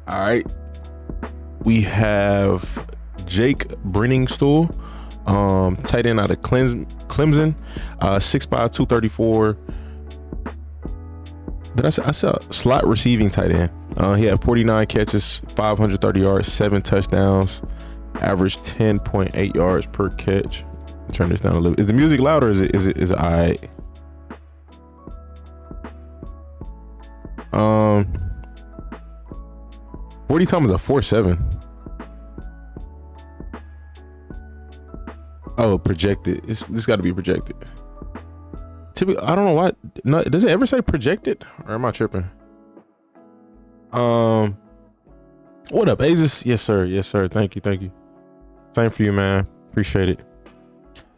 All right. We have Jake Briningstool, tight end out of Clemson, 6'5", 234. But I saw slot receiving tight end. He had 49 catches, 530 yards, 7 touchdowns, average 10.8 yards per catch. Turn this down a little. Is the music loud or is it all right? 40 time is a 4.7. Oh, projected. This got to be projected. Typically, I don't know why. No, does it ever say projected, or am I tripping? What up, Azus? Yes, sir. Yes, sir. Thank you. Same for you, man. Appreciate it.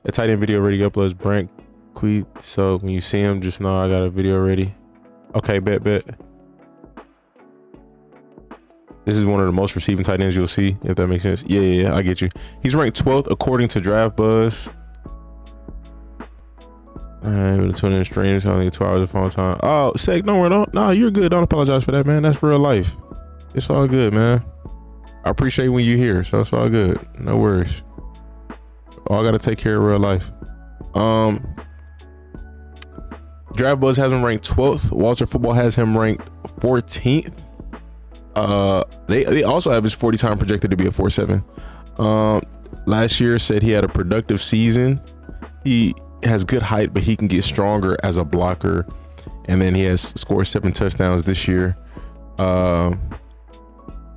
A tight end video ready uploads Brant Kuithe. So when you see him, just know I got a video ready. Okay, bet. This is one of the most receiving tight ends you'll see, if that makes sense. Yeah, I get you. He's ranked 12th according to Draft Buzz. With the 20 streams, only 2 hours of phone time. Oh, Sek, no, you're good. Don't apologize for that, man. That's real life. It's all good, man. I appreciate when you're here, so it's all good. No worries. I gotta take care of real life. Draft Buzz has him ranked 12th. Walter Football has him ranked 14th. They also have his 40 time projected to be a 4.7. Last year said he had a productive season. He has good height, but he can get stronger as a blocker. And then he has scored 7 touchdowns this year.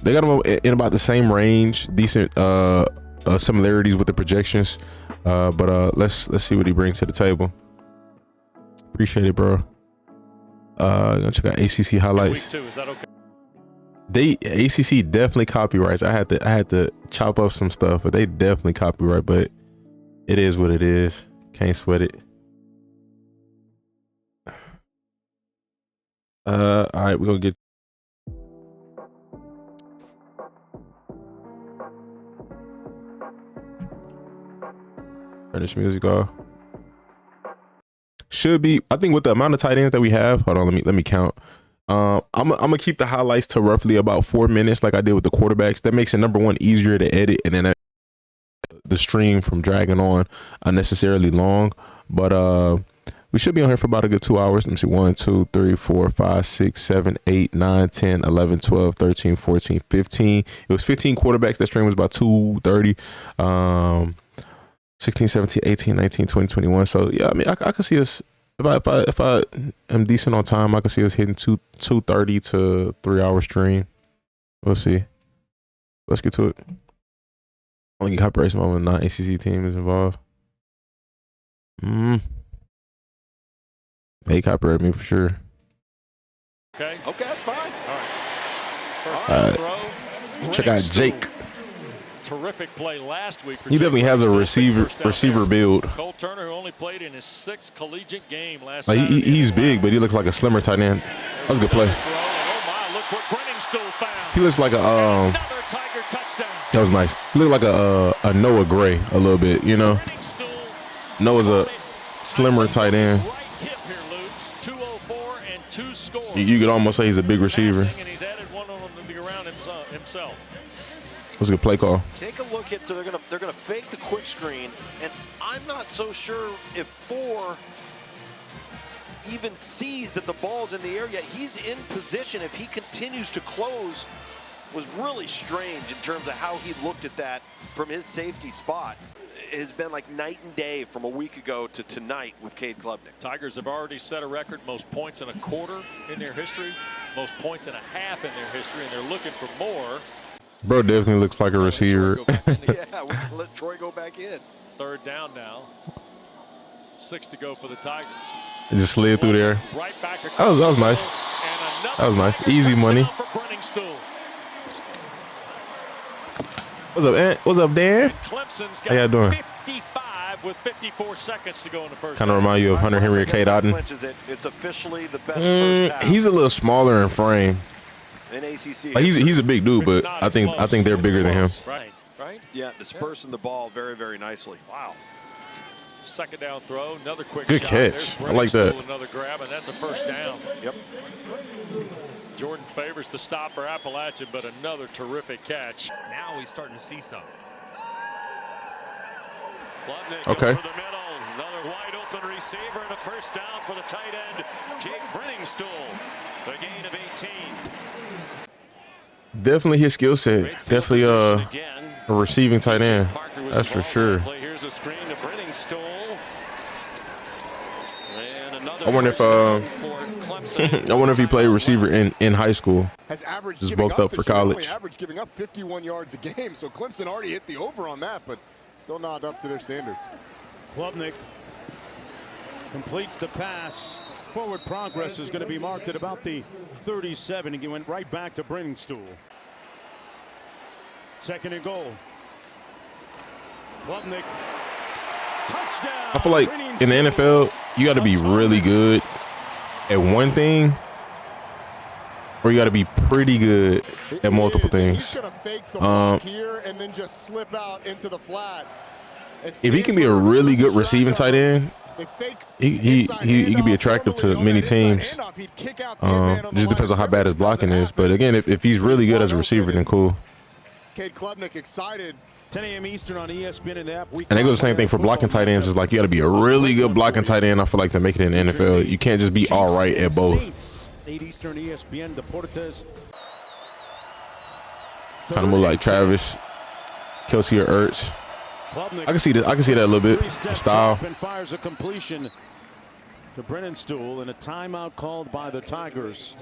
They got him in about the same range, decent similarities with the projections. But let's see what he brings to the table. Appreciate it, bro. Gonna check out ACC highlights. Week 2, is that okay? ACC definitely copyrights. I had to chop up some stuff, but they definitely copyright. But it is what it is. Can't sweat it. All right, we're gonna get. Turn this music off. Should be. I think with the amount of tight ends that we have. Hold on. Let me count. I'm gonna keep the highlights to roughly about 4 minutes, like I did with the quarterbacks. That makes it, number one, easier to edit, and then the stream from dragging on unnecessarily long. But we should be on here for about a good 2 hours. Let me see. 1, 2, 3, 4, 5, 6, 7, 8, 9, 10, 11, 12, 13, 14, 15. It was 15 quarterbacks. That stream was about 2:30. 16, 17, 18, 19, 20, 21. So yeah, I mean, I could see us, if I am decent on time, I could see us hitting 2:30 to 3 hour stream. We'll see. Let's get to it. Only copyrights when non-ACC team is involved. They copyright me for sure. Okay, that's fine. All right. Check out Jake. Terrific play last week. He definitely has a receiver build. Cole Turner, who only played in his 6th collegiate game last like he's big, but he looks like a slimmer tight end. That was a good play. Oh my, look what Briningstool found. He looks like a Another Tiger touchdown. That was nice. He looked like a Noah Gray a little bit, you know. Noah's a slimmer tight end. Right hip here, Lutz. 204 and 2 scores. You could almost say he's a big receiver. And he's added one on the around himself. That was a good play call. Take a look at, so they're gonna fake the quick screen, and I'm not so sure if 4 even sees that the ball's in the air yet. He's in position. If he continues to close, was really strange in terms of how he looked at that from his safety spot. It has been like night and day from a week ago to tonight with Cade Klubnik. Tigers have already set a record, most points in a quarter in their history, most points in a half in their history, and they're looking for more. Bro definitely looks like a receiver. Yeah, we can let Troy go back in. 3rd down now. 6 to go for the Tigers. It just slid through there. Right back that was nice. That was nice. Easy money. What's up, Ant? What's up, Dan? How y'all doing? 55 with 54 seconds to go in the first. Kind of remind you of Hunter Henry or Cade Otton. It's officially the best first half. He's a little smaller in frame. In ACC, like he's a big dude, but I think they're bigger than him. Right. Yeah, dispersing the ball very, very nicely. Wow. 2nd down throw, another quick good shot. catch. I like that. Another grab, and that's a first down. Yep. Jordan favors the stop for Appalachian, but another terrific catch. Now he's starting to see something. Okay. For the middle. Another wide open receiver and a first down for the tight end, Jake Briningstool. A gain of 18. Definitely his skill set. Definitely a receiving tight end. That's for sure. Here's a screen to Briningstool. I wonder if I wonder if he played receiver in high school. Has averaged just bulked up for college. Average giving up 51 yards a game, so Clemson already hit the over on that, but still not up to their standards. Klubnik completes the pass. Forward progress is going to be marked at about the 37. He went right back to Briningstool. Second and goal. Klubnik. Touchdown. I feel like in the NFL, you got to be really good at one thing, or you got to be pretty good at multiple things. He's gonna fake the block here and then just slip out into the flat. If he can be a really good receiving tight end, he can be attractive to many teams. Just depends on how bad his blocking is. But again, if he's really good as a receiver, then cool. Cade Klubnik excited. 10 a.m. Eastern on ESPN and the app. And it goes the same thing for blocking tight ends. It's like you got to be a really good blocking tight end. I feel like to make it in the NFL, you can't just be all right at both. 8 Eastern ESPN. Deportes. Kind of move like Travis, Kelsey, or Ertz. I can see that. I can see that a little bit. The style. And fires a completion to Briningstool and a timeout called by the Tigers.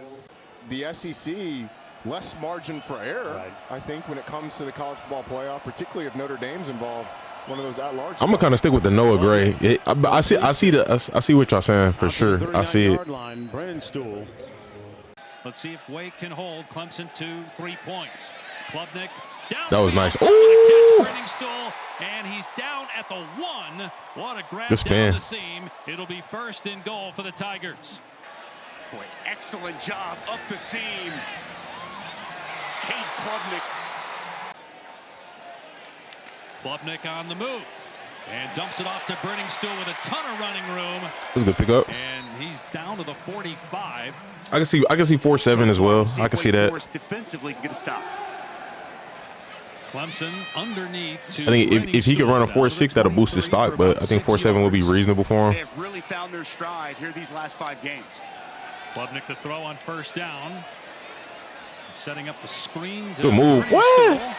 The SEC, less margin for error, right, I think, when it comes to the college football playoff, particularly if Notre Dame's involved. One of those at-large. I'm gonna kind of stick with the Noah Gray. I see what y'all saying for sure. I see it. Line, Briningstool. Let's see if Wake can hold Clemson to 3 points. Klubnik down. That was nice. Briningstool, and he's down at the 1. What a grab down the seam. It'll be first and goal for the Tigers. Boy, excellent job up the seam. Cade Klubnik. Klubnik on the move and dumps it off to Briningstool with a ton of running room. That's a good pickup. And he's down to the 45. I can see 4-7 as well. I can see that. Defensively get a stop. Clemson underneath. I think if he could run a 4.6, that'll boost his stock. But I think 4.7 will be reasonable for him. They have really found their stride here these last 5 games. Klubnik to throw on first down. Setting up the screen. Good move. What?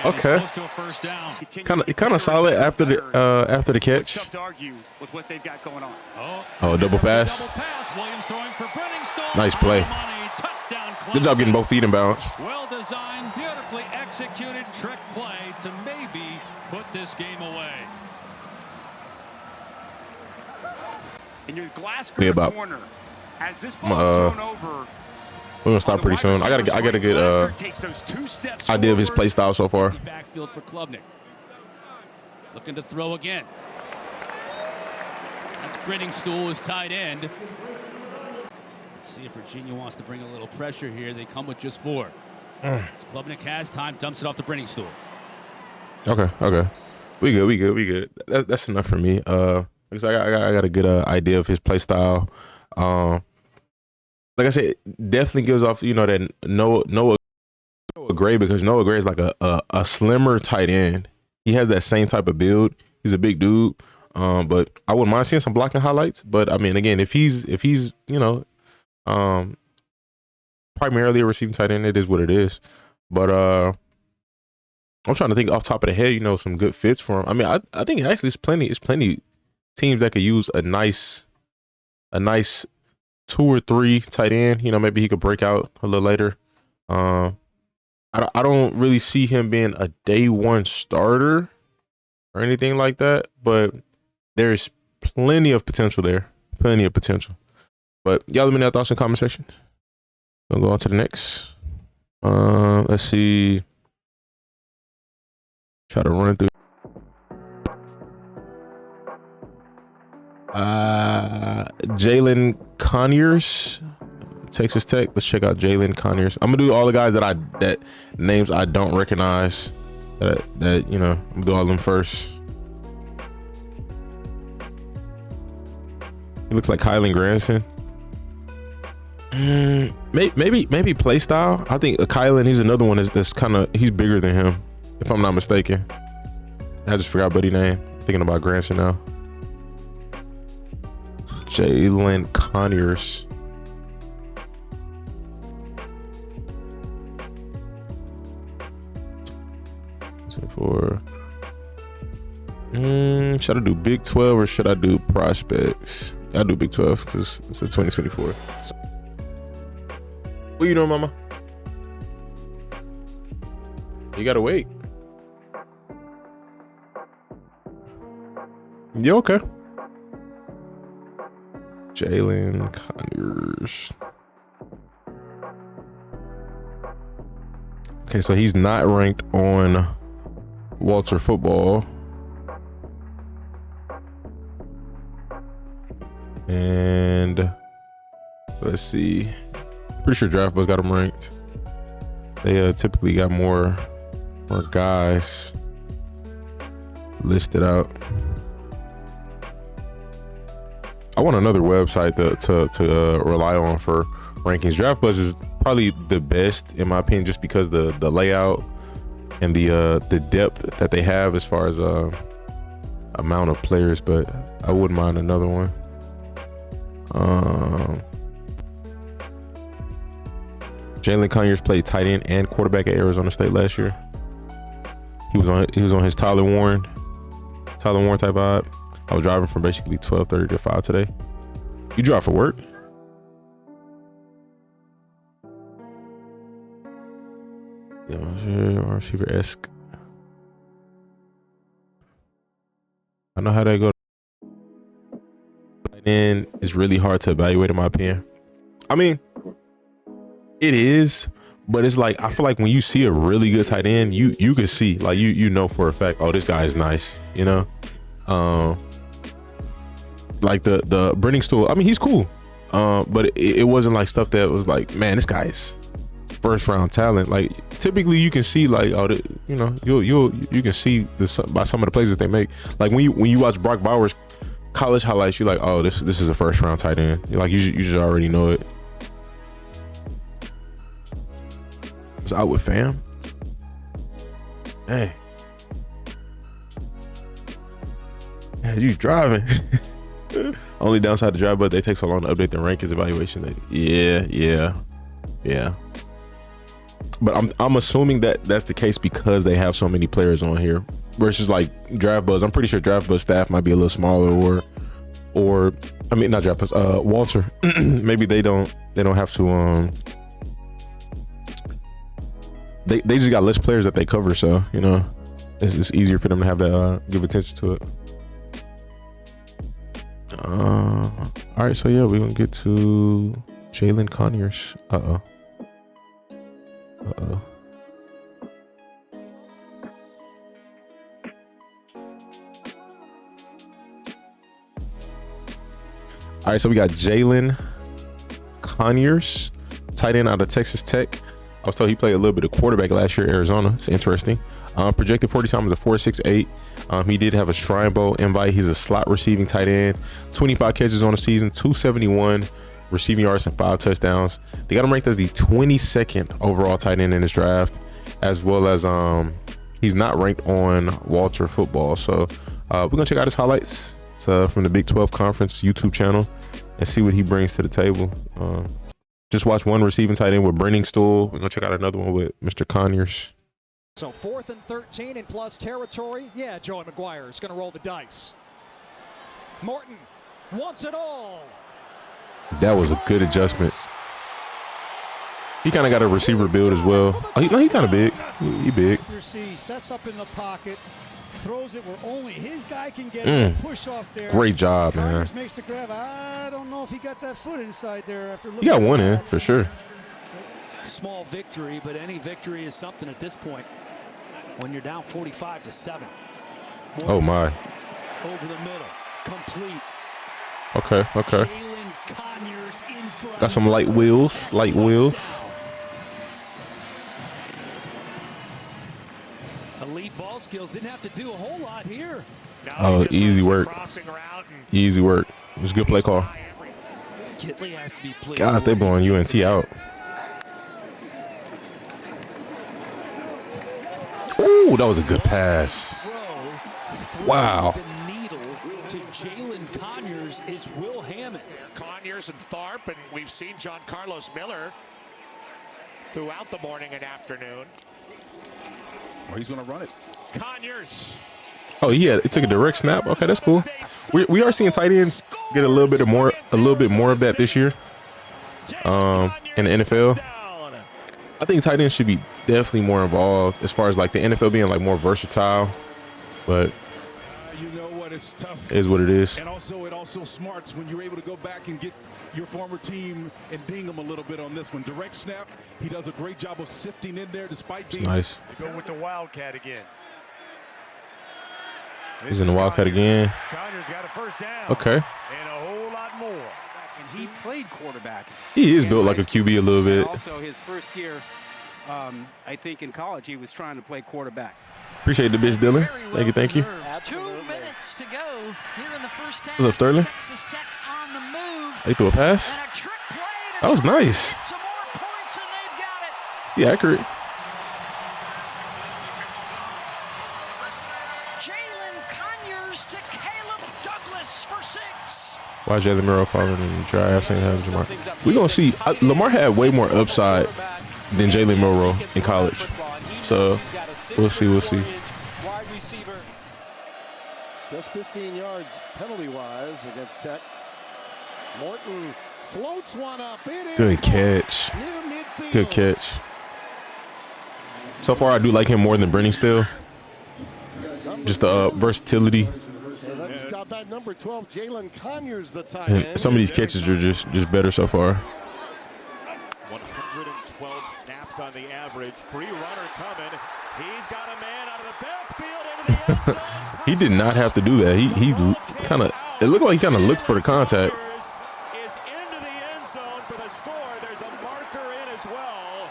Okay. Close to a first down. Kind of solid after the catch. Tough to argue with what they've got going on. Oh, double pass. Williams throwing for Briningstool. Nice play. Touchdown, good job getting both feet in bounds. Well designed, beautifully executed trick play to maybe put this game away. In your glass corner, as this ball thrown over. We're gonna stop pretty soon. I got a good idea of his play style so far. Backfield for Klubnik. Looking to throw again. That's Briningstool, his tight end. Let's see if Virginia wants to bring a little pressure here. They come with just 4. Klubnik has time, dumps it off to Briningstool. Okay. We good. That's enough for me. Because I got a good idea of his play style. Like I said, definitely gives off, that Noah Gray, because Noah Gray is like a slimmer tight end. He has that same type of build. He's a big dude. But I wouldn't mind seeing some blocking highlights. But I mean, again, if he's primarily a receiving tight end, it is what it is. But I'm trying to think off the top of the head, some good fits for him. I mean, I think actually it's plenty teams that could use a nice 2 or 3 tight end. Maybe he could break out a little later. I don't really see him being a day 1 starter or anything like that, but there's plenty of potential there. But y'all let me know your thoughts in the comment section. We'll go on to the next. Let's see. Try to run through. Jalin Conyers, Texas Tech. Let's check out Jalin Conyers. I'm gonna do all the guys that names I don't recognize. I'm gonna do all of them first. He looks like Kylan Granson. Maybe play style. I think Kylan, he's another one that's kind of, he's bigger than him, if I'm not mistaken. I just forgot buddy name. Thinking about Granson now. Jalin Conyers. Should I do Big 12 or should I do prospects? I'll do Big 12 because this is 2024. What you doing, mama? You gotta wait. You okay? Jalin Conyers. Okay, so he's not ranked on Walter Football. And let's see. Pretty sure Draft Buzz got him ranked. They typically got more guys listed out. I want another website to rely on for rankings. Draft Buzz is probably the best in my opinion, just because the layout and the depth that they have as far as amount of players. But I wouldn't mind another one. Jalin Conyers played tight end and quarterback at Arizona State last year. He was on his Tyler Warren type vibe. I was driving from basically 12:30 to 5 today. You drive for work? Yeah, receiver-esque. I know how that goes. Tight end is really hard to evaluate in my opinion. I mean, it is, but it's like I feel like when you see a really good tight end, you can see, like, you know for a fact, oh, this guy is nice, you know. Like the Briningstool, I mean, he's cool, but it wasn't like stuff that was like, man, this guy's first round talent. Like typically you can see like, oh, you know, you can see this by some of the plays that they make. Like when you watch Brock Bowers college highlights, you're like, oh, this is a first round tight end. You're like, you just already know it. Was out with fam. Hey, yeah, you driving. Only downside to drive, but they take so long to update the rankings evaluation. Yeah. But I'm assuming that that's the case because they have so many players on here versus like Draft Buzz. I'm pretty sure Draft Buzz staff might be a little smaller, or I mean not Draft Buzz, Walter. Maybe they don't have to they just got less players that they cover, so you know it's just easier for them to have to give attention to it. All right, so yeah, we're gonna get to Jalin Conyers. Uh-oh. All right, so we got Jalin Conyers, tight end out of Texas Tech. I was told he played a little bit of quarterback last year at Arizona. It's interesting. Projected 40 time is a 4.68. He did have a Shrine Bowl invite. He's a slot receiving tight end. 25 catches on the season, 271 receiving yards and 5 touchdowns. They got him ranked as the 22nd overall tight end in this draft, as well as he's not ranked on Walter Football. So we're gonna check out his highlights. It's from the Big 12 Conference YouTube channel and see what he brings to the table. Just watch one receiving tight end with Briningstool. We're gonna check out another one with Mr. Conyers. So 4th and 13 in plus territory. Yeah, Joey McGuire is going to roll the dice. Morton wants it all. That was a good adjustment. He kind of got a receiver build as well. He kind of big. He big. He sets up in the pocket, throws it where only his guy can get it. Push off there. Great job, man. Makes the grab. I don't know if he got that foot inside there after looking. He got one in for sure. Small victory, but any victory is something at this point. When you're down 45-7. Oh my. Over the middle. Complete. Okay. Jalin Conyers in front. Got some light wheels. Elite ball skills. Didn't have to do a whole lot here. Oh, easy work. Easy work. It was a good play call. Kitley has to be pleased. Gosh, they blowing UNT out. Ooh, that was a good pass. Wow. The needle to Jalin Conyers is Will Hammond. Conyers and Tharp, and we've seen John Carlos Miller throughout the morning and afternoon. Oh, he's going to run it. Conyers. Oh yeah, it took a direct snap. Okay, that's cool. We are seeing tight ends get a little bit more of that this year. In the NFL, I think tight ends should be definitely more involved as far as like the NFL being like more versatile. But you know what? It's tough. It is what it is. And also, it also smarts when you're able to go back and get your former team and ding them a little bit on this one. Direct snap. He does a great job of sifting in there despite being nice. They go with the Wildcat again. He's in the Wildcat again. Conyers got a first down. Okay. And a whole lot more. And he played quarterback. He is built like a QB a little bit. Also, his first year, I think in college, he was trying to play quarterback. Appreciate the bitch, Dylan. Thank you, thank you. 2 minutes to go here in the first half. What's up, Sterling? Texas Tech on the move. They threw a pass. And a trick play That was nice. get some more points, and they've got it. Yeah, accurate. Jalin Conyers to Caleb Douglas for 6. Why Jalen Murrow falling in the draft? We're going to see. Lamar had way more upside than Jalen Murrow in college. So we'll see. We'll see. Wide receiver. Just 15 yards penalty-wise against Tech. Morton floats one up. It is Good catch. Good catch. So far, I do like him more than Briningstool. Just the versatility. That's got that number 12, Jalin Conyers, the tight And end. some of these catches are just better so far. 112 snaps on the average. Free runner coming. He's got a man out of the backfield into the end zone. He did not have to do that. He kind of. It looked like he kind of looked for the contact. Is into the end zone for the score. There's a marker in as well.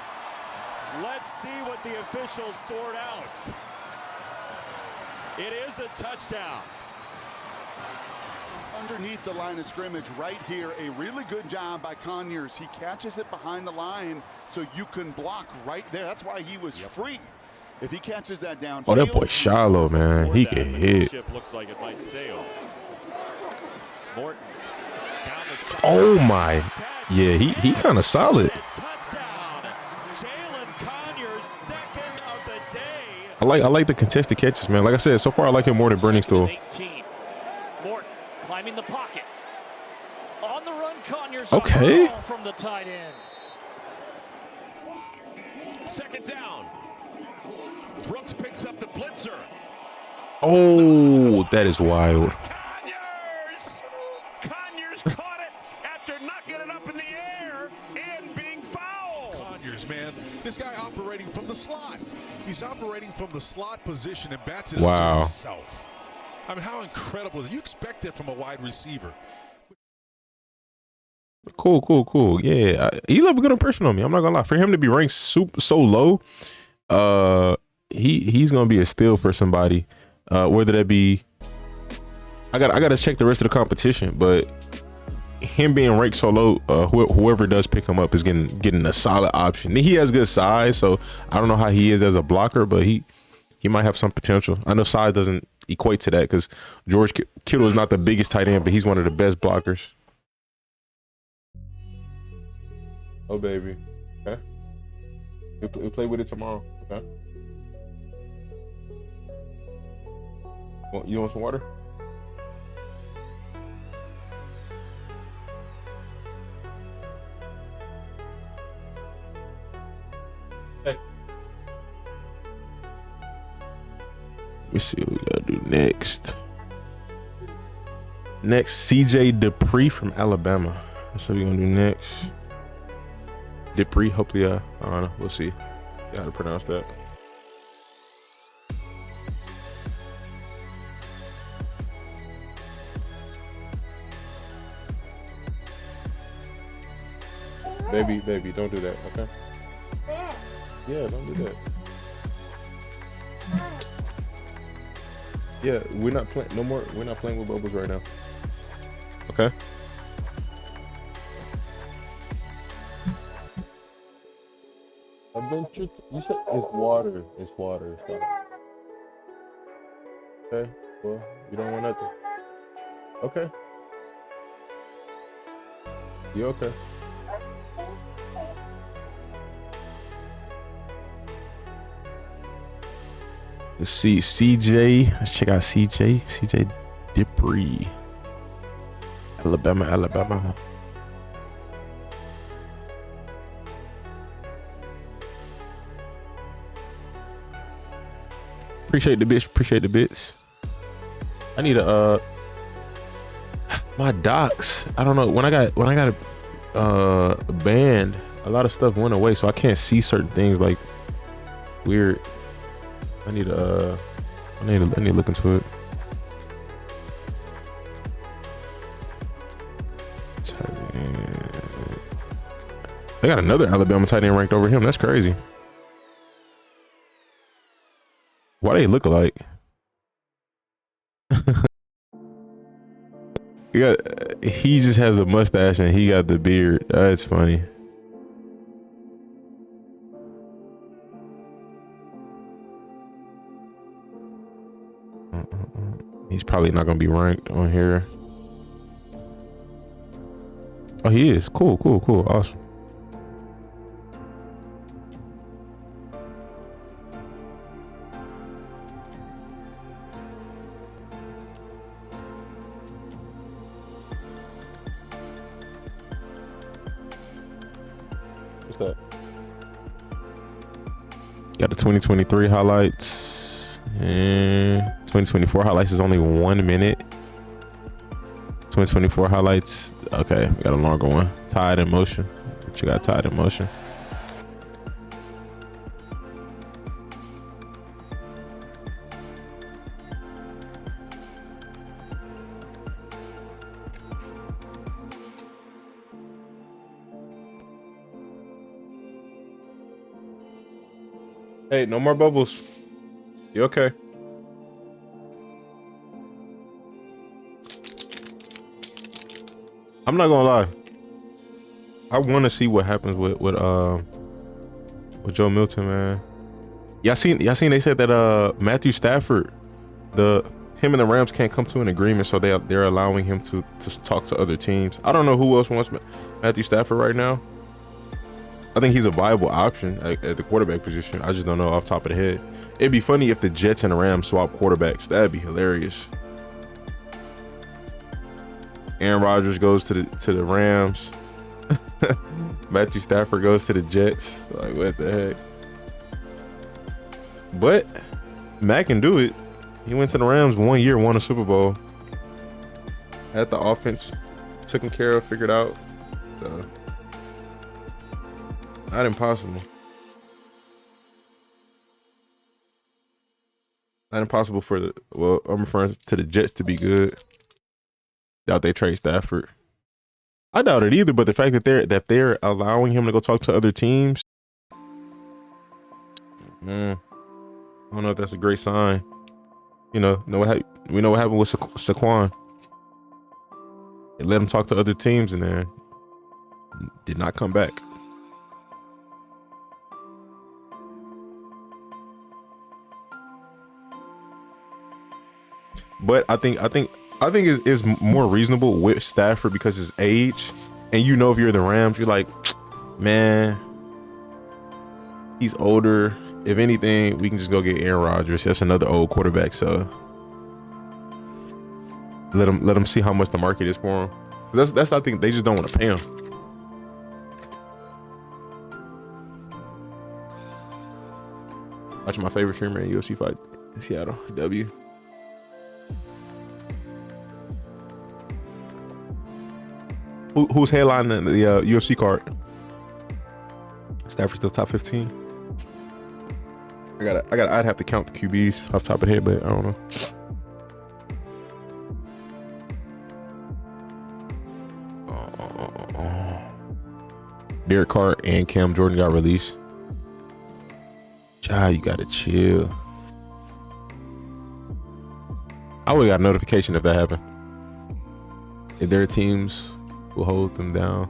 Let's see what the officials sort out. It is a touchdown. Underneath the line of scrimmage right here, a really good job by Conyers. He catches it behind the line so you can block right there. That's why he was free. If he catches that down. Oh, that boy shallow, man. He can hit. Looks like it might sail. Morton down the side. Oh my. Yeah, he kind of solid. Touchdown. Jalin Conyers, second of the day. I like the contested catches, man. Like I said, so far I like him more than Briningstool. Morton climbing the pocket. On the run, Conyers. Okay. From the tight end. Second down. Brooks picks up the blitzer. Oh, that is wild. Conyers caught it after knocking it up in the air and being fouled. Conyers, man, this guy operating from the slot. He's operating from the slot position and bats it up to himself. I mean, how incredible is it? You expect that from a wide receiver. Cool. Yeah, he left a good impression on me. I'm not gonna lie. For him to be ranked so low, he's gonna be a steal for somebody. Whether that be, I gotta check the rest of the competition, but him being ranked so low, whoever does pick him up is getting a solid option. He has good size, so I don't know how he is as a blocker, but he might have some potential. I know size doesn't equate to that because George Kittle is not the biggest tight end, but he's one of the best blockers. Oh baby, okay. We'll play with it tomorrow, okay? You want some water? Hey. Let me see what we gotta do next. CJ Dippre from Alabama. That's what we're gonna do next. Dippre, hopefully, I don't know. We'll see how to pronounce that. Baby, don't do that, okay? Yeah, don't do that. Yeah, we're not playing no more. We're not playing with bubbles right now. Okay? you said it's water. It's water. Stop. Okay. Well, you don't want nothing. Okay. You okay? Let's see CJ. Let's check out CJ. CJ Dippre. Alabama. Appreciate the bits. I need a my docs. I don't know, when I got banned, a lot of stuff went away, so I can't see certain things, like weird. I need to look into it. They got another Alabama tight end ranked over him. That's crazy. Why they look alike? He just has a mustache and he got the beard. That's funny. He's probably not gonna be ranked on here. Oh, he is. Cool. Awesome. What's that? Got the 2023 highlights. And 2024 highlights is only 1 minute. 2024 highlights. Okay, we got a longer one. Tied in motion. What you got tied in motion? Hey, no more bubbles. You okay? I'm not gonna lie. I want to see what happens with Joe Milton, man. Y'all seen? They said that Matthew Stafford, him and the Rams can't come to an agreement, so they're allowing him to talk to other teams. I don't know who else wants Matthew Stafford right now. I think he's a viable option at the quarterback position. I just don't know off the top of the head. It'd be funny if the Jets and the Rams swap quarterbacks. That'd be hilarious. Aaron Rodgers goes to the Rams. Matthew Stafford goes to the Jets. Like, what the heck? But Matt can do it. He went to the Rams 1 year, won a Super Bowl. Had the offense taken care of, figured out. So, not impossible. Not impossible for I'm referring to the Jets to be good. Doubt they trade Stafford. I doubt it either, but the fact that they're allowing him to go talk to other teams, I don't know if that's a great sign. We know what happened with Saquon. They let him talk to other teams and then did not come back. But I think it's more reasonable with Stafford because his age, and if you're the Rams, you're like, man, he's older. If anything, we can just go get Aaron Rodgers. That's another old quarterback, so let him see how much the market is for him. That's I think they just don't want to pay him. Watch my favorite streamer in UFC fight in Seattle. W. Who's headlining the UFC card? Stafford still top 15. I'd have to count the QBs off the top of the head, but I don't know. Derek Carr and Cam Jordan got released. You gotta chill. I would have got a notification if that happened. If their teams will hold them down.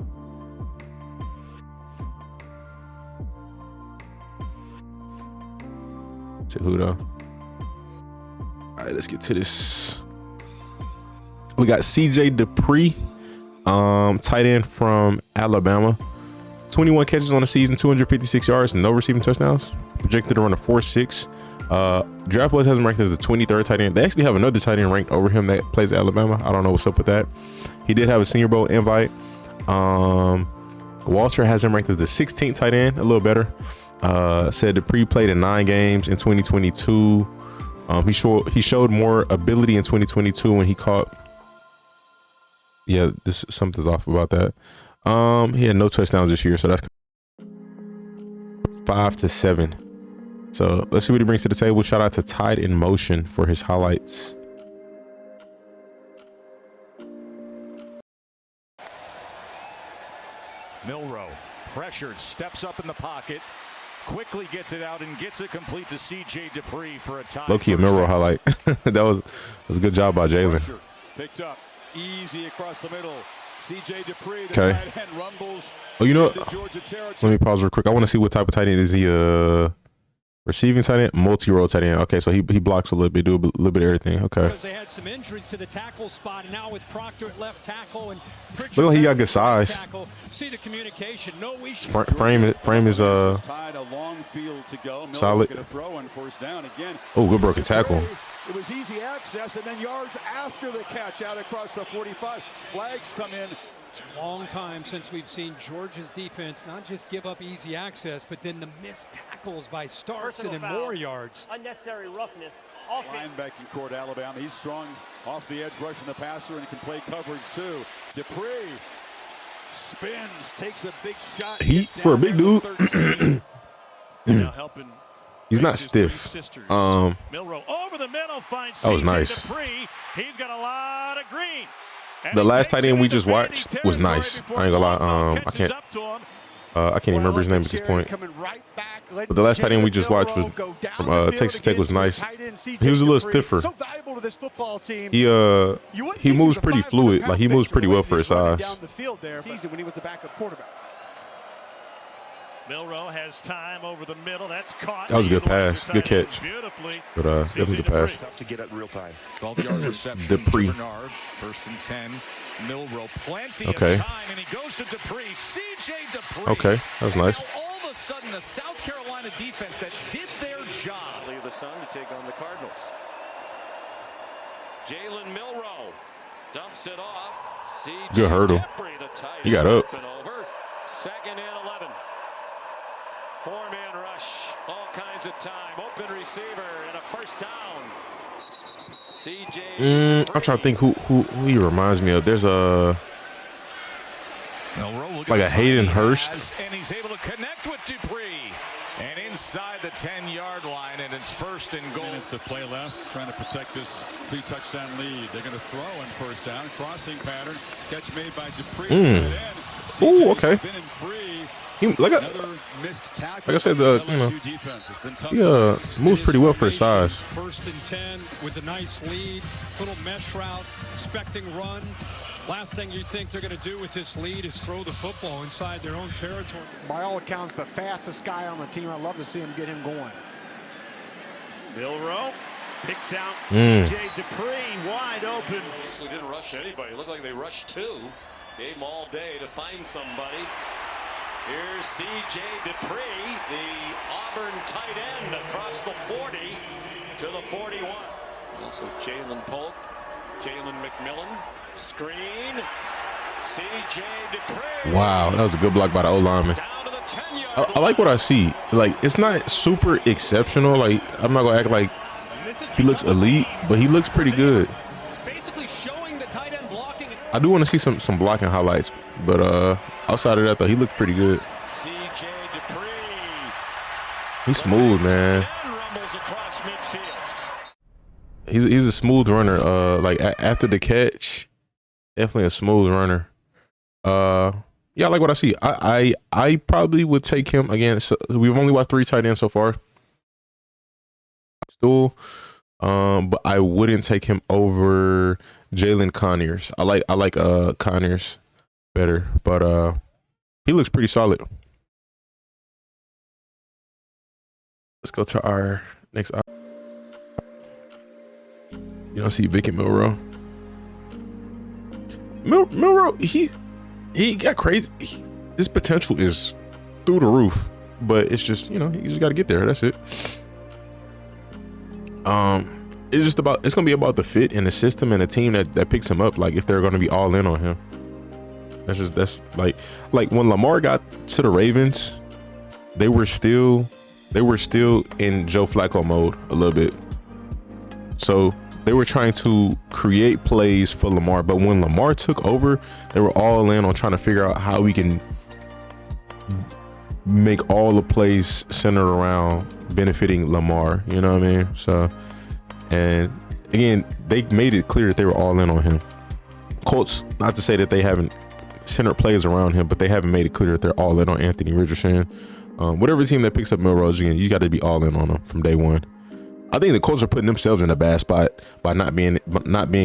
Cejudo. All right, let's get to this. We got CJ Dippre, tight end from Alabama. 21 catches on the season, 256 yards, no receiving touchdowns. Projected to run a 4.6. Draft Boys has him ranked as the 23rd tight end. They actually have another tight end ranked over him that plays at Alabama. I don't know what's up with that. He did have a Senior Bowl invite. Walter has him ranked as the 16th tight end, a little better. Said Dippre played in 9 games in 2022. He showed more ability in 2022 when he caught. Yeah, something's off about that. He had no touchdowns this year, so that's 5-7. So let's see what he brings to the table. Shout out to Tide in Motion for his highlights. Milroe pressured, steps up in the pocket, quickly gets it out and gets it complete to CJ Dippre for a tie. Low-key a Milroe highlight. that was a good job by Jalin. Picked up easy across the middle. CJ Dippre, the Okay. tight end, rumbles. Oh, you know what? Let me pause real quick. I want to see what type of tight end is he. Receiving tight end, multi-role tight end. Okay, so he blocks a little bit, do a little bit of everything. Okay. Because they had some injuries to the tackle spot, and now with Proctor at left tackle and Pritchard Look like he got good size. Tackle. See the communication. No, we should. Frame is tied a long field to go. solid. Gonna throw on first down again. Oh, good broken tackle. It was easy access, and then yards after the catch out across the 45. Flags come in. It's a long time since we've seen Georgia's defense not just give up easy access, but then the missed tackles by Starks and then more yards. Unnecessary roughness. Linebacking court, Alabama. He's strong off the edge, rushing the passer, and can play coverage too. Dippre spins, takes a big shot. He for a big dude. Helping. He's not stiff. Milroe over the middle finds that was CJ nice. Dippre. He's got a lot of green. The last tight end we just watched was nice. I ain't gonna lie. I can't even remember his name at this point. But the last tight end we just watched was from Texas Tech was nice. He was a little stiffer. He moves pretty fluid. Like he moves pretty well for his size. When he was the backup quarterback. Milroe has time over the middle. That's caught. That was a good pass. Good catch. But definitely good pass. Tough to get at real time. 12-yard reception. Dippre. Bernard. 1st and 10. Milroe plenty Okay. of time, and he goes to Dippre. CJ Dippre. Okay, that was nice. Now all of a sudden, the South Carolina defense that did their job. Leave the Sun to take on the Cardinals. Jalin Milroe dumps it off. CJ Good hurdle. Dippre, the tight He got up. and over. 2nd and 11. 4-man rush, all kinds of time. Open receiver and a first down. CJ. I'm trying to think who he reminds me of. There's a like a Hayden Hurst. And he's able to connect with Dippre. And inside the 10-yard line, and it's 1st and goal. Minutes of play left, trying to protect this 3-touchdown lead. They're going to throw on first down. Crossing pattern. Catch made by Dippre. Ooh, okay. He, like I said, he moves pretty well for his size. 1st and 10 with a nice lead, little mesh route, expecting run. Last thing you think they're going to do with this lead is throw the football inside their own territory. By all accounts, the fastest guy on the team. I'd love to see him get him going. Milroe picks out CJ Dippre wide open. They didn't rush anybody. It looked like they rushed 2. Gave him all day to find somebody. Here's CJ Dippre, the Auburn tight end, across the 40 to the 41. Also Jalen Polk, Jalen McMillan, screen. CJ Dippre. Wow, that was a good block by the O-lineman. I like what I see. Like, it's not super exceptional. Like, I'm not gonna act like he looks elite, but he looks pretty good. Basically showing the tight end blocking. I do want to see some blocking highlights, but outside of that though, he looked pretty good. CJ Dippre. He's smooth, man. He's a smooth runner. Like after the catch, definitely a smooth runner. Yeah, I like what I see. I probably would take him again. So we've only watched 3 tight ends so far. Still, but I wouldn't take him over Jalin Conyers. I like Conyers better, but he looks pretty solid. Let's go to our Next up, you don't see Vic and Milroe. Milroe, he got crazy. His potential is through the roof, but it's just, you just got to get there. That's it. It's gonna be about the fit and the system and the team that picks him up. Like if they're gonna be all in on him. That's like when Lamar got to the Ravens, they were still in Joe Flacco mode a little bit. So they were trying to create plays for Lamar, but when Lamar took over, they were all in on trying to figure out how we can make all the plays centered around benefiting Lamar. You know what I mean? So, and again, they made it clear that they were all in on him. Colts, not to say that they haven't centered plays around him, but they haven't made it clear that they're all in on Anthony Richardson. Whatever team that picks up Milroe, again, you got to be all in on him from day one. I think the Colts are putting themselves in a bad spot by not being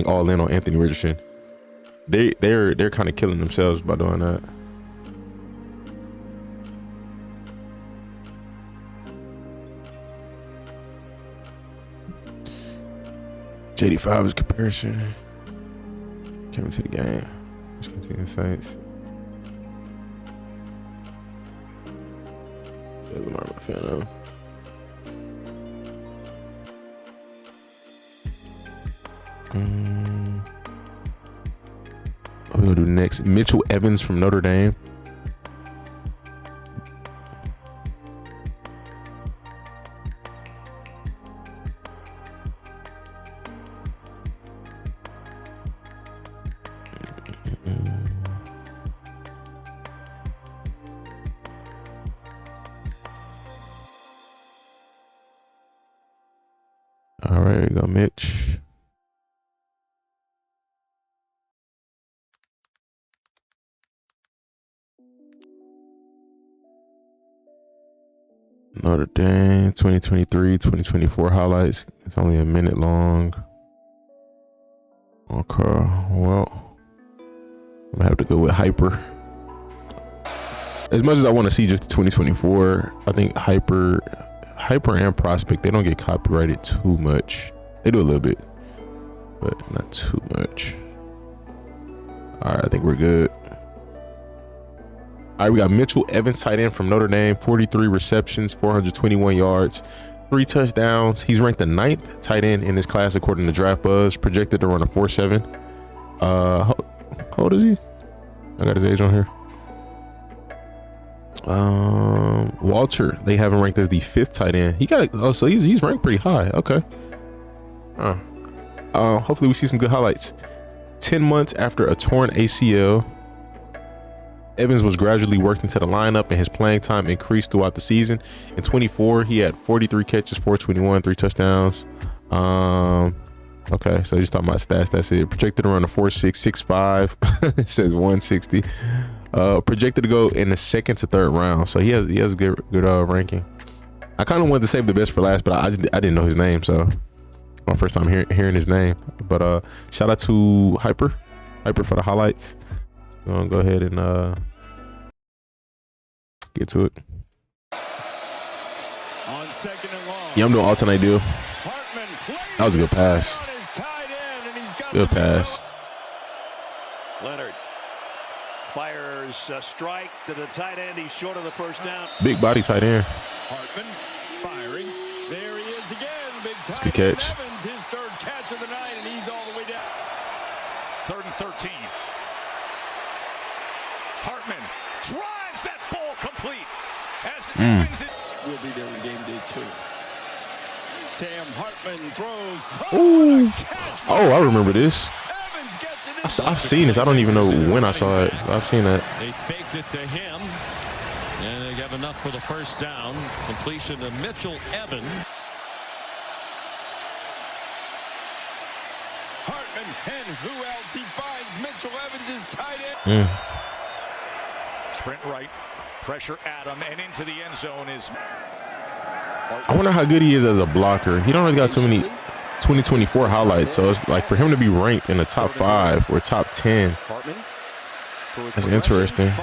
all in on Anthony Richardson. They're kind of killing themselves by doing that. JD5 is comparison. Coming to the game. Let's continue the Saints. Lamar, I'm a fan of. What we're gonna do next? Mitchell Evans from Notre Dame. All right, here you go, Mitch. Notre Dame 2023-2024 highlights. It's only a minute long. Okay, well, I'm gonna have to go with Hyper. As much as I want to see just the 2024, I think Hyper and Prospect, they don't get copyrighted too much. They do a little bit, but not too much. All right, I think we're good. All right, we got Mitchell Evans, tight end from Notre Dame, 43 receptions, 421 yards, 3 touchdowns. He's ranked the 9th tight end in his class according to Draft Buzz, projected to run a 4.7. How old is he? I got his age on here. Walter, they have him ranked as the 5th tight end. So he's ranked pretty high. Okay. Hopefully we see some good highlights. 10 months after a torn ACL, Evans was gradually worked into the lineup and his playing time increased throughout the season. In 24, he had 43 catches, 421, 3 touchdowns. Okay, so just talking about stats. That's it. Projected to run a 4.6, 6.5. It says 160. Projected to go in the 2nd to 3rd round. So he has a good ranking. I kind of wanted to save the best for last, but I didn't know his name, so my first time hearing his name. But shout out to Hyper for the highlights. I'm gonna go ahead and get to it. On 2nd and long. Yeah, I'm doing alternate deal. That was a good pass. Good pass. Leonard fires a strike to the tight end. He's short of the first down. Big body tight end. Hartman firing. There he is again. Big tight good catch. Evans, his 3rd catch of the night, and he's all the way down. 3rd and 13. Hartman drives that ball complete. As Evans will be there in game day 2. Sam Hartman throws. Ooh. Oh, I remember this. I've seen this. I don't even know when I saw it. I've seen that. They faked it to him, and they got enough for the 1st down. Completion to Mitchell Evans. Hartman, and who else? He finds Mitchell Evans is tight end. Sprint right, pressure at him, and into the end zone is. I wonder how good he is as a blocker. He don't really got too many 2024 highlights, so it's like for him to be ranked in the top 5 or top 10. That's interesting.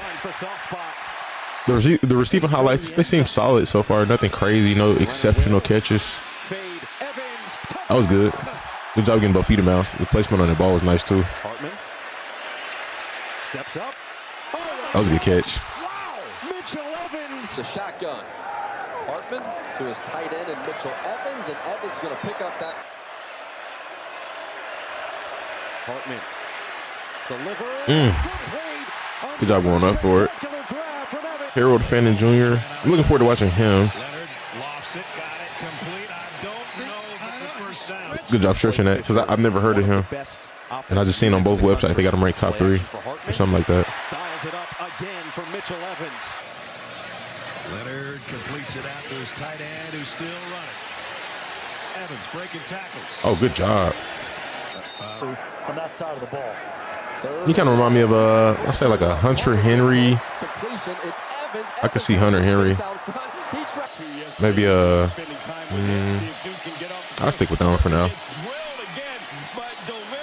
The receiving highlights, they seem solid so far. Nothing crazy, no exceptional catches. That was good. Good job getting both feet in bounds. The placement on the ball was nice too. Hartman steps up. That was a good catch. Wow! Mitchell Evans. The shotgun. Hartman to his tight end and Mitchell Evans, and Evans going to pick up that. Hartman. Delivered. Good job going up for it. Harold Fannin Jr. I'm looking forward to watching him. Good job stretching that because I've never heard of him. And I just seen on both websites they got him ranked top 3 or something like that. Dials it up again for Mitchell Evans. Leonard completes it after his tight end who's still running. Evans breaking tackles. Oh, good job. On that side of the ball. You kind of remind me of I say like a Hunter Henry. I could see Hunter Henry. Maybe I'll stick with that one for now.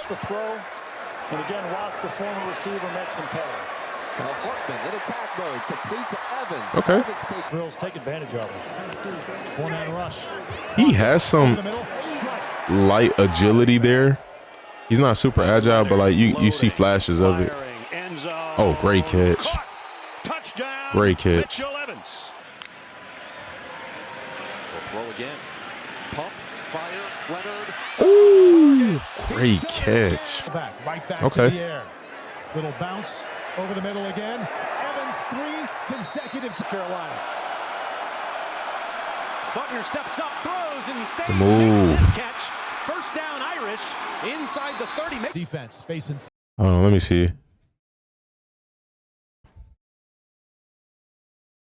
The throw, and again, watch the former receiver make some pay. Hartman in attack mode, complete to Evans. Okay. Evans takes drills, take advantage of it. One-man rush. He has some light agility there. He's not super agile, but like you see flashes of it. Oh, great catch. Great catch. Throw again. Pump, fire, Leonard. Ooh, great catch. Right back okay. To the air. Little bounce over the middle again. Evans 3 consecutive to Carolina. Buckner steps up, throws, and stays. The move. Makes this catch. First down, Irish inside the 30. Defense facing. Hold on, let me see.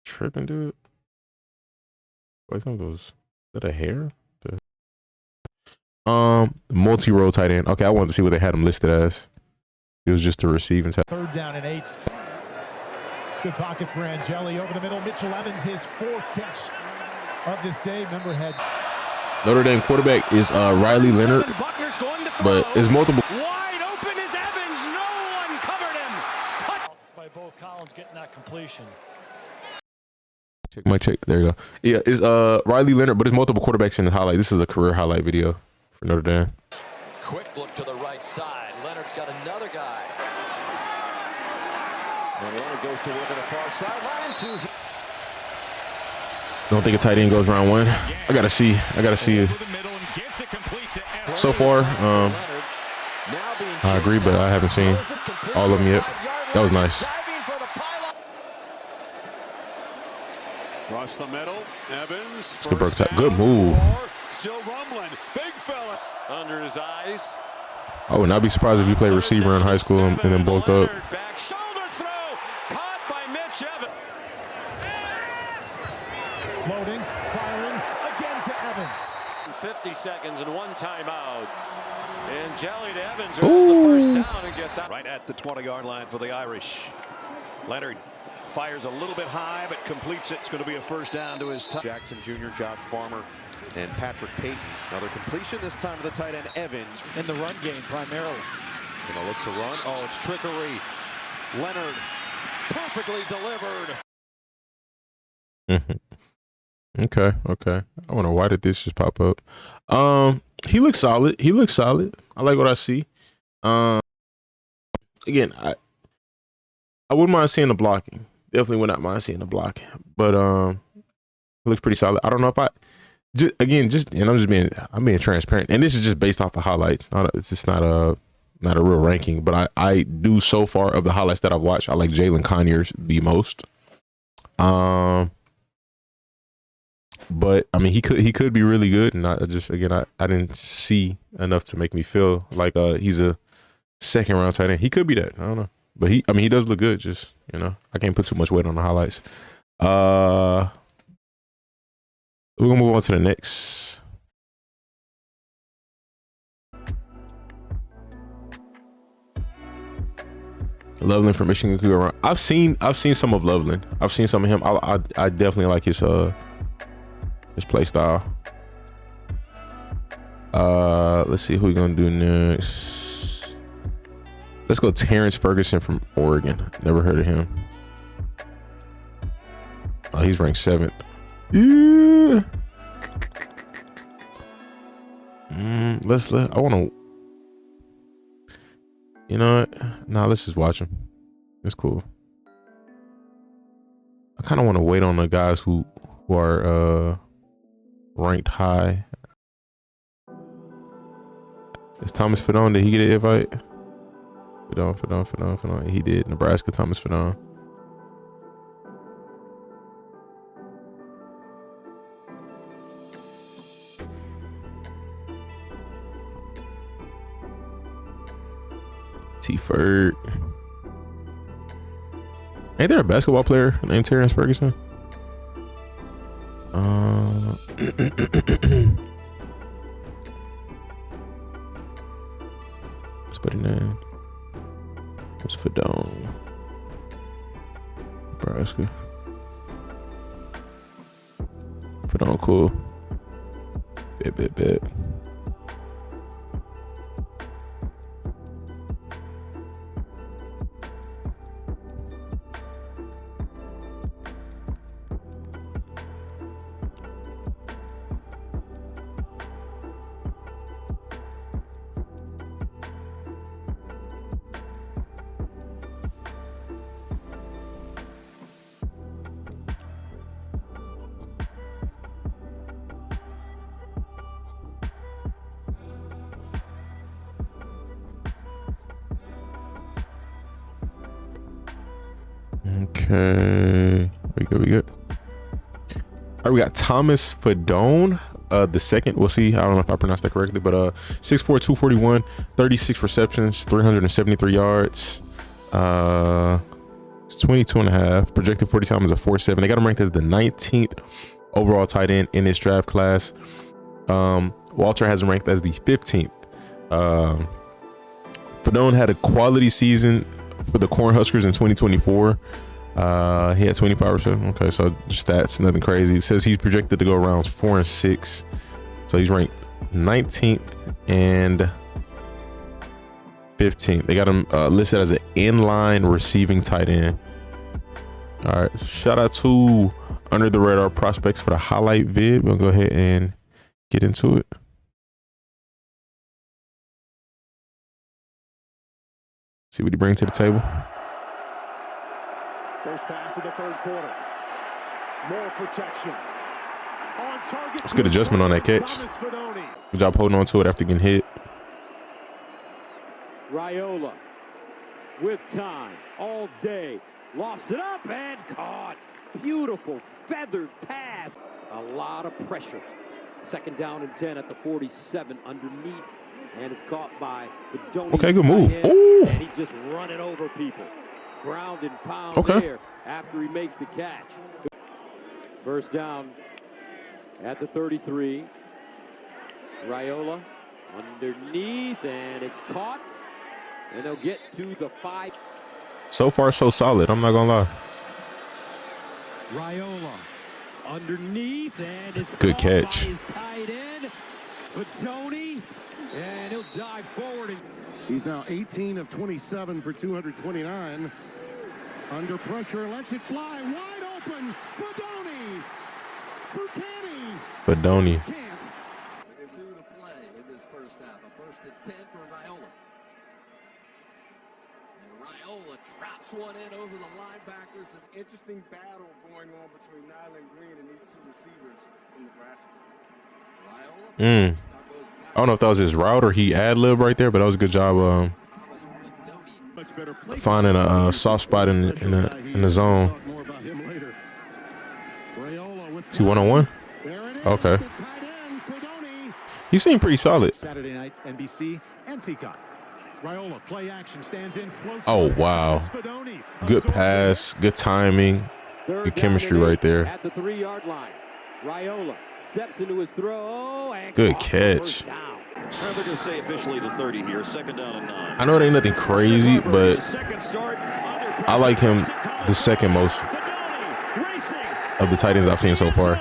Tripping, dude. I think those. Is that a hair? Multi-role tight end. Okay, I wanted to see what they had him listed as. It was just to receive and 3rd down and 8. Good pocket for Angeli over the middle. Mitchell Evans, his 4th catch of this day. Remember, had Notre Dame quarterback is Riley Leonard, but it's multiple. Wide open is Evans. No one covered him. Touch by Bo Collins getting that completion. Check my check. There you go. Yeah, it's Riley Leonard, but it's multiple quarterbacks in the highlight. This is a career highlight video for Notre Dame. Quick look to the right side. Leonard's got another guy. And Leonard goes to work on the far sideline. Don't think a tight end goes round 1. I gotta see it. So far, I agree, but I haven't seen all of them yet. That was nice. Across the middle, Evans. It's good, good move. Still rumbling. Big fellas. Under his eyes. I would not be surprised if you played receiver in high school and then bulked up. Back shoulder throw. Caught by Mitch Evans. Floating, firing again to Evans. 50 seconds and 1 timeout. And Jelly to Evans who has the first down and gets out. Right at the 20-yard line for the Irish. Leonard fires a little bit high, but completes it. It's going to be a first down to his Jackson Jr., Josh Farmer, and Patrick Payton. Another completion, this time to the tight end Evans. In the run game, primarily. Gonna look to run. Oh, it's trickery. Leonard, perfectly delivered. Okay. I wonder why did this just pop up? He looks solid. I like what I see. Again, I wouldn't mind seeing the blocking. Definitely would not mind seeing the blocking. But it looks pretty solid. I don't know if I'm being transparent, and this is just based off the highlights. It's just not a real ranking, but I do so far of the highlights that I've watched. I like Jalin Conyers the most. But I mean, he could be really good, and I didn't see enough to make me feel like he's a 2nd round tight end. He could be that. I don't know, but he does look good. Just I can't put too much weight on the highlights. We're gonna move on to the next. Loveland from Michigan could go around. I've seen some of Loveland. I've seen some of him. I definitely like his play style. Let's see who we're gonna do next. Let's go Terrance Ferguson from Oregon. Never heard of him. Oh, he's ranked 7th. Yeah. I want to. You know what? Nah, let's just watch him. It's cool. I kind of want to wait on the guys who are ranked high. Is Thomas Fidone? Did he get an invite? Fidone. He did. Nebraska Thomas Fidone. T-Ferg. Ain't there a basketball player named Terrance Ferguson? What's buddy name? What's Fidone? Nebraska. Fidone, cool. Bet. Okay, we good. All right, we got Thomas Fidone, the second. We'll see. I don't know if I pronounced that correctly, but 6'4", 241, 36 receptions, 373 yards. It's 22.5. Projected 40 time is a 4.7. They got him ranked as the 19th overall tight end in this draft class. Walter has him ranked as the 15th. Fidone had a quality season for the Cornhuskers in 2024. He had 25%. Okay, so just stats, nothing crazy. It says he's projected to go rounds 4 and 6. So he's ranked 19th and 15th. They got him listed as an inline receiving tight end. All right, shout out to Under the Radar Prospects for the highlight vid. We'll go ahead and get into it. See what he brings to the table. First pass of the third quarter. More protection. On target. It's good adjustment on that catch. Good job holding on to it after getting hit. Raiola with time all day. Lofts it up and caught. Beautiful feathered pass. A lot of pressure. Second down and 10 at the 47 underneath. And it's caught by Fidone. Okay, good move. Ooh. And he's just running over people. Ground and pound there after he makes the catch. First down at the 33. Raiola underneath, and it's caught. And they'll get to the 5. So far, so solid. I'm not going to lie. Raiola underneath, and it's good catch. By his tight end, Fidone, and he'll dive forward. He's now 18 of 27 for 229. Under pressure, lets it fly wide open. Fidone. Fidone. It's who to play in this first half. A first and 10 for Raiola. And Raiola traps one in over the linebackers. An interesting battle going on between Nyland Green and these two receivers from Nebraska. Raiola. I don't know if that was his route or he ad-lib right there, but that was a good job finding a soft spot in the zone. Two 1-on-1. Okay. He seemed pretty solid. Saturday night, NBC and Peacock. Raiola play action, stands in, floats. Oh wow. Good pass, good timing, good chemistry right there. At the 3-yard line. Raiola steps into his throw and good catch. They're going to say officially the 30 here, second down and 9. I know it ain't nothing crazy, but I like him the second most of the tight ends I've seen so far.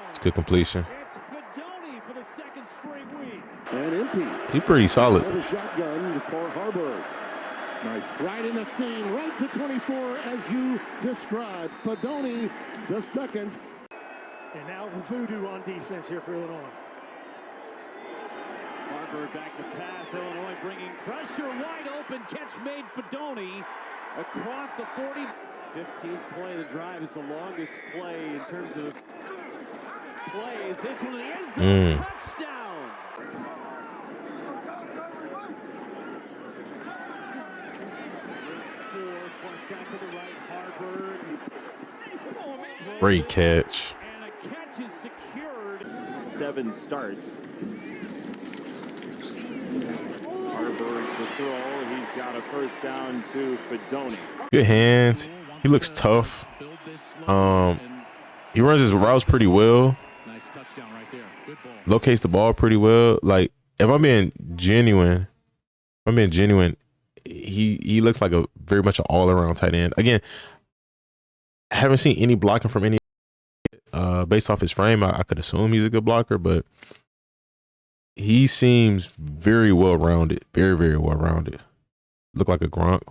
It's good completion. And empty. He's pretty solid. Shotgun for Harburg. Nice. Right in the seam, right to 24 as you described. Fidone the second. And now voodoo on defense here for Illinois. Barber back to pass. Illinois bringing pressure. Wide open catch made. Fidone across the 40. 15th play of the drive is the longest play in terms of plays. This one in the end zone. Touchdown. Flushed out to the right. Harvard. Great catch. And a catch is secured. 7 starts. Harvard to throw. He's got a first down to Fidone. Good hands. He looks tough. He runs his routes pretty well. Nice touchdown right there. Good ball. Locates the ball pretty well. Like, if I'm being genuine, he looks like a very much an all-around tight end. Again, I haven't seen any blocking from any. Based off his frame, I could assume he's a good blocker, but he seems very well-rounded. Very, very well-rounded. Look like a Gronk.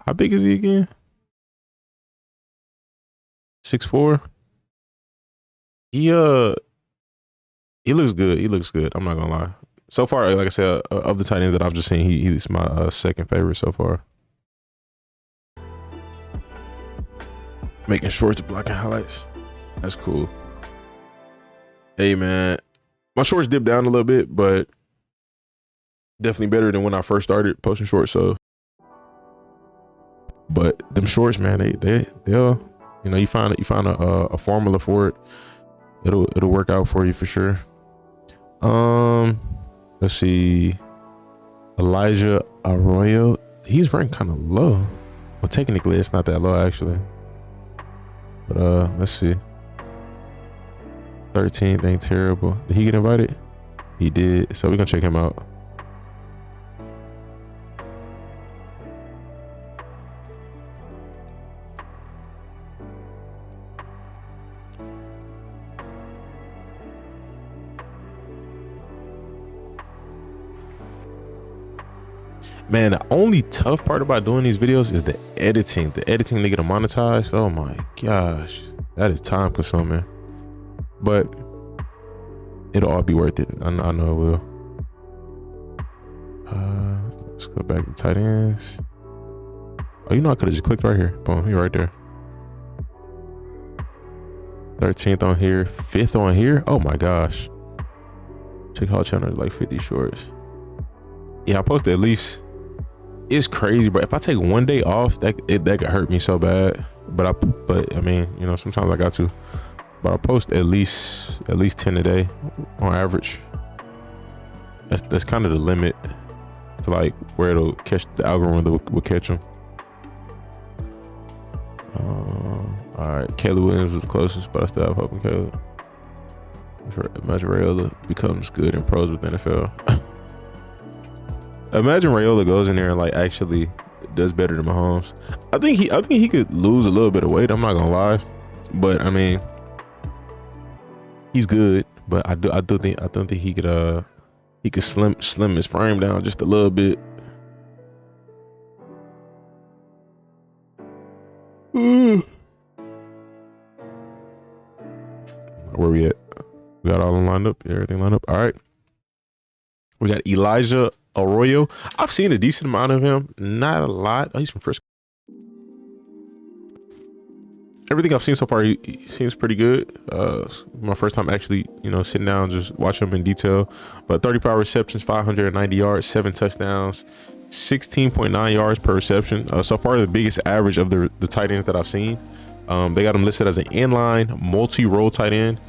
How big is he again? 6'4". He looks good. He looks good. I'm not gonna lie. So far, like I said, of the tight ends that I've just seen, he's my second favorite so far. Making shorts, blocking highlights. That's cool. Hey man, my shorts dipped down a little bit, but definitely better than when I first started posting shorts. So, but them shorts, man, they'll, you know, you find a formula for it. It'll work out for you for sure. Let's see. Elijah Arroyo. He's ranked kind of low. Well, technically it's not that low actually. But let's see. 13th ain't terrible. Did he get invited? He did. So we're gonna check him out. Man, the only tough part about doing these videos is the editing. The editing to get them monetized. Oh my gosh. That is time consuming. But it'll all be worth it. I know it will. Let's go back to tight ends. Oh, you know I could have just clicked right here. Boom, you're right there. 13th on here, 5th on here. Oh my gosh. Check Hall channel like 50 shorts. Yeah, I posted at least. It's crazy, but if I take one day off, that could hurt me so bad. But I mean, you know, sometimes I got to. But I post at least 10 a day on average. That's kind of the limit to like where it'll catch the algorithm will catch them. All right, Caleb Williams was the closest, but I still have hope in Caleb. Imagine Rayola becomes good in pros with NFL. Imagine Rayola goes in there and like actually does better than Mahomes. I think he could lose a little bit of weight. I'm not gonna lie, but I mean, he's good. But I do think he could slim his frame down just a little bit. Where we at? We got all them lined up. Everything lined up. All right. We got Elijah Arroyo. I've seen a decent amount of him. Not a lot. Oh, he's from Frisco. Everything I've seen so far, he seems pretty good. My first time actually, you know, sitting down, just watching him in detail. But 35 receptions, 590 yards, 7 touchdowns, 16.9 yards per reception. So far, the biggest average of the tight ends that I've seen. They got him listed as an inline, multi-role tight end.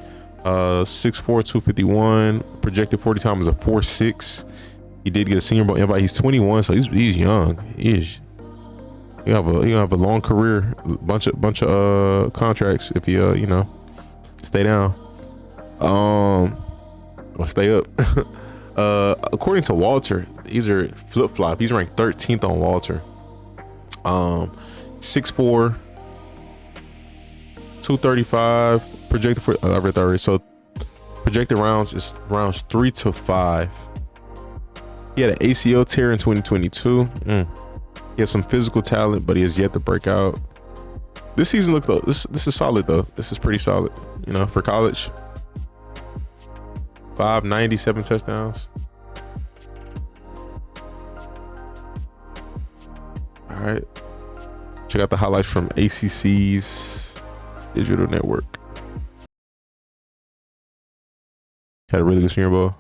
6'4", 251. Projected 40 time is a 4.6. He did get a Senior Bowl invite. He's 21, so he's young. He have a long career, bunch of contracts if you you know, stay down, or stay up. According to Walter, these are flip flop. He's ranked 13th on Walter. 6'4", 235. Projected for I read that already. So projected rounds is rounds 3 to 5. He had an ACL tear in 2022. He has some physical talent, but he has yet to break out. This season looks this is solid though. This is pretty solid, you know, for college. 597 touchdowns. All right, check out the highlights from ACC's digital network. Had a really good Senior Bowl.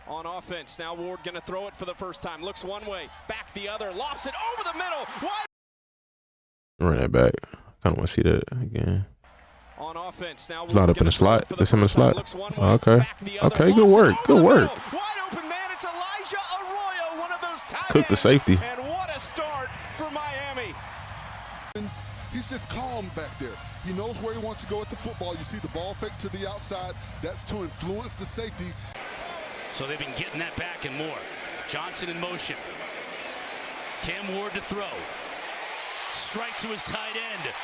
On offense, now Ward gonna throw it for the first time. Looks one way, back the other, lofts it over the middle. Wide. Run that back. Kind of want to see that again. On offense, now it's not up in the slot. It's in the slot. Okay. Okay. Good work. Good work. Wide open man. It's Arroyo, one of those tight Cook the safety. And what a start for Miami. He's just calm back there. He knows where he wants to go with the football. You see the ball fake to the outside. That's to influence the safety. So they've been getting that back and more. Johnson in motion. Cam Ward to throw. Strike to his tight end.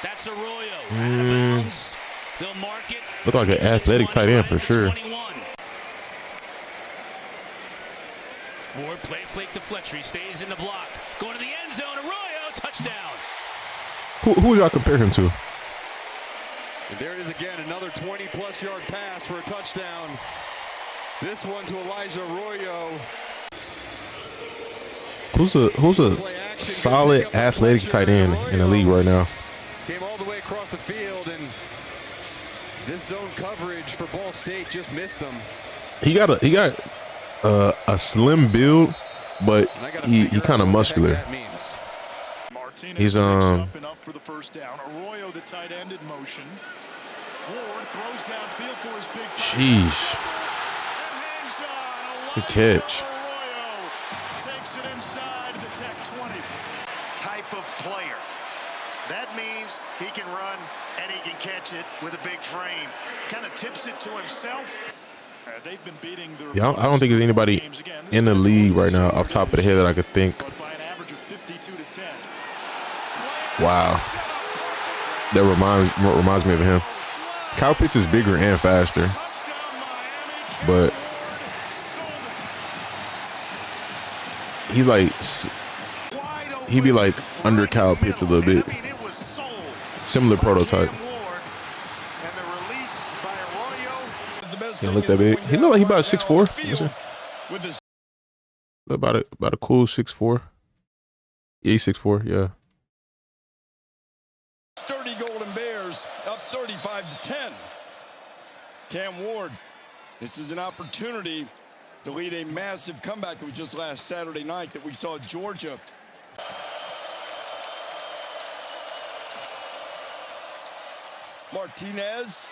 That's Arroyo. Out of bounds. They'll mark it. Look like an athletic tight end for sure. Ward play flake to Fletcher. He stays in the block. Going to the end zone. Arroyo, touchdown. Who y'all compare him to? And there it is again, another 20-plus yard pass for a touchdown. This one to Elijah Arroyo. Who's a solid athletic tight end in the league right now? Came all the way across the field, and this zone coverage for Ball State just missed him. He got a slim build, but he kind of muscular. He's up and up for the first down. Arroyo, the tight end, in motion. Ward throws downfield for his big. Sheesh. Good catch. Arroyo takes it inside the Tech 20. Type of player. That means he can run and he can catch it with a big frame. Kind of tips it to himself. They've been beating their Yeah, I don't think there's anybody in the league right now off top of the head that I could think. By an average of 52 to 10. Wow, that reminds me of him. Kyle Pitts is bigger and faster, but he's like he'd be like under Kyle Pitts a little bit. Similar prototype. He don't look that big. He look like he about 6'4". About a cool 6'4". Yeah, he's 6'4". Yeah. Sturdy Golden Bears up 35-10. Cam Ward, this is an opportunity to lead a massive comeback. It was just last Saturday night that we saw Georgia. Martinez.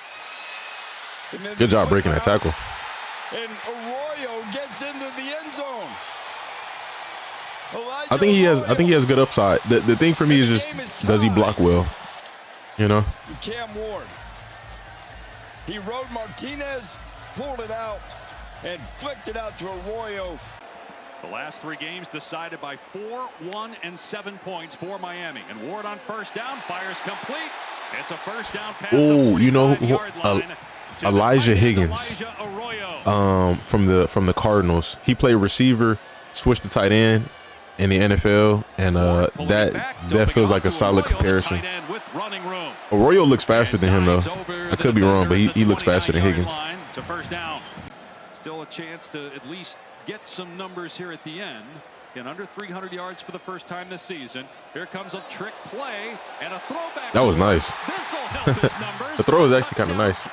Good job breaking that tackle. And Arroyo gets into the end zone. I think he has good upside. The thing for me is just, does he block well? You know? Cam Ward. He rode Martinez, pulled it out, and flicked it out to Arroyo. The last three games decided by 4, 1, and 7 points for Miami. And Ward on first down, fires complete. It's a first down pass. Oh, you know who? Elijah Higgins. From the Cardinals. He played receiver, switched to tight end in the NFL, and that feels like a solid comparison. Arroyo looks faster than him though. I could be wrong, but he looks faster than Higgins. To first down. Still a chance to at least get some numbers here at the end. And under 300 yards for the first time this season. Here comes a trick play and a throwback. That was nice. The throw is actually kind of nice.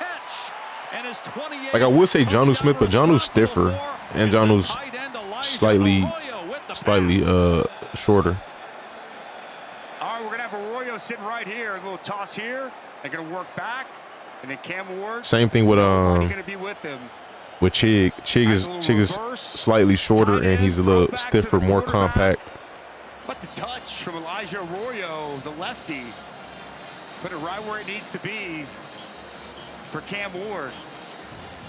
Like I would say Jonnu Smith, but Jonnu's stiffer and Jonnu's slightly shorter. All right, we're gonna have Arroyo sitting right here. A little toss here. They're gonna work back, and then Cam Ward. Same thing with gonna be with him. With Chig. Chig is slightly shorter and he's a little stiffer, more compact. But the touch from Elijah Arroyo, the lefty, put it right where it needs to be for Cam Ward.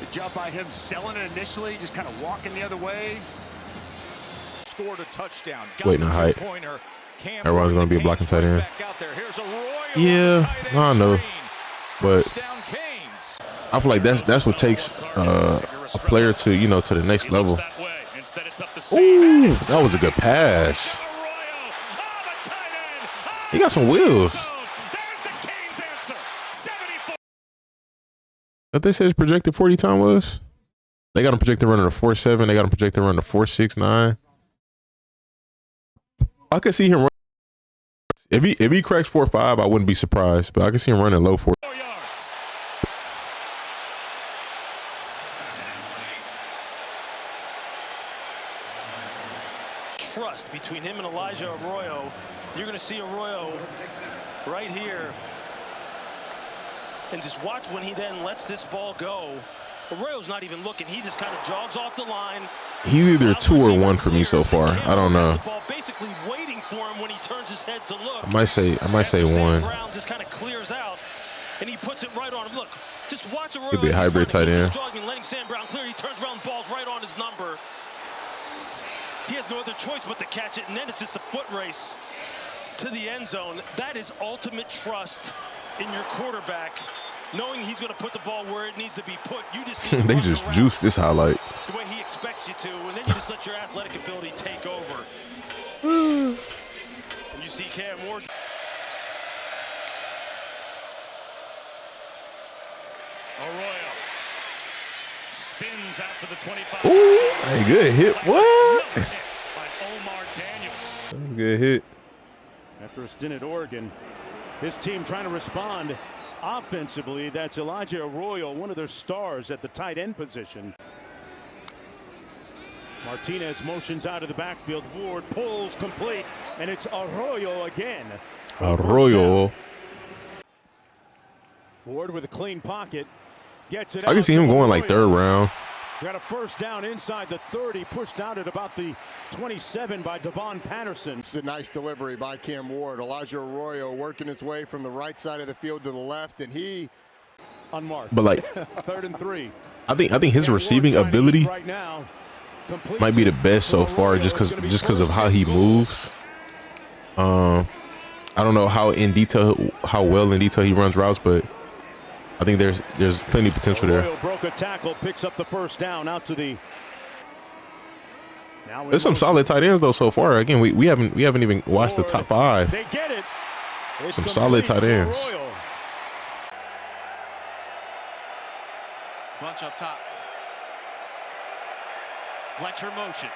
The jump by him selling it initially, just kind of walking the other way. Scored a touchdown. Waiting on height. Everyone's going to be a blocking tight end. Yeah, I know. But I feel like that's what takes a player to, to the next level. Ooh, that was a good pass. He got some wheels. There's the Canes answer. 74. What they said his projected 40 time was? They got him projected running a 4.7. They got him projected running a 4.69. I could see him run. If he cracks 4.5, I wouldn't be surprised. But I could see him running low 4. Trust between him and Elijah Arroyo. You're going to see Arroyo right here. And just watch when he then lets this ball go. Arroyo's not even looking. He just kind of jogs off the line. He's either 2 or 1 for me so far. I don't know. Basically waiting for him when he turns his head to look. I might say 1. Brown just kind of clears out, and he puts it right on him. Look, just watch Arroyo. Could be a hybrid tight end. Letting Sam Brown clear. He turns around, balls right on his number. He has no other choice but to catch it, and then it's just a foot race to the end zone. That is ultimate trust in your quarterback, knowing he's going to put the ball where it needs to be put. You just need to they just juiced this highlight the way he expects you to, and then you just let your athletic ability take over. And you see Cam Ward. Arroyo spins out to the 25. Ooh, hey, good hit. What? Good hit. After a stint at Oregon, his team trying to respond offensively. That's Elijah Arroyo, one of their stars at the tight end position. Martinez motions out of the backfield. Ward pulls complete, and it's Arroyo again. Arroyo. Ward with a clean pocket. Gets it I can see him going like 3rd round. Got a first down inside the 30, pushed out at about the 27 by Devon Patterson. It's a nice delivery by Cam Ward. Elijah Arroyo working his way from the right side of the field to the left, and he unmarked. But like 3rd and 3. I think his receiving ability right now might be the best so far, just because of how he moves. I don't know how well in detail he runs routes, but I think there's plenty of potential there. Broke a tackle, picks up the first down out to the. There's some solid tight ends though so far. Again, we haven't even watched the top 5. They get it. Some solid tight ends. Bunch up top. Fletcher motions.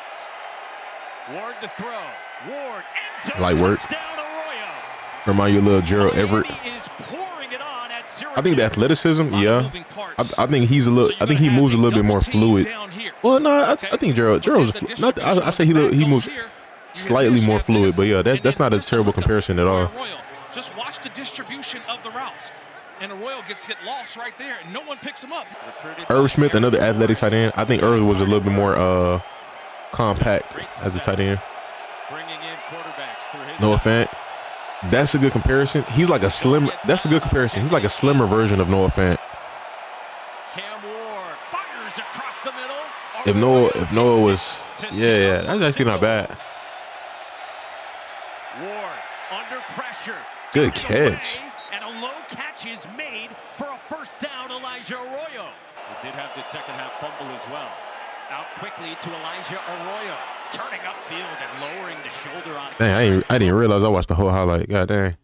Ward to throw. Ward ends up Light work. touchdown Arroyo. Remind you a little Gerald Everett. Is pouring it on at I think the athleticism, yeah. I think he's a little. I think he moves a little bit more fluid. Well, no, I think Gerald's not. I say he moves slightly more fluid, but yeah, that's not a terrible comparison at all. Just watch the distribution of the routes, and Arroyo gets hit lost right there, and no one picks him up. Irv Smith, another athletic tight end. I think Irv was a little bit more compact as a tight end. Noah Fant. That's a good comparison. He's like a slim. That's a good comparison. He's like a slimmer version of Noah Fant. Cam Ward fires across the middle. If Noah was, yeah, that's actually not bad. Ward under pressure. Good catch. And a low catch is made for a first down. Elijah Arroyo. He did have the second half fumble as well. Out quickly to Elijah Arroyo, turning upfield and lowering the shoulder on. Dang, I didn't realize I watched the whole highlight. God dang.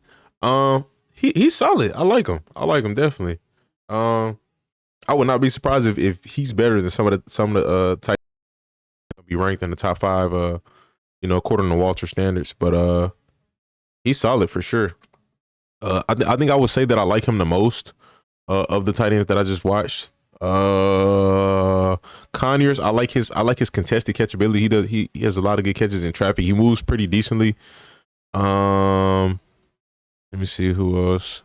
He's solid. I like him. Definitely. I would not be surprised if he's better than some of the tight be ranked in the top 5. According to Walter standards. But he's solid for sure. I think I would say that I like him the most of the tight ends that I just watched. Conyers, I like his contested catchability. He has a lot of good catches in traffic. He moves pretty decently. Let me see who else.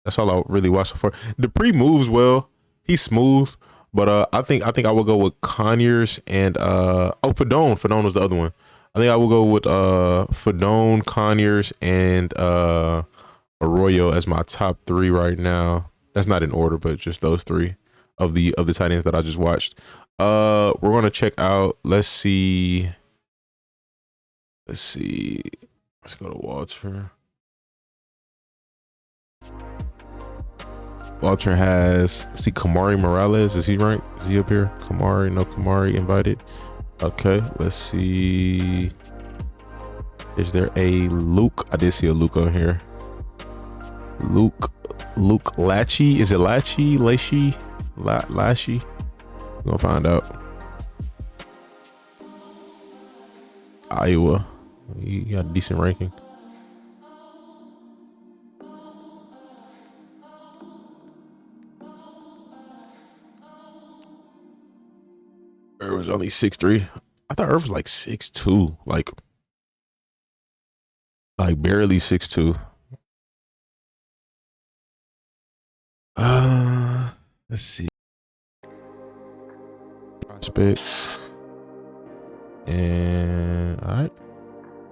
That's all I really watched so far. Dippre moves well. He's smooth, but I think I will go with Conyers and Fidone. Fidone was the other one. I think I will go with Fidone, Conyers, and Arroyo as my top 3 right now. That's not in order, but just those 3 of the tight ends that I just watched. We're gonna check out. Let's see. Let's go to Walter. Walter has, see, Kamari Morales. Is he ranked? Is he up here? Kamari, no Kamari invited. Okay, let's see. Is there a Luke? I did see a Luke on here. Luke Lachey. Is it Lachey? Lachey? We're gonna find out. Iowa. He got a decent ranking. Irv was only 6'3". I thought Irv was like 6'2", like barely 6'2". Let's see. Prospects. And all right.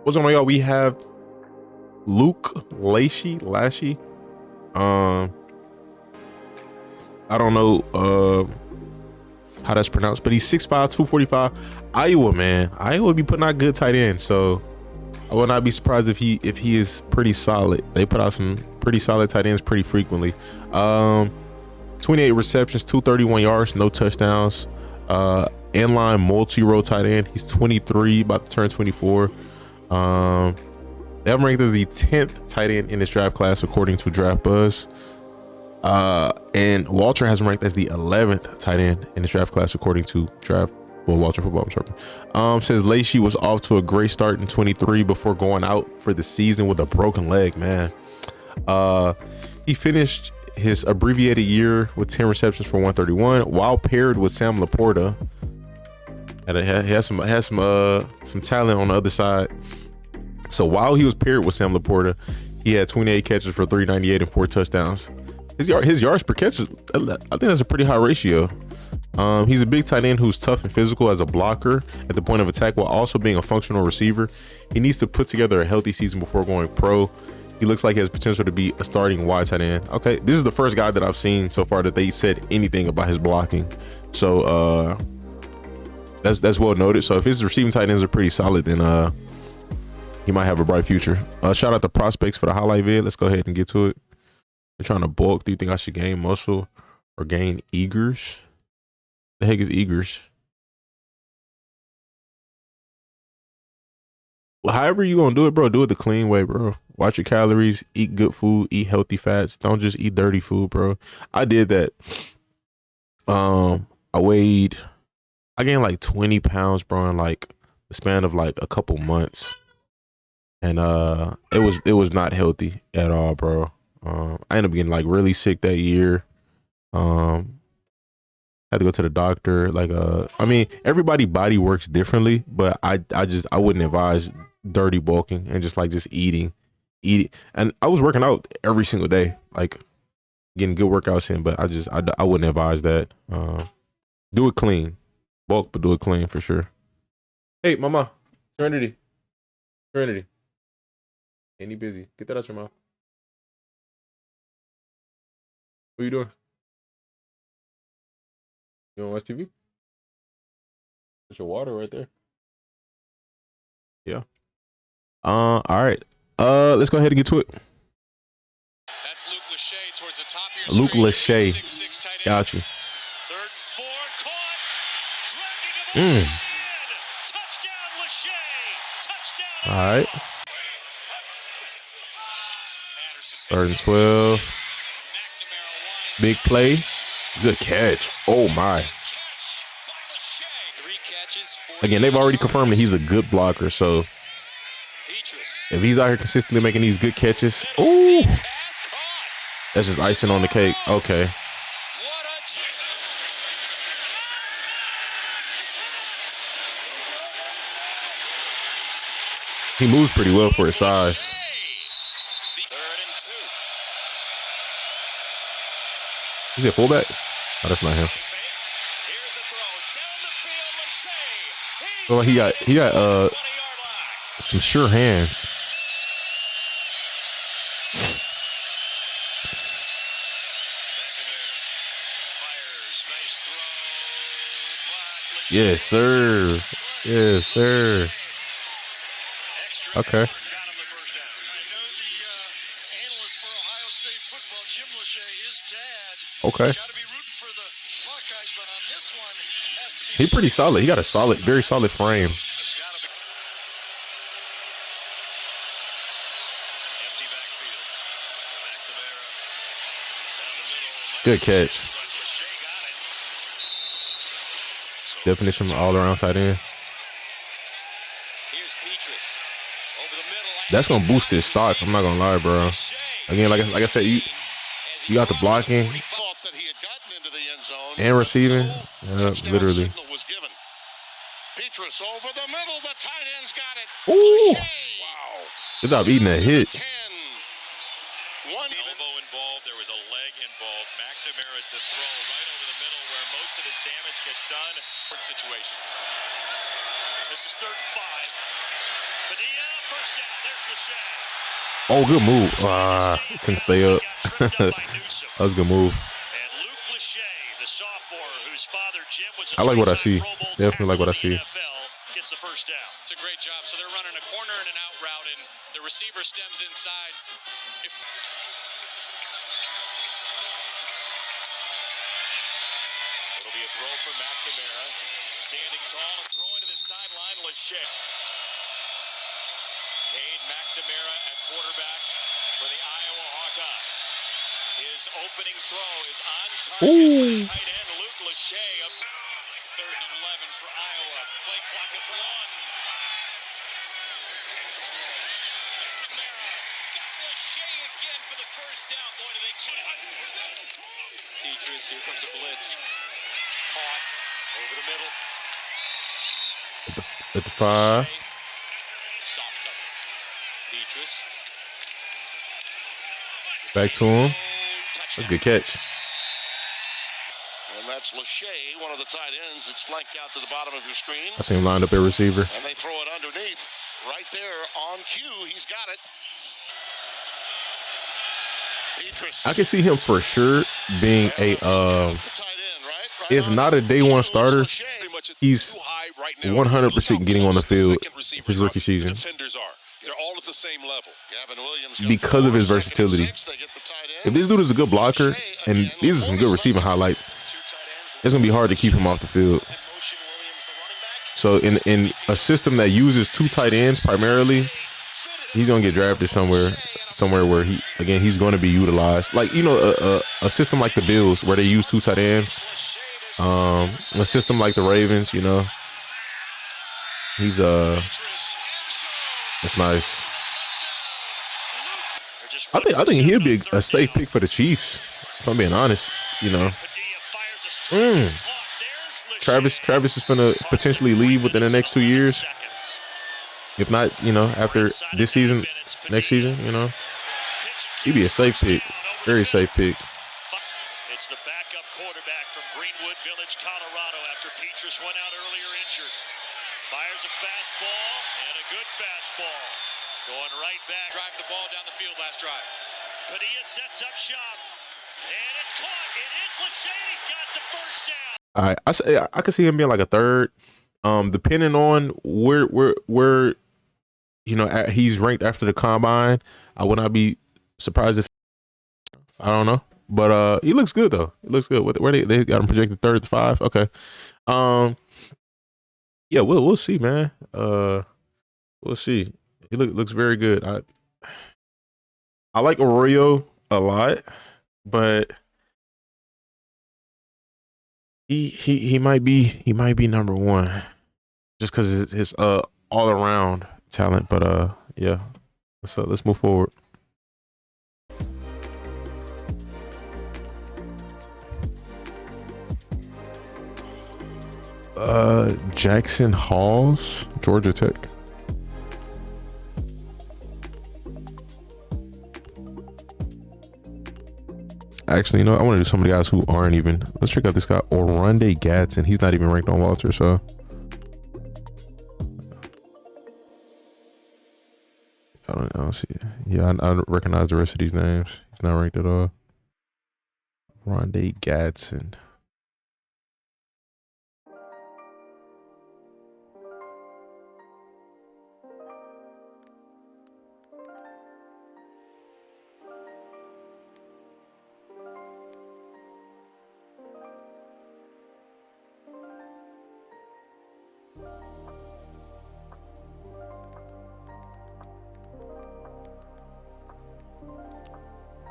What's going on, y'all? We have Luke Lachey. I don't know how that's pronounced, but he's 6'5", 245. Iowa, man. Iowa be putting out good tight ends, so I would not be surprised if he is pretty solid. They put out some pretty solid tight ends pretty frequently. 28 receptions, 231 yards, no touchdowns. Inline multi-row tight end. He's 23, about to turn 24. They have him ranked as the 10th tight end in this draft class according to Draft Buzz. And Walter has him ranked as the 11th tight end in this draft class according to Walter Football. Says Lachey was off to a great start in 23 before going out for the season with a broken leg, man. He finished his abbreviated year with 10 receptions for 131 while paired with Sam Laporta. He has some talent on the other side. So while he was paired with Sam Laporta, he had 28 catches for 398 and 4 touchdowns. His yards per catch, I think that's a pretty high ratio. He's a big tight end who's tough and physical as a blocker at the point of attack while also being a functional receiver. He needs to put together a healthy season before going pro. He looks like he has potential to be a starting wide tight end. Okay, this is the first guy that I've seen so far that they said anything about his blocking. So that's well noted. So if his receiving tight ends are pretty solid, then he might have a bright future. Shout out to prospects for the highlight vid. Let's go ahead and get to it. I'm trying to bulk. Do you think I should gain muscle or gain eagers? The heck is eagers? Well, however you gonna do it, bro, do it the clean way, bro. Watch your calories, eat good food, eat healthy fats. Don't just eat dirty food, bro. I did that. I gained like 20 pounds, bro, in like the span of like a couple months. And it was not healthy at all, bro. I ended up getting like really sick that year. Had to go to the doctor. Like I mean, everybody body works differently, but I wouldn't advise dirty bulking and just eating. And I was working out every single day, like getting good workouts in, but I wouldn't advise that. Do it clean, bulk, but do it clean for sure. Hey, mama, Serenity. Ain't he busy? Get that out your mouth. What are you doing? You want to watch TV? There's your water right there. Yeah. All right. Let's go ahead and get to it. That's Luke Lachey towards the top of your Luke Lachey. 6'6" tight end. Got you. 3rd and 4, caught. Dragging him Mm. Touchdown, Lachey. Touchdown. All right. 3rd and 12. Big play. Good catch. Oh my. Again, they've already confirmed that he's a good blocker. So if he's out here consistently making these good catches, ooh, that's just icing on the cake. Okay. He moves pretty well for his size. Is it fullback? Oh, that's not him. Well, he got some sure hands. Yes, sir. Yes, sir. Okay. Okay. He's pretty solid. He got a very solid frame. Good catch. Definition of all-around tight end. That's gonna boost his stock. I'm not gonna lie, bro. Again, like I said, you got the blocking and receiving. Literally. Over the middle, the tight end's got it. Ooh. Wow. Good job eating that hit. One elbow involved. There was a leg involved. McNamara to throw right over the middle where most of his damage gets done. Situations. This is 3rd and 5. Padilla, first down. There's Lachey. Oh, good move. Can stay up. That was a good move. And Luke Lachey, the sophomore whose father Jim was a I like what I see. Definitely like what I see. Gets the first down. It's a great job. So they're running a corner and an out route, and the receiver stems inside. It'll be a throw from McNamara. Standing tall and throwing to the sideline, Lachey. Cade McNamara at quarterback for the Iowa Hawkeyes. His opening throw is on target. Tight end Luke Lachey. 3rd and 11 for Iowa. Play clock at 1. McNamara got Lachey again for the first down. Boy, do they kill it. Petrus, here comes a blitz. Caught over the middle. At the 5. Soft coverage. Petrus. Back to him. That's a good catch. And that's Lachey, one of the tight ends. It's flanked out to the bottom of your screen. I see him lined up at receiver. And they throw it underneath. Right there on cue. He's got it. Petrus. I can see him for sure being a if not a day one starter, he's 100% getting on the field his rookie season. They're all at the same level. Gavin Williams Because of his versatility. If this dude is a good blocker, and these are some good receiving highlights, it's going to be hard to keep him off the field. So in a system that uses 2 tight ends primarily, he's going to get drafted somewhere where he's going to be utilized. Like, a system like the Bills where they use 2 tight ends, a system like the Ravens, he's that's nice. I think he'll be a safe pick for the Chiefs, if I'm being honest. Travis is gonna potentially leave within the next 2 years. If not, after this season, next season, he'd be a safe pick, very safe pick. It's the backup quarterback from Greenwood Village, Colorado, after Petrus went out earlier injured. Fires a fastball and a good fastball. Going right back. Drive the ball down the field last drive. Padilla sets up shop. And it's caught. It is Lachey. He's got the first down. All right, I could see him being like a 3rd, depending on where he's ranked after the combine. I would not be surprised if I don't know, but he looks good though. He looks good. Where they got him projected 3rd to 5. Okay, yeah, we'll see, man. We'll see. He looks very good. I like Arroyo a lot, but he might be number 1 just because his all around talent. But yeah, let's move forward. Jackson Hawes, Georgia Tech. Actually, I want to do some of the guys who aren't even. Let's check out this guy, Oronde Gadsden. He's not even ranked on Walter, so. I don't see it. Yeah, I don't recognize the rest of these names. He's not ranked at all. Oronde Gadsden.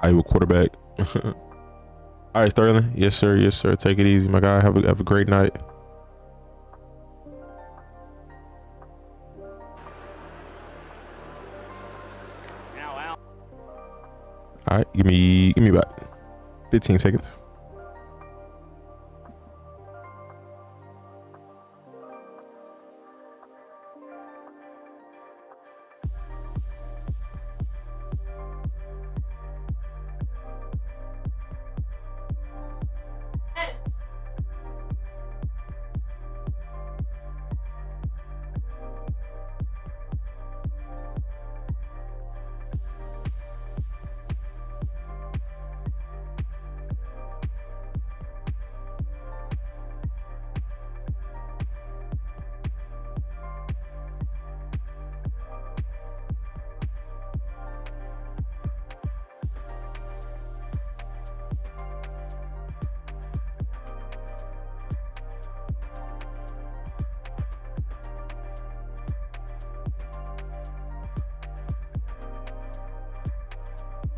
Iowa quarterback. All right, Sterling. Yes, sir. Yes, sir. Take it easy, my guy. Have a great night. All right, give me about 15 seconds.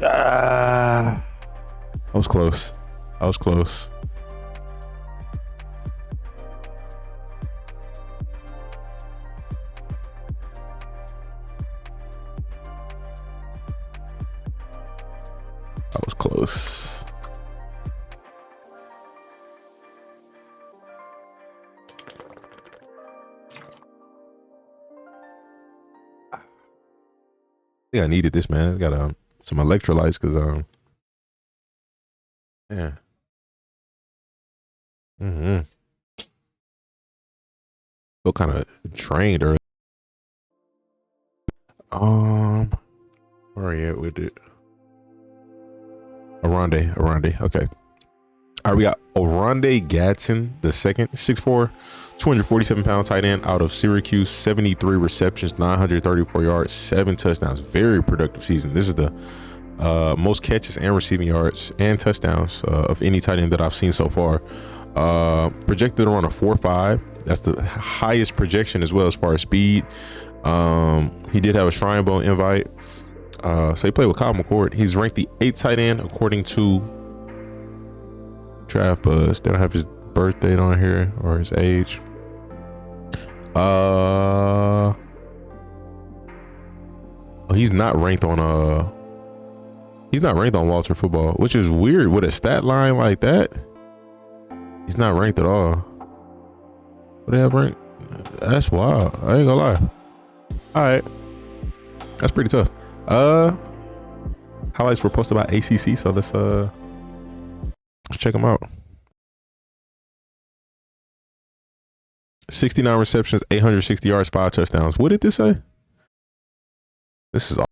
I was close. I was close. I was close. I think I needed this, man. I got some electrolytes because yeah. Feel kind of drained early. Where are you at with it? Oronde. Okay. All right, we got Oronde Gadsden II, 6'4", 247-pound tight end out of Syracuse, 73 receptions, 934 yards, 7 touchdowns. Very productive season. This is the most catches and receiving yards and touchdowns of any tight end that I've seen so far. Projected around a 4.5. That's the highest projection as well as far as speed. He did have a Shrine Bowl invite. So he played with Kyle McCord. He's ranked the 8th tight end according to Draft Buzz. They don't have his birth date on here or his age. He's not ranked on Walter Football, which is weird with a stat line like that. He's not ranked at all. What do they have ranked? That's wild. I ain't gonna lie. All right, that's pretty tough. Highlights were posted by ACC, so let's check them out. 69 receptions, 860 yards, 5 touchdowns. What did this say? This is all.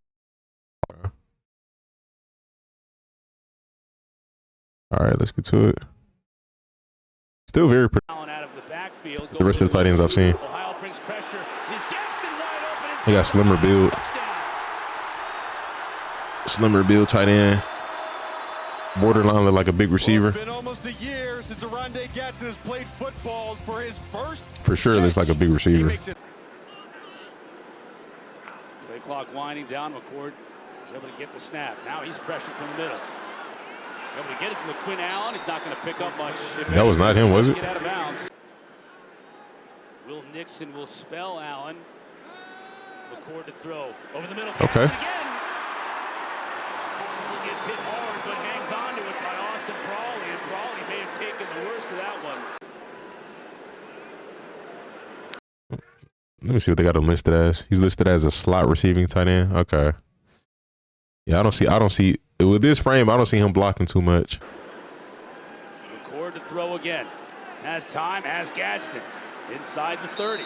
All right, let's get to it. Still very the rest of the tight ends I've seen. He got slimmer build. Slimmer build tight end. Borderline look like a big receiver. It's been almost a year since Oronde Gadsden has played football for his first. For sure, looks like a big receiver. Play clock winding down. McCord is able to get the snap. Now he's pressured from the middle. He's able to get it to McQuinn Allen. He's not going to pick up much. That was not him, was it? Get out of bounds. Will Nixon will spell Allen. McCord to throw over the middle. Okay. He gets hit hard, but hangs on to it by Austin Brawley, and Brawley may have taken the worst of that one. Let me see what they got him listed as. He's listed as a slot receiving tight end. Okay. Yeah, I don't see with this frame, I don't see him blocking too much. McCord to throw again. Has time, has Gadsden. Inside the 30.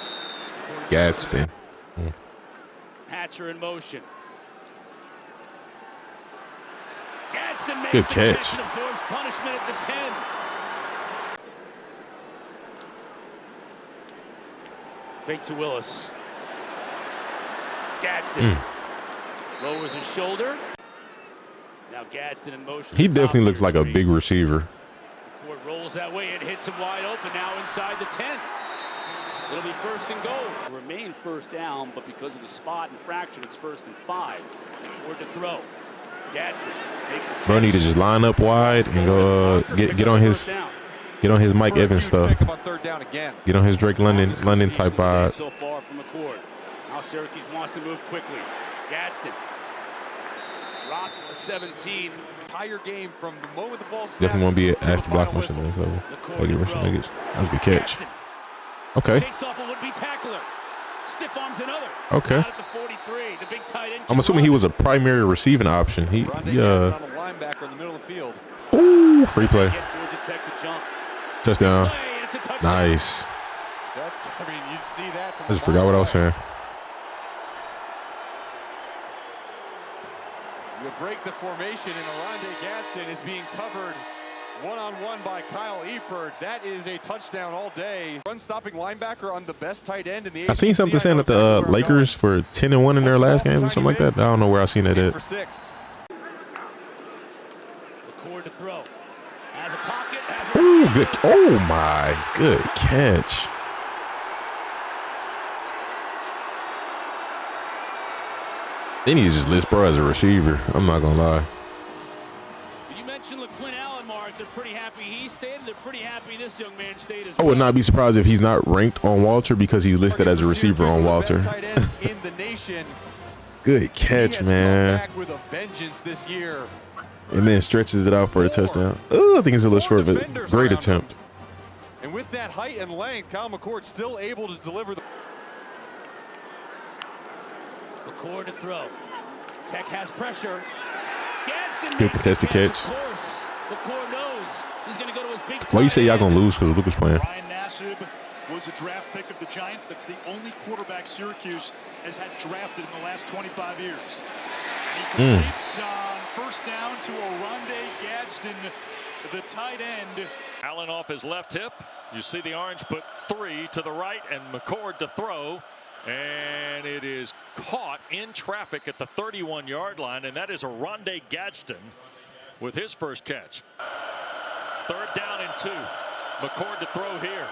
Gadsden. Hatcher in motion. Gadsden makes good the catch. And absorbs punishment at the 10. Fake to Willis. Gadsden lowers his shoulder. Now Gadsden in motion. He definitely looks like a big receiver. Court rolls that way and hits him wide open now inside the 10. It'll be 1st and goal. Remain first down, but because of the spot infraction, it's 1st and 5. Ford to throw. Bro need to just line up wide and go get on his Mike Evans stuff. Get on his Drake London type vibe. So far from McCord. Now Syracuse wants to move quickly. Gadsden dropped 17. Entire game from the moment the ball snapped. Definitely won't be asked to block motion level. That's a good catch. Okay. Chase off a would-be tackler. Stiff arms another. Okay. Out at the 43, the big tight end. I'm assuming he was a primary receiving option. He on the linebacker in the middle of the field. Ooh, free play. Get Georgia Tech to jump. Touchdown. Nice. That's, I mean, you'd see that from I just forgot what I was saying. You break the formation, and Oronde Gadsden is being covered one-on-one by Kyle Eford. That is a touchdown all day. Run-stopping linebacker on the best tight end in the ACC. I seen something saying that the Lakers for 10-1 in their last games or something like that. I don't know where I seen that at. McCord to throw. Has a pocket. Ooh, good. Oh my, good catch. They need to just list bro as a receiver. I'm not gonna lie. You mentioned LaQuinn Mark. They're pretty happy he stayed. They're pretty happy this young man stayed as I would not be surprised if he's not ranked on Walter because he's listed as a receiver on Walter. Good catch, man. Back with a vengeance this year. And then stretches it out for a touchdown. Oh, I think it's a little short, but great attempt. And with that height and length, Kyle McCord still able to deliver the. McCord to throw. Tech has pressure. Good contested catch. McCord knows he's going to go to his big. Why you say y'all gonna lose because Luke was playing? Ryan Nassib was a draft pick of the Giants. That's the only quarterback Syracuse has had drafted in the last 25 years. And he completes on first down to Oronde Gadsden, the tight end. Allen off his left hip. You see the orange put 3 to the right, and McCord to throw. And it is caught in traffic at the 31-yard line, and that is Oronde Gadsden with his first catch. 3rd down and 2. McCord to throw here.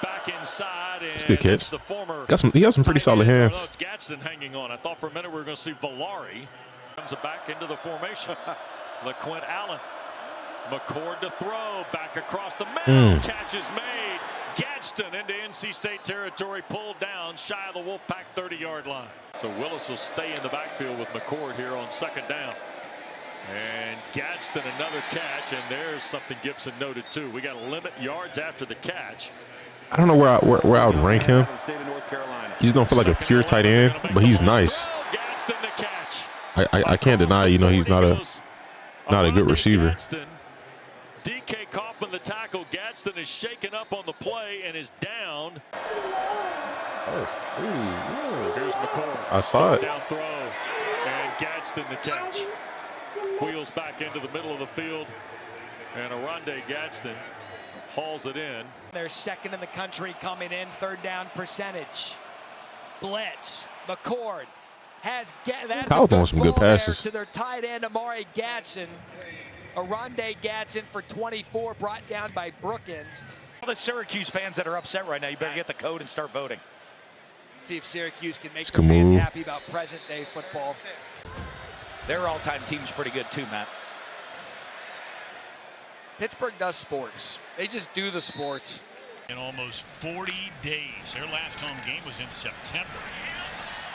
Back inside, and it's a good catch. The former He got some pretty solid hands. It's Gadsden hanging on. I thought for a minute we were going to see Villari. Comes back into the formation. LaQuinn Allen. McCord to throw. Back across the middle. Catch is made. Gadsden into NC State territory, pulled down shy of the Wolfpack 30-yard line. So Willis will stay in the backfield with McCord here on 2nd down. And Gadsden another catch, and there's something Gibson noted too. We got to limit yards after the catch. I don't know where I would rank him. He just don't feel like a pure tight end, but he's nice. Gadsden the catch. I can't deny, he's not a good receiver. DK Kaufman the tackle. Gadsden is shaken up on the play and is down. Here's McCord. I saw it. Down throw, and Gadsden the catch. Wheels back into the middle of the field, and Oronde Gadsden hauls it in. They're 2nd in the country coming in, 3rd down percentage. Blitz. McCord has Kyle throwing some good passes to their tight end Amari Gadsden. Oronde Gadsden for 24, brought down by Brookins. All the Syracuse fans that are upset right now, you better get the code and start voting. See if Syracuse can make their fans happy about present-day football. Their all-time team's pretty good too, Matt. Pittsburgh does sports. They just do the sports. In almost 40 days. Their last home game was in September.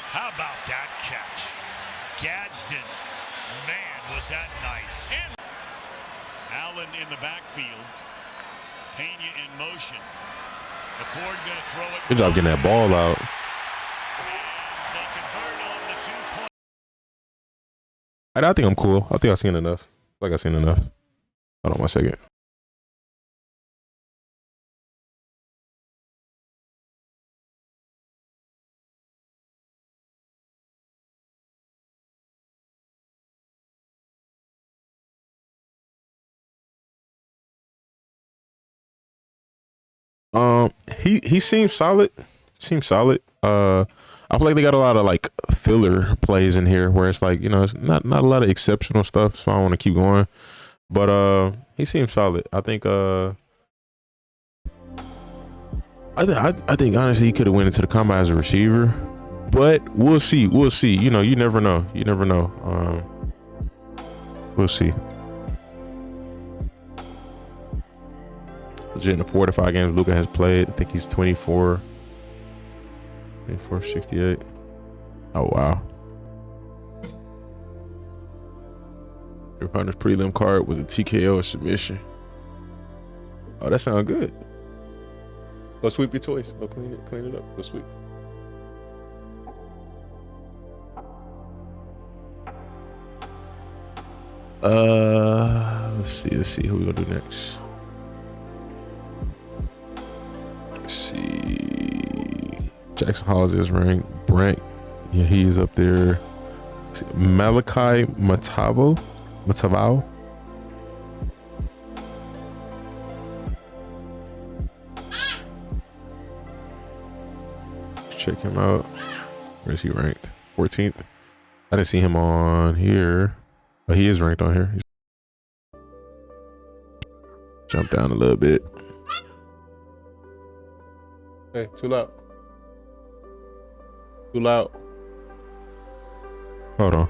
How about that catch? Gadsden. Man, was that nice. And Allen in the backfield. Pena in motion. McCord going to throw it. Good job getting that ball out. I think I'm cool. I think I've seen enough. I've seen enough. Hold on 1 second. He seems solid. I feel like they got a lot of like filler plays in here where it's like, it's not a lot of exceptional stuff, so I want to keep going. But he seems solid. I think I think honestly he could have went into the combine as a receiver, but we'll see. You never know. We'll see. Legit in the 4 to 5 games Luka has played, I think he's 24 for 68. Oh wow. Your partner's prelim card was a TKO submission. Oh, that sounds good. Go sweep your toys. Go clean it up. Go sweep. Let's see who we gonna do next. Let's see. Jackson Hawes is ranked. Brant, yeah, he is up there. Moliki Matavao. Check him out. Where is he ranked? 14th. I didn't see him on here. But he is ranked on here. Jump down a little bit. Hey, too loud. Too loud. Hold on.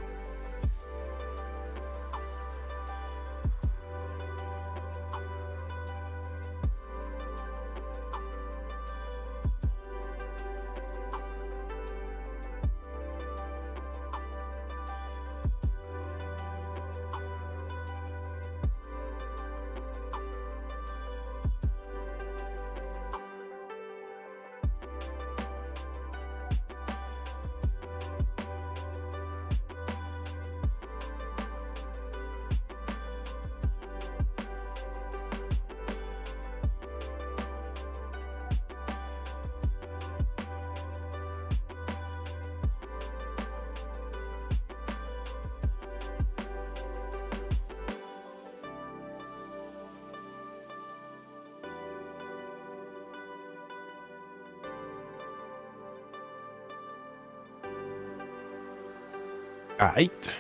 Aight.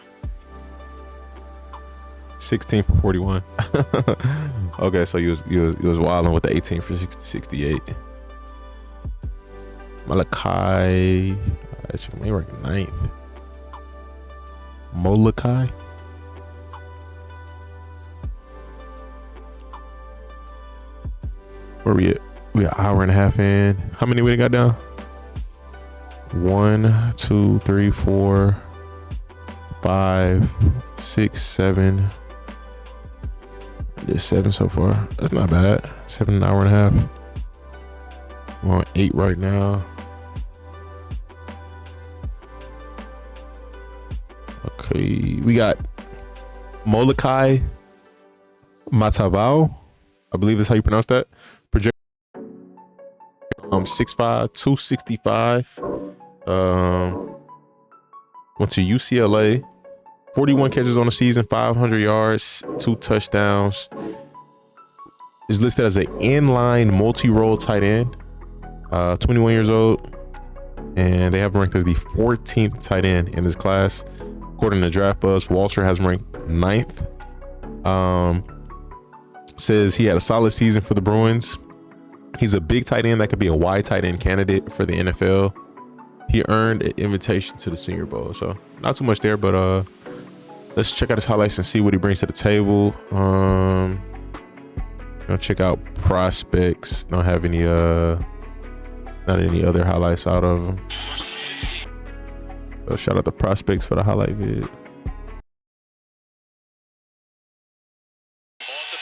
16 for 41. Okay, so you was wilding with the 18 for 68. Moliki, actually, rank 9th. Moliki. Where we at? We an hour and a half in. How many we got down? 1, 2, 3, 4, 5, 6, 7. There's 7 so far. That's not bad. 7 an hour and a half. We're on 8 right now. Okay, we got Moliki Matavao. I believe that's how you pronounce that. Project 6'5", 265. Went to UCLA. 41 catches on the season, 500 yards, 2 touchdowns. Is listed as an inline multi-role tight end. 21 years old, and they have ranked as the 14th tight end in this class. According to Draft Buzz, Walter has ranked 9th. Says he had a solid season for the Bruins. He's a big tight end that could be a wide tight end candidate for the NFL. He earned an invitation to the Senior Bowl, so not too much there, but let's check out his highlights and see what he brings to the table. Check out prospects. Don't have any not any other highlights out of him. So shout out the prospects for the highlight vid. On the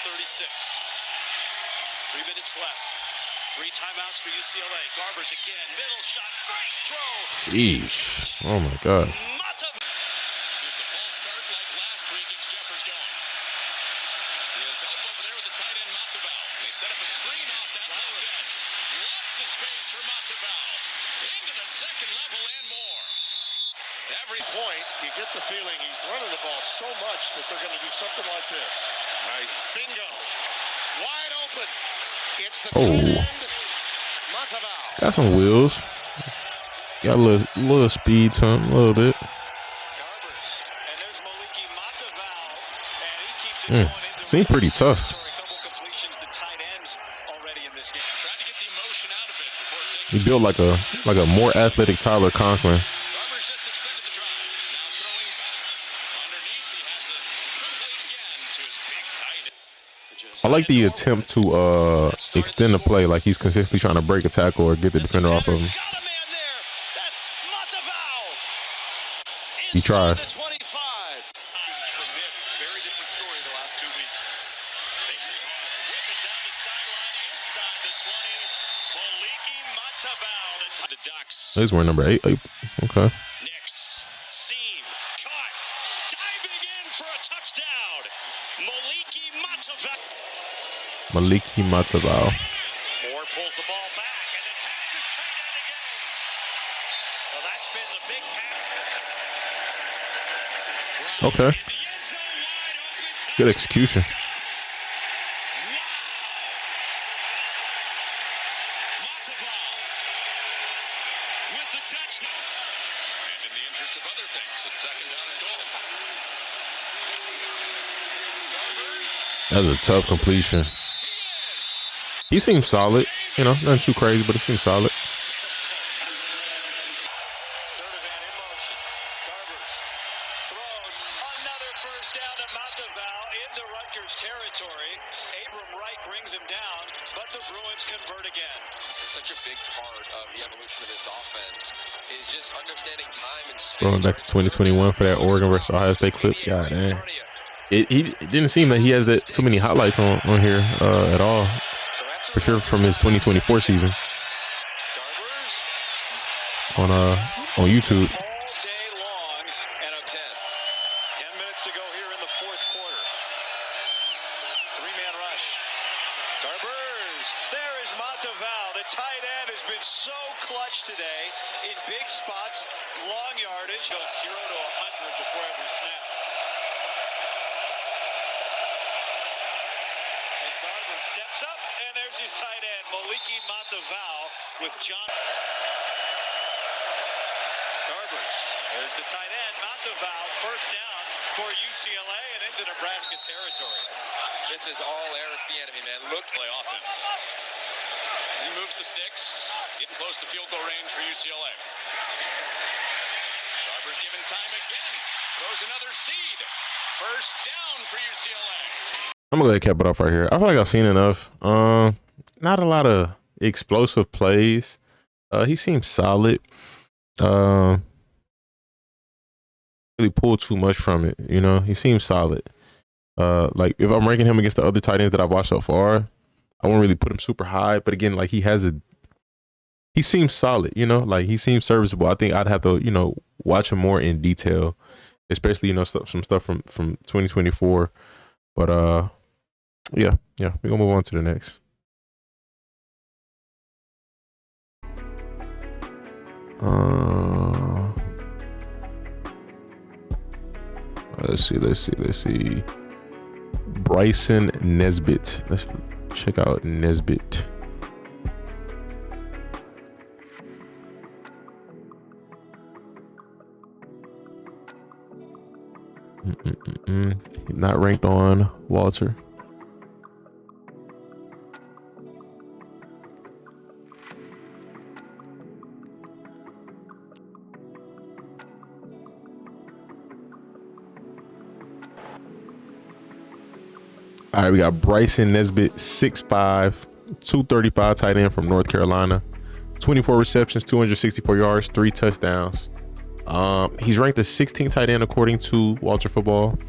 36. 3 minutes left. 3 timeouts for UCLA. Garbers again. Middle shot. Great throw. Sheesh. Oh my gosh. The feeling he's running the ball so much that they're going to do something like this. Nice. Bingo. Wide open. It's the tight end, Matavao. Got some wheels. Got a little speed to him, a little bit. And there's Moliki Matavao, and he keeps it going into Seemed pretty tough. a couple completions to tight ends already in this game. Trying to get the emotion out of it before it takes. He built like a more athletic Tyler Conklin. I like the attempt to extend the play, like he's consistently trying to break a tackle or get the defender off of him. He tries. He's wearing number 8. Okay. Next, seam, caught, diving in for a touchdown. Moliki Matavao. Moliki Matavao. Moore pulls the ball back and then has his tight end again. Well, that's been the big pass. Okay. Good execution. That was a tough completion. He seems solid. You know, nothing too crazy, but he seems solid. Another first down to Matavao into Rutgers territory. Abram Wright brings him down, but the Bruins convert again. It's such a big part of the evolution of this offense is just understanding time and space. Going back to 2021 for that Oregon versus Ohio State clip. God damn. It didn't seem that he has that too many highlights on here at all. For sure from his 2024 season. On YouTube. Today in big spots, long yardage, goes 0 to 100 before every snap. And Garber steps up, and there's his tight end, Moliki Matavao with John. Garbers, there's the tight end, Matavao, first down for UCLA and into Nebraska territory. This is all Eric Bieniemy, man. Look, play offense. He moves the sticks. Getting close to field goal range for UCLA. Garber's given time again. Throws another seed. First down for UCLA. I'm gonna go ahead and cap it off right here. I feel like I've seen enough. Not a lot of explosive plays. He seems solid. Really pulled too much from it. You know, he seems solid. Like if I'm ranking him against the other tight ends that I've watched so far, I won't really put him super high. But again, like he seems solid, you know, like he seems serviceable. I think I'd have to, you know, watch him more in detail, especially, you know, some stuff from 2024. But yeah, we're gonna move on to the next. Let's see. Bryson Nesbit. Let's check out Nesbit. Not ranked on Walter. All right, we got Bryson Nesbit, 6'5", 235 tight end from North Carolina, 24 receptions, 264 yards, 3 touchdowns. He's ranked the 16th tight end according to Walter Football.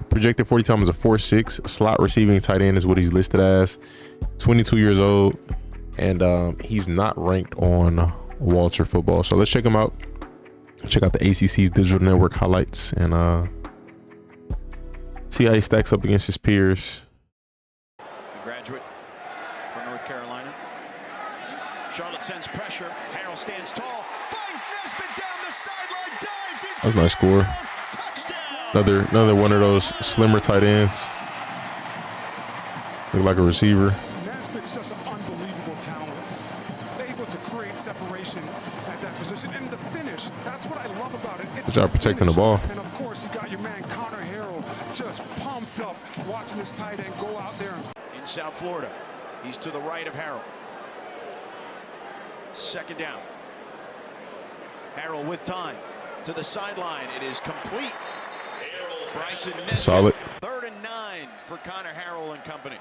Projected 40 time is a 4.6. Slot receiving tight end is what he's listed as. 22 years old, and he's not ranked on Walter Football. So let's check him out. Check out the ACC's digital network highlights and see how he stacks up against his peers. A graduate from North Carolina. Charlotte sends pressure. Harrell stands tall. Finds Nesbit down the sideline. Dives into That's a nice score. Another one of those slimmer tight ends. Look like a receiver. Nesbit's just an unbelievable talent. Able to create separation at that position. And the finish, that's what I love about it. It's Good job protecting the ball. And of course, you got your man Connor Harrell just pumped up watching this tight end go out there. In South Florida, he's to the right of Harrell. Second down. Harrell with time to the sideline. It is complete. Bryson Nesbit. Solid. 3rd and 9. for Connor Harrell and company.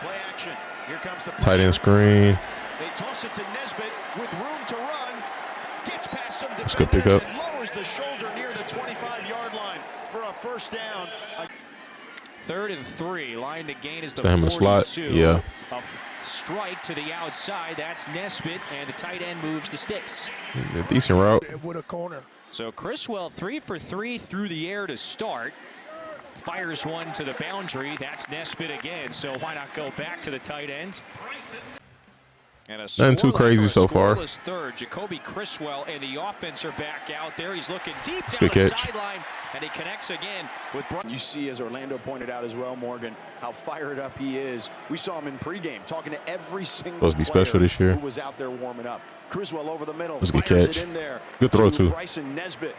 Play action. Here comes the tight end screen. They toss it to Nesbit with room to run. Gets past some That's a good pickup. and lowers the shoulder near the 25-yard line for a first down. 3rd and 3. Line to gain is the Him in the slot. 42. Yeah. A strike to the outside. That's Nesbit, and the tight end moves the sticks. A decent route. With a corner. So Criswell 3 for 3 through the air to start. Fires one to the boundary. That's Nesbit again. So why not go back to the tight end? And Nothing too crazy so far. Third, Jacoby Criswell and the offense are back out there. He's looking deep That's down good the catch. sideline, and he connects again with Brian. You see, as Orlando pointed out as well, Morgan, how fired up he is. We saw him in pregame talking to every single Supposed to be special this year. who was out there warming up. Criswell over the middle. That's a good fires catch. it in there Good throw, to too. Bryson Nesbit.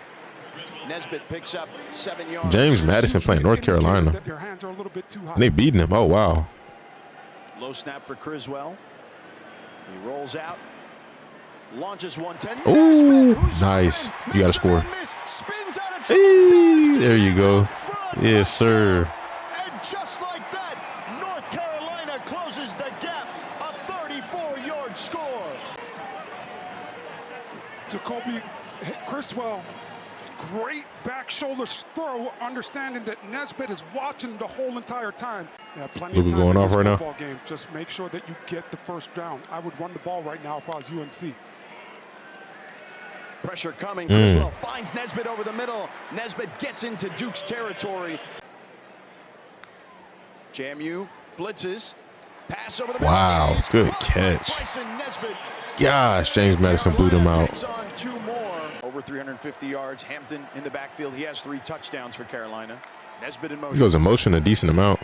Nesbit picks up 7 yards. James Madison playing North Carolina. Your hands are a little bit too high. And they beating him. Oh, wow. Low snap for Criswell. He rolls out. Launches 110. Ooh, nice. You got to score. Hey, there you go. Yes, sir. And just like that, North Carolina closes the gap. A 34-yard score. Jacoby Criswell, great back shoulder throw, understanding that Nesbit is watching the whole entire time. Yeah, plenty of Luka time going in off this right now. football game. Just make sure that you get the first down. I would run the ball right now if I was UNC. Pressure coming. Criswell finds Nesbit over the middle. Nesbit gets into Duke's territory. JMU blitzes. Pass over the middle. Wow, good catch. Gosh, James Madison blew them out. Takes on 2 more. Over 350 yards. Hampton in the backfield. He has 3 touchdowns for Carolina. Nesbit in motion. He goes in motion a decent amount.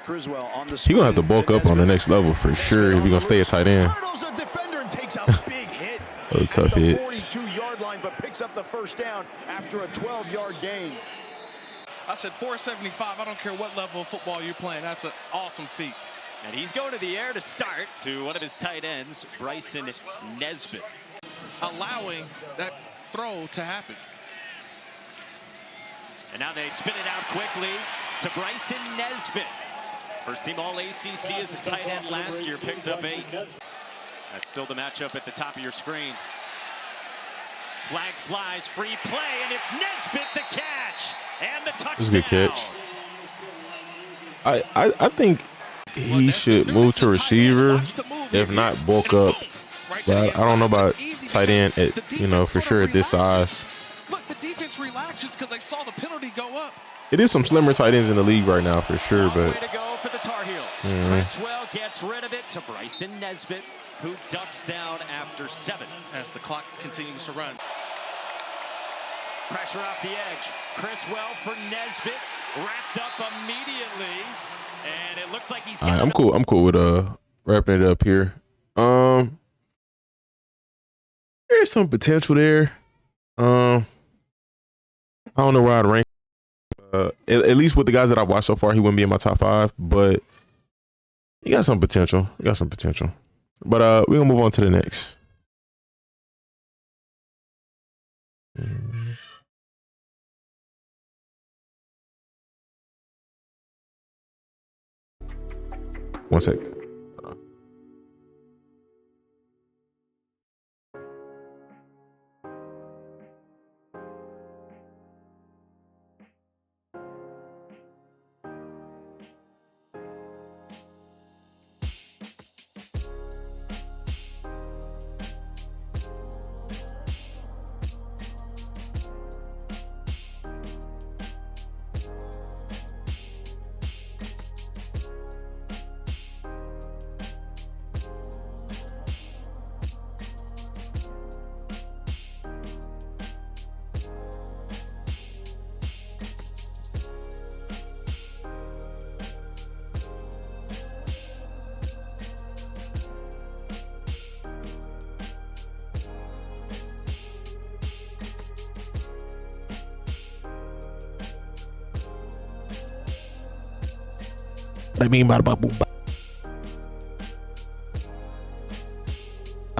Criswell on the He gonna have to bulk up on the next level for sure if he gonna stay a tight end. Hurdles a defender and takes a big hit. A tough hit. 42-yard line, but picks up the first down after a 12-yard gain. I said 475. I don't care what level of football you're playing. That's an awesome feat. And he's going to the air to start to one of his tight ends, Bryson Nesbit. Allowing that throw to happen. And now they spin it out quickly to Bryson Nesbit. First team All-ACC as a tight end last year, picks up 8. That's still the matchup at the top of your screen. Flag flies, free play, and it's Nesbit the catch and the touchdown. This is a good catch. I think he should move to receiver, if not bulk up. But I don't know about tight end at, for sure at this size. Look, the defense relaxes because they saw the penalty go up. It is some slimmer tight ends in the league right now for sure, but Way to go for the Tar Heels. Criswell gets rid of it to Bryson Nesbit, who ducks down after 7 as the clock continues to run. Pressure off the edge. Criswell for Nesbit, wrapped up immediately, and it looks like he's got I'm cool. I'm cool with wrapping it up here. There's some potential there. I don't know where I'd rank. At least with the guys that I've watched so far, he wouldn't be in my top 5, but he got some potential. But we're gonna move on to the next. One sec.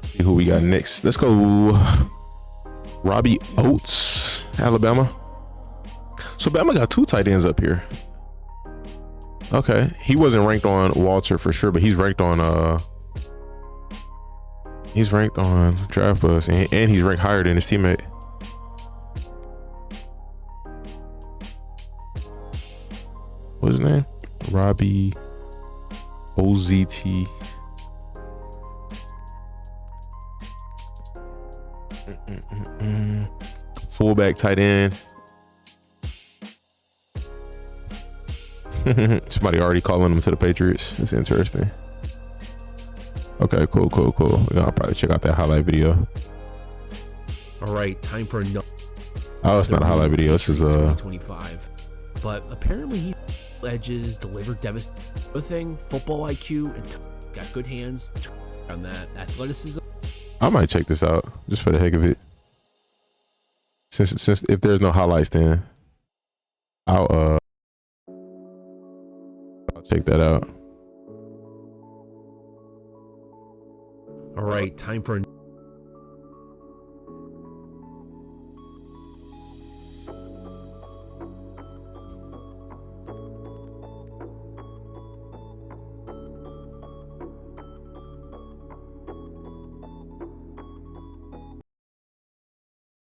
See who we got next. Let's go. Robbie Ouzts, Alabama. So Bama got 2 tight ends up here. Okay, he wasn't ranked on Walter for sure, but he's ranked on Draft Buzz, and he's ranked higher than his teammate. What's his name? Robbie Ouzts. Fullback, tight end. Somebody already calling him to the Patriots. It's interesting. Okay, cool. I'll probably check out that highlight video. All right, time for another. Oh, it's not a highlight video. This is 2025. But apparently he edges, delivered devastating thing, football IQ, and got good hands on that athleticism. I might check this out just for the heck of it. Since if there's no highlights, then I'll check that out. All right, time for.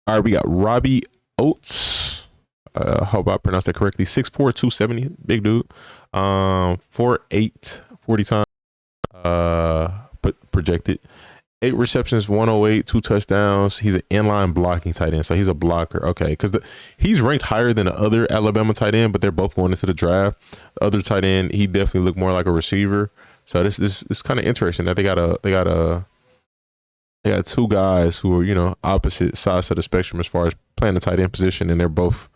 All right, we got Robbie Ouzts. Hope I pronounced that correctly. 6'4", 270, big dude. 4'8", 40 times. But projected. 8 receptions, 108, 2 touchdowns. He's an inline blocking tight end, so he's a blocker. Okay, because he's ranked higher than the other Alabama tight end, but they're both going into the draft. The other tight end, he definitely looked more like a receiver. So this is kind of interesting that they got two guys who are, opposite sides of the spectrum as far as playing the tight end position, and they're both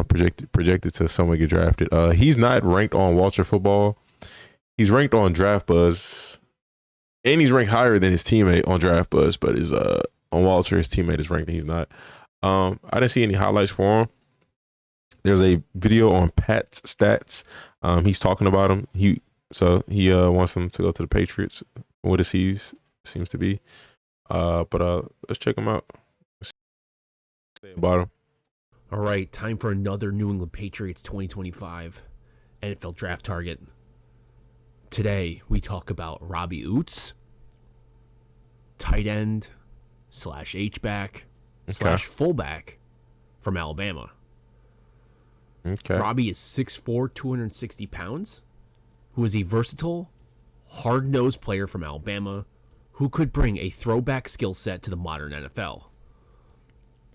projected to somewhere get drafted. He's not ranked on Walter Football. He's ranked on Draft Buzz, and he's ranked higher than his teammate on Draft Buzz, but on Walter, his teammate is ranked and he's not. I didn't see any highlights for him. There's a video on Pat's stats. He's talking about him. He wants him to go to the Patriots. What it seems to be. But let's check him out. Say about him. All right, time for another New England Patriots 2025 NFL draft target. Today, we talk about Robbie Ouzts, tight end / H-back / fullback from Alabama. Okay. Robbie is 6'4", 260 pounds, who is a versatile, hard-nosed player from Alabama who could bring a throwback skill set to the modern NFL.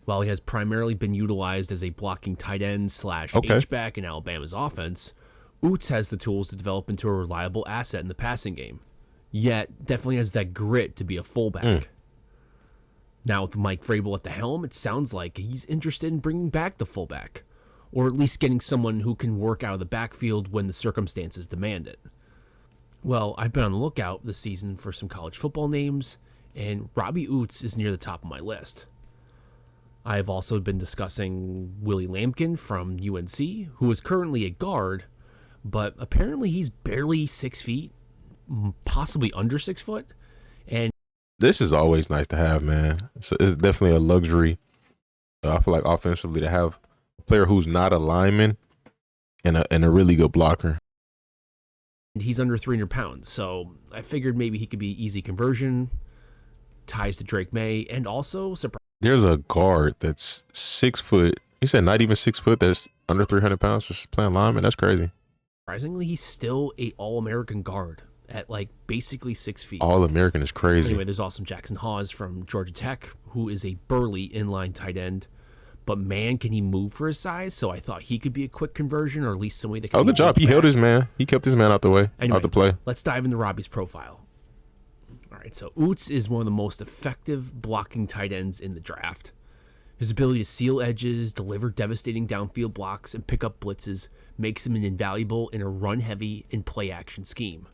While he has primarily been utilized as a blocking tight end / H-back in Alabama's offense, Ouzts has the tools to develop into a reliable asset in the passing game, yet definitely has that grit to be a fullback. Now with Mike Vrabel at the helm, it sounds like he's interested in bringing back the fullback, or at least getting someone who can work out of the backfield when the circumstances demand it. Well, I've been on the lookout this season for some college football names, and Robbie Ouzts is near the top of my list. I have also been discussing Willie Lampkin from UNC, who is currently a guard, but apparently he's barely 6 feet, possibly under 6 foot. And this is always nice to have, man. So it's definitely a luxury. I feel like offensively to have a player who's not a lineman and a really good blocker. He's under 300 pounds, so I figured maybe he could be easy conversion, ties to Drake May, and also there's a guard that's 6 foot. He said not even 6 foot. That's under 300 pounds just playing lineman. That's crazy. Surprisingly, he's still a All-American guard at basically 6 feet. All-American is crazy. Anyway, there's also Jackson Hawes from Georgia Tech, who is a burly inline tight end. But man, can he move for his size? So I thought he could be a quick conversion, or at least somebody that can. Oh, good job. He held his man. He kept his man out the way, out the play. Let's dive into Robbie's profile. All right, so Ouzts is one of the most effective blocking tight ends in the draft. His ability to seal edges, deliver devastating downfield blocks, and pick up blitzes makes him invaluable in a run-heavy and play-action scheme.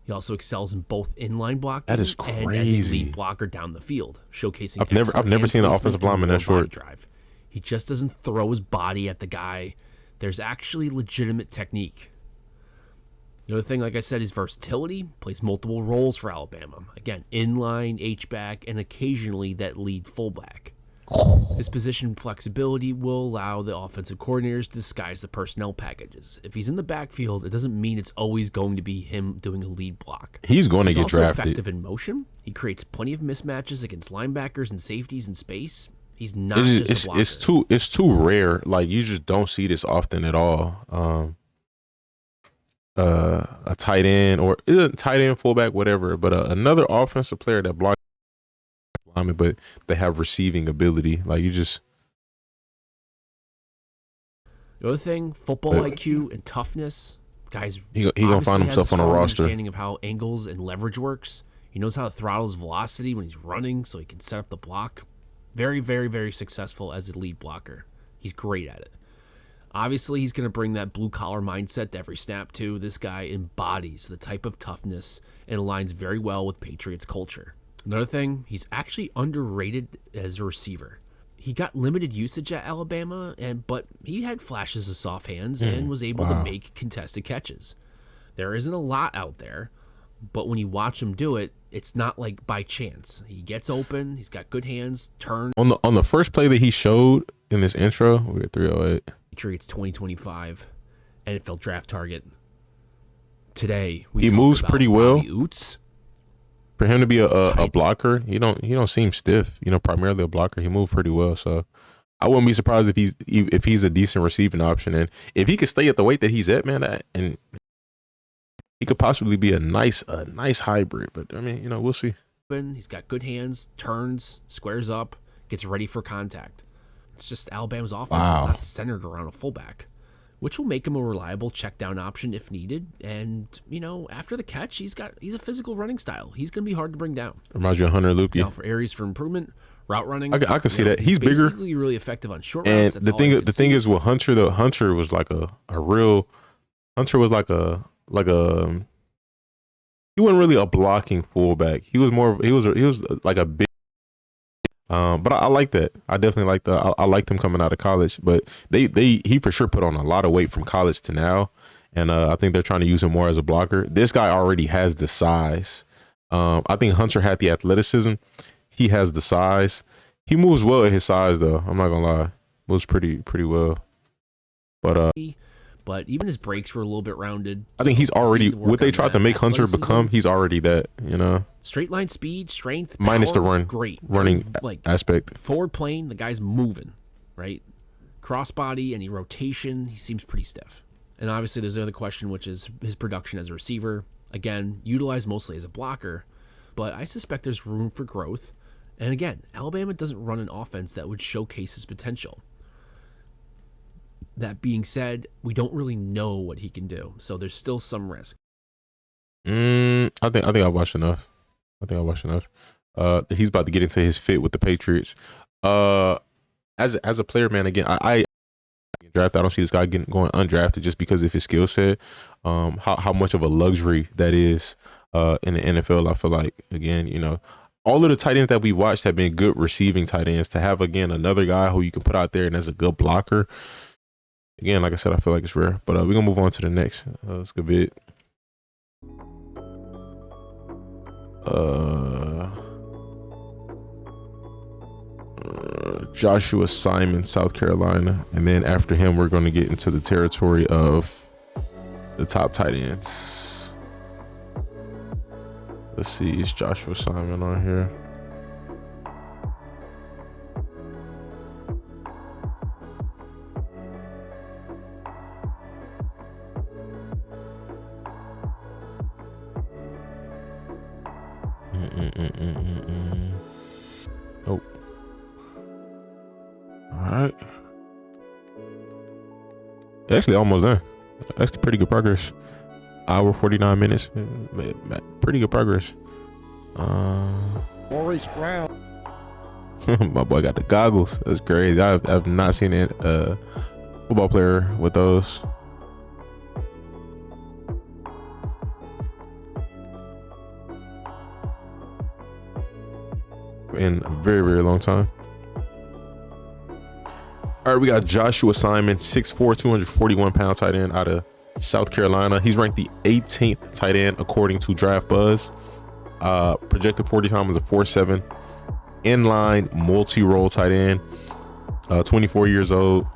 He also excels in both inline blocking and as a lead blocker down the field, showcasing. I've never seen an offensive lineman that short. Drive. He just doesn't throw his body at the guy. There's actually legitimate technique. The other thing, like I said, is versatility. Plays multiple roles for Alabama. Again, inline, H-back, and occasionally that lead fullback. His position flexibility will allow the offensive coordinators to disguise the personnel packages. If he's in the backfield, it doesn't mean it's always going to be him doing a lead block. He's going to get also drafted. Effective in motion. He creates plenty of mismatches against linebackers and safeties in space. He's not just a blocker. It's too rare. Like, you just don't see this often at all. A tight end or tight end, fullback, whatever. But another offensive player that blocks, but they have receiving ability. Like, you just. The other thing, football IQ and toughness. Guys, he gonna find himself on a roster. Understanding of how angles and leverage works. He knows how to throttle his velocity when he's running, so he can set up the block. Very, very, very successful as a lead blocker. He's great at it. Obviously, he's going to bring that blue-collar mindset to every snap, too. This guy embodies the type of toughness and aligns very well with Patriots culture. Another thing, he's actually underrated as a receiver. He got limited usage at Alabama, but he had flashes of soft hands and was able to make contested catches. There isn't a lot out there, but when you watch him do it, it's not like by chance. He gets open, he's got good hands, turn. On the first play that he showed in this intro, we got 308. Patriots 2025 NFL draft target. Today, he moves pretty well. Robbie Ouzts. For him to be a blocker, he don't seem stiff. You know, primarily a blocker. He moved pretty well. So I wouldn't be surprised if he's a decent receiving option, and if he could stay at the weight that he's at, man, and he could possibly be a nice hybrid. But I mean, you know, we'll see. He's got good hands, turns, squares up, gets ready for contact. It's just Alabama's offense is not centered around a fullback, which will make him a reliable check down option if needed. And, you know, after the catch, he's a physical running style. He's going to be hard to bring down. Reminds you of Hunter Luke. Now, for areas for improvement, route running. I can see that. He's bigger. Basically really effective on short routes. And the thing is with Hunter, though, Hunter was like he wasn't really a blocking fullback. He was like a big. But I like that. I definitely like that. I liked him coming out of college, but he for sure put on a lot of weight from college to now, and I think they're trying to use him more as a blocker. This guy already has the size. I think Hunter had the athleticism. He has the size. He moves well at his size, though. I'm not gonna lie, moves pretty well. But even his breaks were a little bit rounded. I think he's already what they tried to make Hunter become. He's already that, you know. Straight line speed, strength, minus power, the run, great running aspect. Forward plane, the guy's moving, right? Crossbody, any rotation, he seems pretty stiff. And obviously, there's the other question, which is his production as a receiver. Again, utilized mostly as a blocker, but I suspect there's room for growth. And again, Alabama doesn't run an offense that would showcase his potential. That being said, we don't really know what he can do, so there's still some risk. I think I've watched enough. He's about to get into his fit with the Patriots. As a player, man, again, I draft. I don't see this guy going undrafted just because of his skill set. How much of a luxury that is in the NFL. I feel like, again, you know, all of the tight ends that we watched have been good receiving tight ends. To have, again, another guy who you can put out there and as a good blocker. Again, like I said, I feel like it's rare. But we're going to move on to the next. Let's go bit. Joshua Simon, South Carolina. And then after him, we're going to get into the territory of the top tight ends. Let's see. Is Joshua Simon on here? Oh. All right. Actually, almost done. That's pretty good progress. Hour 49 minutes. Pretty good progress. Maurice Brown. My boy got the goggles. That's crazy. I've not seen it. Football player with those. In a very, very long time. All right, we got Joshua Simon, 6'4", 241-pound tight end out of South Carolina. He's ranked the 18th tight end according to Draft Buzz. Projected 40 time was a 4.7. inline multi-role tight end. 24 years old.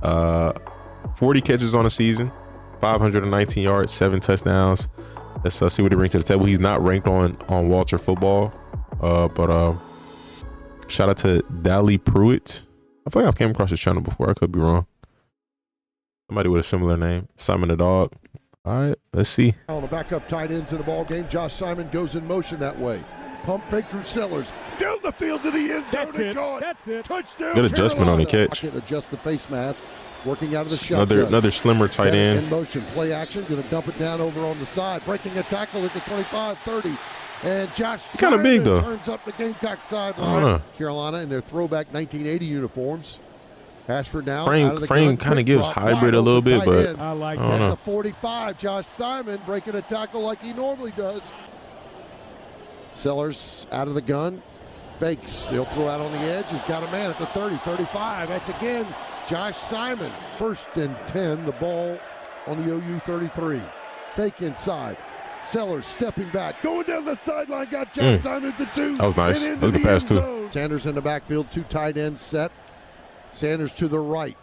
40 catches on the season, 519 yards, 7 touchdowns. Let's see what he brings to the table. He's not ranked on Walter Football, but shout out to Dippre. I feel like I've came across his channel before. I could be wrong. Somebody with a similar name. Simon the Dog. All right, let's see. On the backup tight ends in the ball game. Josh Simon goes in motion that way. Pump fake from Sellers. Down the field to the end zone. That's it. Touchdown. Good adjustment on the catch. Adjust the face mask. Working out of the shotgun. Another slimmer tight end. In motion. Play action. Going to dump it down over on the side. Breaking a tackle at the 25, 30. And Josh Simon kind of big though. Turns up the Gamecock sideline. Carolina in their throwback 1980 uniforms. Ashford now out of the frame kind of gives hybrid a little bit, but I like that. At the 45, Josh Simon breaking a tackle like he normally does. Sellers out of the gun. Fakes. He'll throw out on the edge. He's got a man at the 30, 35. That's again Josh Simon. 1st and 10. The ball on the OU 33. Fake inside. Sellers stepping back. Going down the sideline. Got Josh Simon at the 2. That was nice. That was a good pass too. Sanders in the backfield. 2 tight ends set. Sanders to the right.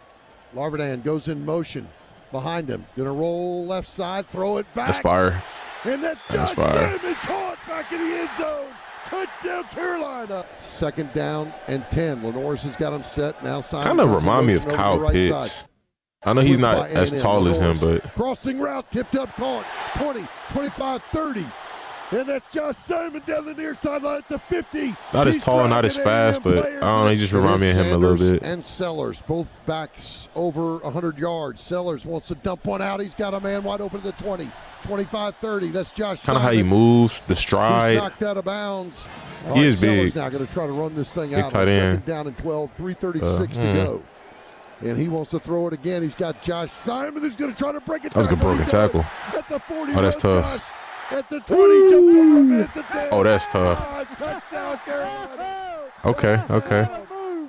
Larvadan goes in motion. Behind him. Gonna roll left side. Throw it back. That's fire. And that's Josh Simon caught back in the end zone. Touchdown Carolina. 2nd down and 10. Lenore's has got him set. Now Simon Kind of remind me of Kyle Pitts. I know he's not as tall as him, but crossing route, tipped up, caught. 20, 25, 30. And that's Josh Simon down the near sideline at the 50. Not as tall, not as fast, but I don't know. He just reminds me of him a little bit. And Sellers, both backs over 100 yards. Sellers wants to dump one out. He's got a man wide open to the 20, 25, 30. That's Josh Simon. Kind of how he moves, the stride. He's knocked out of bounds. He is Sellers big. now going to try to run this thing out. Tight end. 2nd down and 12, 3:36 to go. And he wants to throw it again. He's got Josh Simon who's going to try to break it. That was a good broken tackle. At the 40. Oh, that's tough. Josh. At the 20, jumps over him at the 10. Oh, that's tough. Touchdown, Carolina. Okay.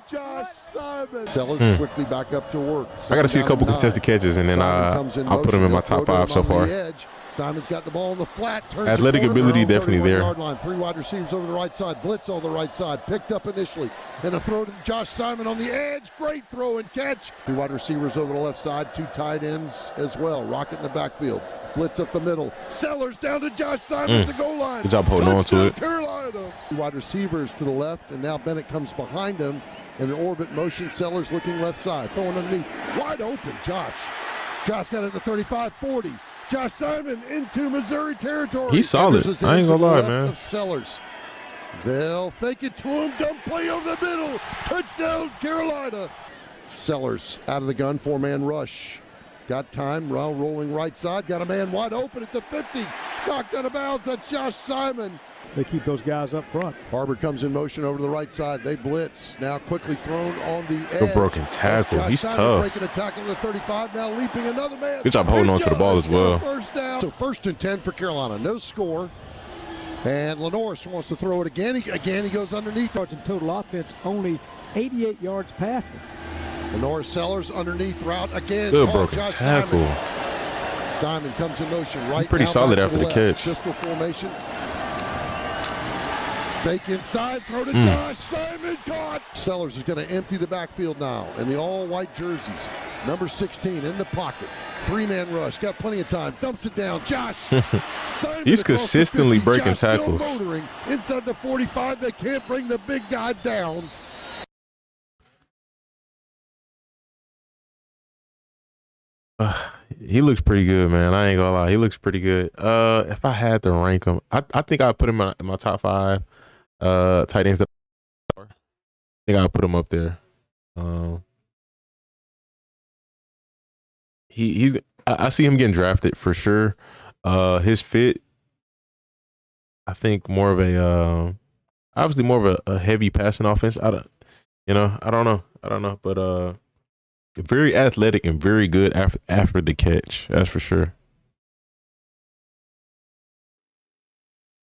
Josh Simon. Sellers quickly back up to work. I got to see a couple contested catches, and then I'll put him in my top 5 so far. Simon's got the ball on the flat. Athletic ability definitely there. Line. 3 wide receivers over the right side. Blitz on the right side. Picked up initially. And a throw to Josh Simon on the edge. Great throw and catch. 2 wide receivers over the left side. 2 tight ends as well. Rocket in the backfield. Blitz up the middle. Sellers down to Josh Simon at the goal line. Good job holding on to it. Carolina. 2 wide receivers to the left, and now Bennett comes behind him in an orbit motion. Sellers looking left side. Throwing underneath. Wide open, Josh. Josh got it to 35, 40. Josh Simon into Missouri territory. He's solid. I ain't gonna lie, man. Sellers. They'll fake it to him. Dump play over the middle. Touchdown, Carolina. Sellers out of the gun. 4-man rush. Got time. Rolling right side. Got a man wide open at the 50. Knocked out of bounds. That's Josh Simon. They keep those guys up front. Harbor comes in motion over to the right side. They blitz. Now quickly thrown on the edge. Good broken tackle. He's Simon tough. breaking a tackle to 35. Now leaping another man. Good job holding on to the ball as well. First down. So 1st and 10 for Carolina. No score. And Lenore's wants to throw it again. He goes underneath. Yards in total offense, only 88 yards passing. Lenore Sellers underneath route again. Good broken tackle. Simon comes in motion right. Pretty solid after the catch. Pistol formation. Fake inside, throw to Josh Simon, caught. Sellers is going to empty the backfield now in the all-white jerseys. Number 16 in the pocket. 3-man rush, got plenty of time. Dumps it down. Josh Simon. He's consistently breaking tackles. Motoring inside the 45. They can't bring the big guy down. He looks pretty good, man. I ain't gonna lie. He looks pretty good. If I had to rank him, I think I'd put him in my top 5 tight ends. I think I'll put him up there. I see him getting drafted for sure. His fit, I think more of obviously more of a heavy passing offense. I don't know, but very athletic and very good after the catch. That's for sure.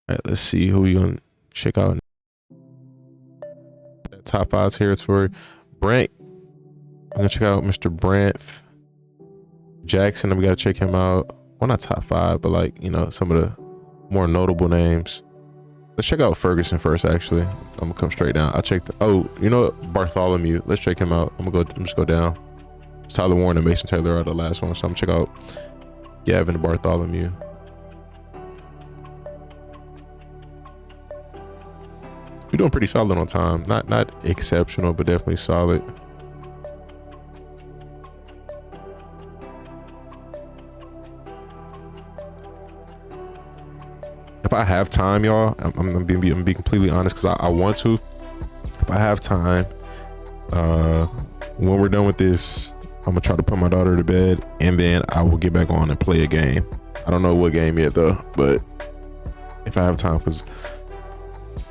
All right, let's see who we gonna check out. That top 5 territory. Brant. I'm gonna check out Mr. Brant Jackson. We gotta check him out. Well, not top 5, but some of the more notable names. Let's check out Ferguson first. Actually, I'm gonna come straight down. I checked. Oh, you know what? Bartholomew. Let's check him out. I'm just go down. Tyler Warren and Mason Taylor are the last one, so I'm gonna check out Gavin Bartholomew. You're doing pretty solid on time. Not exceptional, but definitely solid. If I have time, y'all, I'm gonna be completely honest, because I want to. If I have time, when we're done with this, I'm gonna try to put my daughter to bed, and then I will get back on and play a game. I don't know what game yet though, but if I have time, because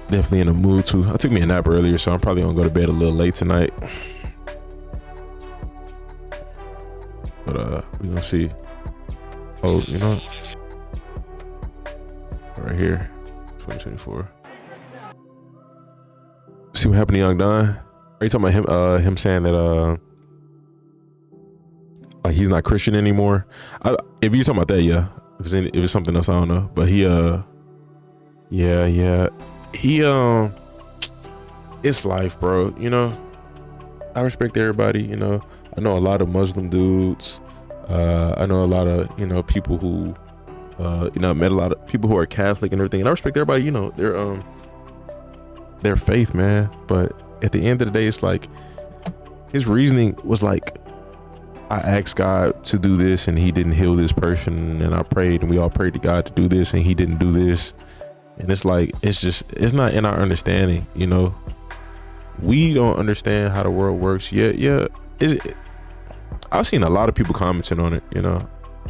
definitely in the mood to. I took me a nap earlier, so I'm probably gonna go to bed a little late tonight. But we're gonna see. Oh, you know, right here, 2024. See what happened to Young Don? Are you talking about him saying that like he's not Christian anymore? If you're talking about that, yeah. If it's something else, I don't know. But he it's life, bro. You know, I respect everybody. You know, I know a lot of Muslim dudes. I know a lot of, you know, people who you know, I met a lot of people who are Catholic and everything, and I respect everybody, you know, their faith, man. But at the end of the day, it's like his reasoning was like, I asked God to do this and he didn't heal this person, and I prayed and we all prayed to God to do this and he didn't do this. And it's like, it's not in our understanding, you know. We don't understand how the world works. Yeah. I've seen a lot of people commenting on it, you know,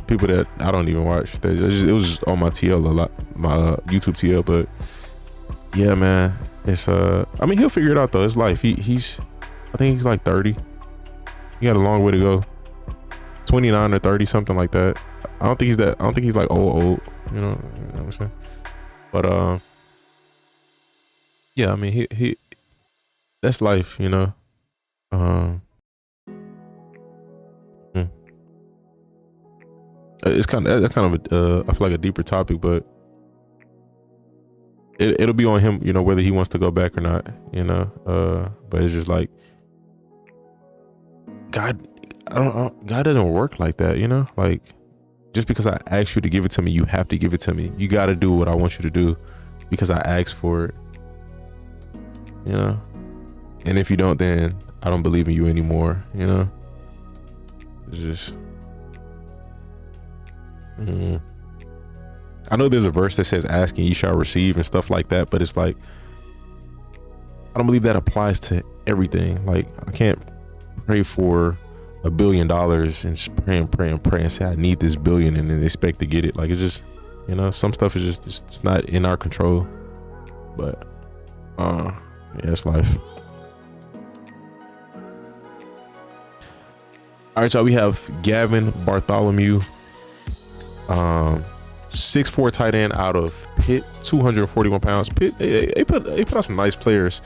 people that I don't even watch. It was just on my TL a lot, my YouTube TL. But yeah, man, it's I mean, he'll figure it out though. It's life. I think he's like 30. He got a long way to go. 29 or 30, something like that. I don't think he's like old, you know what I'm saying? But yeah, I mean, he that's life, you know. It's kind of I feel like a deeper topic, but it'll be on him, you know, whether he wants to go back or not, you know. But it's just like God doesn't work like that, you know. Like, just because I ask you to give it to me, you have to give it to me. You got to do what I want you to do because I asked for it, you know. And if you don't, then I don't believe in you anymore, you know. It's just I know there's a verse that says ask and ye shall receive and stuff like that, but it's like, I don't believe that applies to everything. Like, I can't pray for $1 billion and just pray and say I need this billion and then expect to get it. Like, it's just, you know, some stuff is just it's not in our control. But yeah, it's life. All right, y'all, we have Gavin Bartholomew, 6'4" tight end out of Pitt, 241 pounds. Pitt, they put out some nice players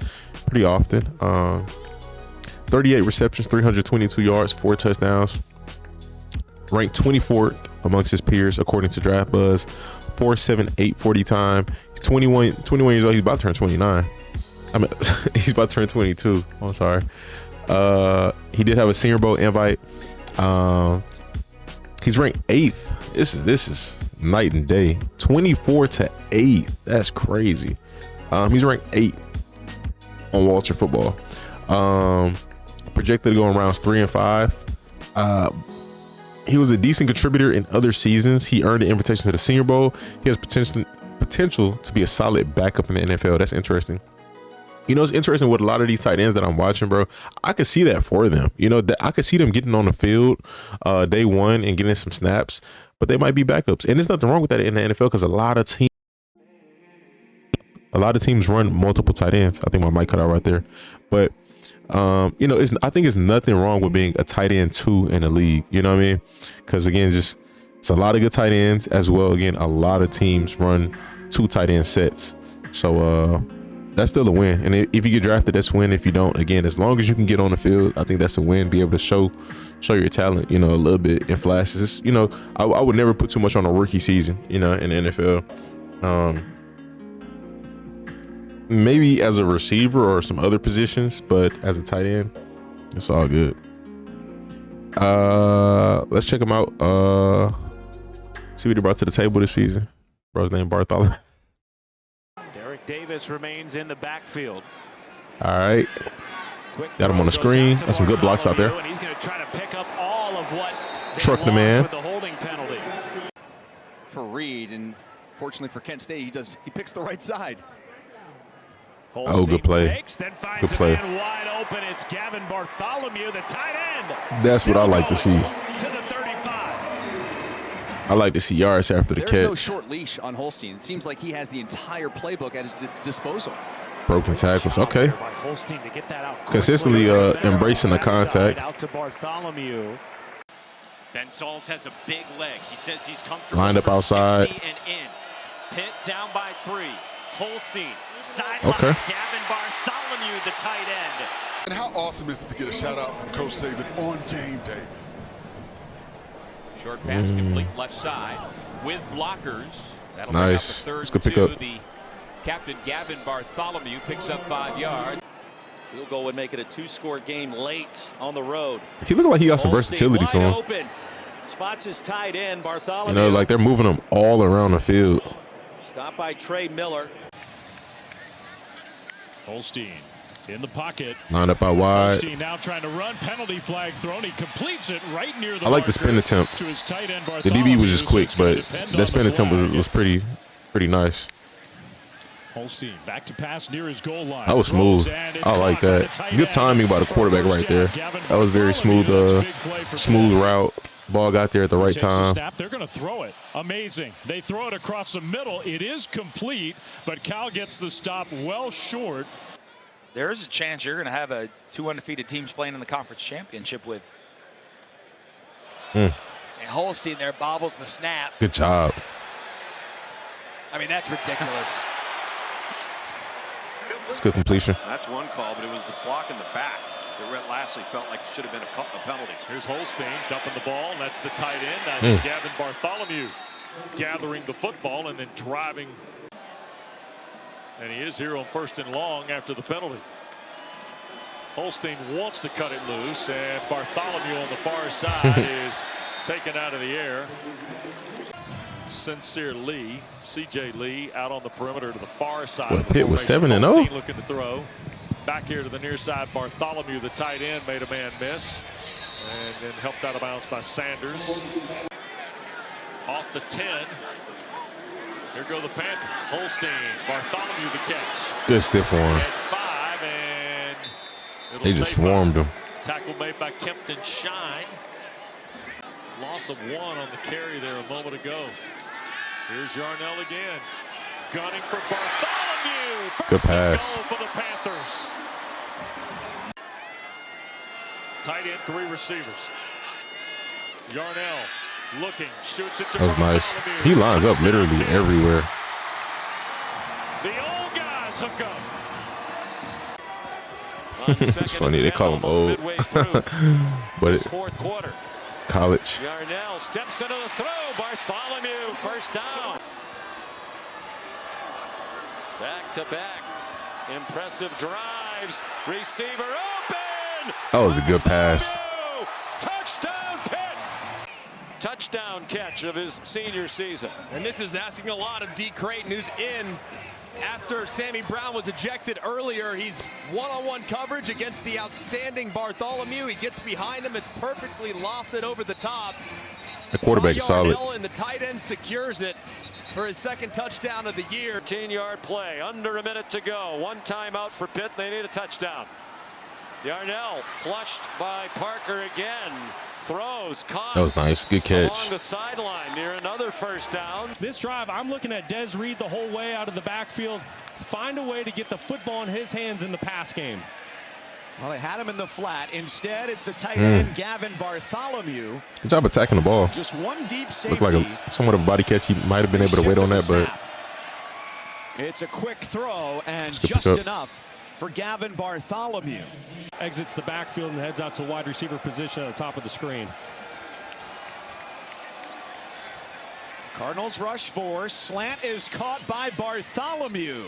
pretty often. 38 receptions, 322 yards, 4 touchdowns. Ranked 24th amongst his peers according to Draft Buzz. 4.78 40 time. He's 21 years old. He's about to turn 29. I mean, he's about to turn 22. I'm sorry. He did have a Senior Bowl invite. He's ranked 8th. This is night and day. 24 to 8. That's crazy. He's ranked 8th on Walter Football. Projected to go in rounds 3 and 5. He was a decent contributor in other seasons. He earned an invitation to the Senior Bowl. He has potential to be a solid backup in the NFL. That's interesting. You know, it's interesting with a lot of these tight ends that I'm watching, bro. I could see that for them. You know, I could see them getting on the field day one and getting some snaps, but they might be backups. And there's nothing wrong with that in the NFL because a lot of teams run multiple tight ends. I think my mic cut out right there. But you know, I think it's nothing wrong with being a tight end 2 in the league. You know what I mean? Because again, it's a lot of good tight ends as well. Again, a lot of teams run 2 tight end sets. So that's still a win. And if you get drafted, that's a win. If you don't, again, as long as you can get on the field, I think that's a win. Be able to show your talent, you know, a little bit in flashes. You know, I would never put too much on a rookie season, you know, in the NFL. maybe as a receiver or some other positions, but as a tight end, it's all good. Let's check him out. See what he brought to the table this season. Bro's name Bartholomew. Derek Davis remains in the backfield. All right. Got him on the screen. Got some good blocks out there. And he's going to try to pick up all of what Truck the man. with the holding penalty. For Reed, and fortunately for Kent State, he picks the right side. Oh, good play. Fakes, then finds Good play. a man wide open. It's Gavin Bartholomew, the tight end. That's what I like to see. To the 35. I like to see yards after the There's catch. no short leash on Holstein. It seems like he has the entire playbook at his disposal. Broken tackles. Okay. By Holstein to get that out Consistently embracing the contact. Out to Bartholomew. Ben Sauls has a big leg. He says he's comfortable. Lined up outside. 60 and in. Pitt down by 3. Holstein sideline. Okay. Gavin Bartholomew, the tight end. And how awesome is it to get a shout out from Coach Saban on game day? Short pass complete left side with blockers. That'll Nice. Bring out Let's the go pick third up. The captain Gavin Bartholomew picks up 5 yards. Field goal would make it a 2-score game late on the road. He looked like he got some Holstein versatility to wide him. open. Spots his tight end, Bartholomew. You know, like they're moving him all around the field. Stopped by Trey Miller. Holstein in the pocket. Lined up out wide. Holstein now trying to run. Penalty flag thrown. He completes it right near the I like the spin attempt. to his tight end, The DB was just quick, but depend that on spin the attempt flag. was pretty nice. Holstein back to pass near his goal line. That was smooth. Throws, and it's I like caught by the that. tight Good end timing by the for a quarterback first right there. down. Gavin That was very smooth, Bartholomew, that's a big play for smooth Pitt. route. Ball got there at the right Takes the time. snap. They're going to throw it. Amazing. They throw it across the middle. It is complete, but Cal gets the stop well short. There is a chance you're going to have 2 undefeated teams playing in the conference championship with. And Holstein there bobbles the snap. Good job. I mean, that's ridiculous. It's good completion. That's one call, but it was the block in the back that Rhett Lashley felt like it should have been a penalty. Here's Holstein dumping the ball, and that's the tight end. Now Gavin Bartholomew gathering the football and then driving. And he is here on 1st and long after the penalty. Holstein wants to cut it loose, and Bartholomew on the far side is taken out of the air. Sincere Lee, C.J. Lee out on the perimeter to the far side. Boy, of the Pitt was formation. 7-0. Holstein looking to throw. Back here to the near side, Bartholomew, the tight end, made a man miss. And then helped out of bounds by Sanders. Off the 10. Here go the Panthers. Holstein, Bartholomew the catch. Good stiff arm. At 5, and it'll They just stay swarmed 5. him. Tackle made by Kempton Shine. Loss of 1 on the carry there a moment ago. Here's Yarnell again. Gunning for Bartholomew. Good pass. Goal for the Panthers. Tight end, 3 receivers. Yarnell looking, shoots it to That was nice. Bartholomew. He lines up literally everywhere. The old guys hook up. It's funny they call him old, but it, Fourth quarter. college. Yarnell steps into the throw. Bartholomew, first down. Back to back. Impressive drives. Receiver open. That was a good pass. Touchdown Pitt. Touchdown catch of his senior season. And this is asking a lot of D. Creighton, who's in after Sammy Brown was ejected earlier. He's one-on-one coverage against the outstanding Bartholomew. He gets behind him. It's perfectly lofted over the top. The quarterback is solid. And the tight end secures it for his 2nd touchdown of the year. 15-yard play. Under a minute to go. 1 timeout for Pitt. They need a touchdown. Yarnell flushed by Parker again. Throws, caught. That was nice. Good catch. Along the sideline near another first down. This drive, I'm looking at Des Reed the whole way out of the backfield. Find a way to get the football in his hands in the pass game. Well, they had him in the flat. Instead, it's the tight end, Gavin Bartholomew. Good job attacking the ball. Just one deep safety. Looked like somewhat of a body catch. He might have been able to wait on that, but it's a quick throw and Good just pickup. enough for Gavin Bartholomew. Exits the backfield and heads out to wide receiver position at the top of the screen. Cardinals rush 4. Slant is caught by Bartholomew.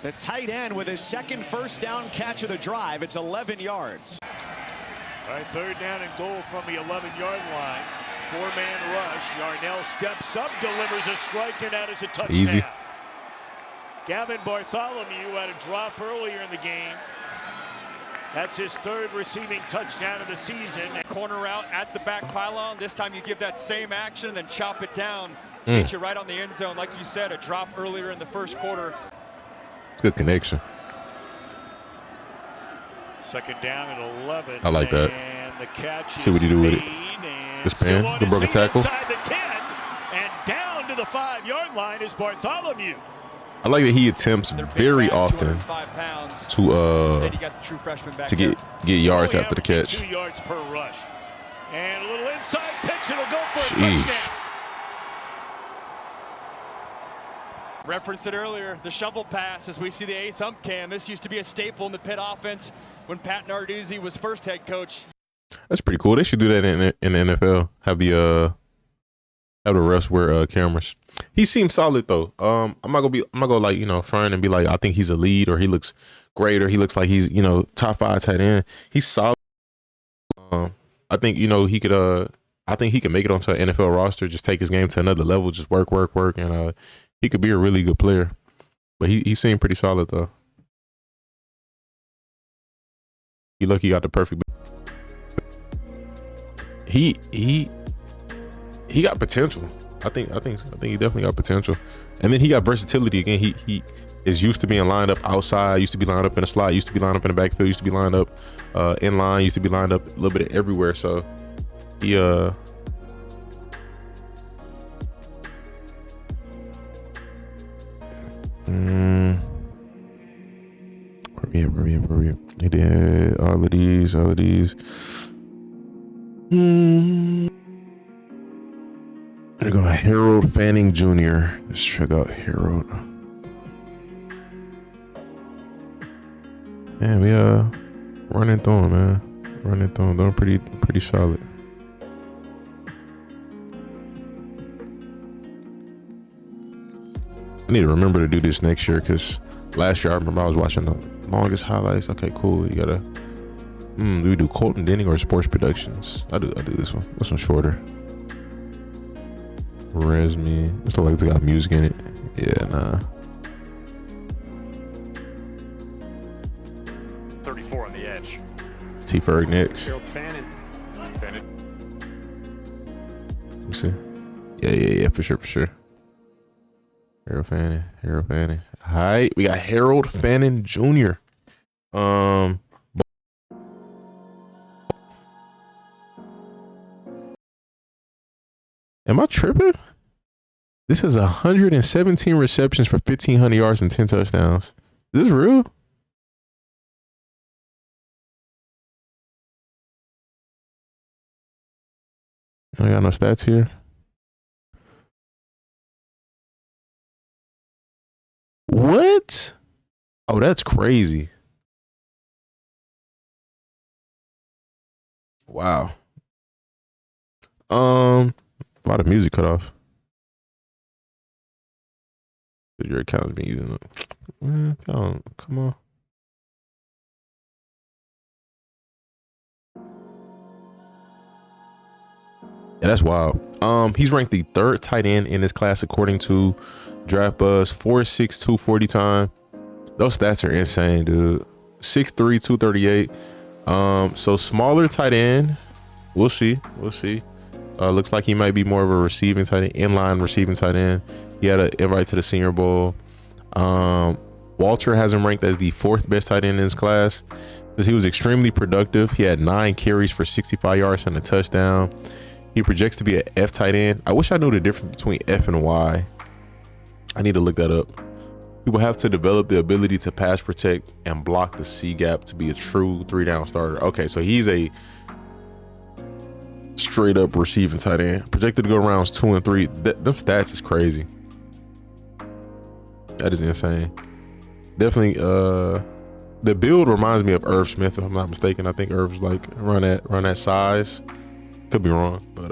The tight end with his second first down catch of the drive. It's 11 yards. All right, third down and goal from the 11-yard line. Four-man rush. Yarnell steps up, delivers a strike, and that is a touchdown. Easy. Gavin Bartholomew had a drop earlier in the game. That's his third receiving touchdown of the season. Corner route at the back pylon. This time you give that same action and then chop it down. Get you right on the end zone. Like you said, a drop earlier in the first quarter. Good connection. Second down at 11. I like that. And the catch See what he do with it. This pan, the broken tackle. Inside the 10 and down to the 5-yard line is Bartholomew. I like that he attempts very often to get yards after the catch. 2 yards per rush. And a little inside pitch, it'll go for a Sheesh. touchdown. Referenced it earlier, the shovel pass as we see the ace ump cam. This used to be a staple in the Pitt offense when Pat Narduzzi was first head coach. That's pretty cool. They should do that in the NFL. Have the refs wear cameras. He seems solid though. I'm not gonna like front and be like I think he's a lead or he looks great or he looks like he's top 5 tight end. He's solid. I think he could. I think he can make it onto an NFL roster. Just take his game to another level. Just work, and he could be a really good player. But he seemed pretty solid though. He got the perfect. He got potential. I think he definitely got potential. And then he got versatility again. He is used to being lined up outside, used to be lined up in the slot, used to be lined up in the backfield, used to be lined up in line, used to be lined up a little bit everywhere. So he where we at? He did all of these. We're gonna go Harold Fannin Jr. Let's check out Harold. Man, we running through him, doing pretty solid. I need to remember to do this next year because last year I remember I was watching the longest highlights. Okay, cool. You gotta. Do we do Colton Denning or Sports Productions? I do this one. This one's shorter. Resume. Looks like it's got music in it. Yeah, nah. 34 on the edge. T. Ferg next. Fannin. Let me see. Yeah, for sure. Harold Fannin. All right, we got Harold Fannin Jr. Am I tripping? This is 117 receptions for 1,500 yards and 10 touchdowns. Is this real? I got no stats here. What? Oh, that's crazy. Wow. Why the music cut off? Your account's been using it. Come on. Yeah, that's wild. He's ranked the 3rd tight end in this class according to Draft Buzz. 4.62 40 time. Those stats are insane, dude. 6'3", 238. So smaller tight end. We'll see. Looks like he might be more of a receiving tight end, inline receiving tight end. He had an invite to the Senior Bowl. Walter has him ranked as the 4th best tight end in his class because he was extremely productive. He had 9 carries for 65 yards and a touchdown. He projects to be an F tight end. I wish I knew the difference between F and Y. I need to look that up. He will have to develop the ability to pass protect and block the C gap to be a true 3-down starter. Okay, so he's a straight up receiving tight end. Projected to go rounds 2 and 3. Them stats is crazy. That is insane. Definitely the build reminds me of Irv Smith, if I'm not mistaken. I think Irv's like run that size. Could be wrong, but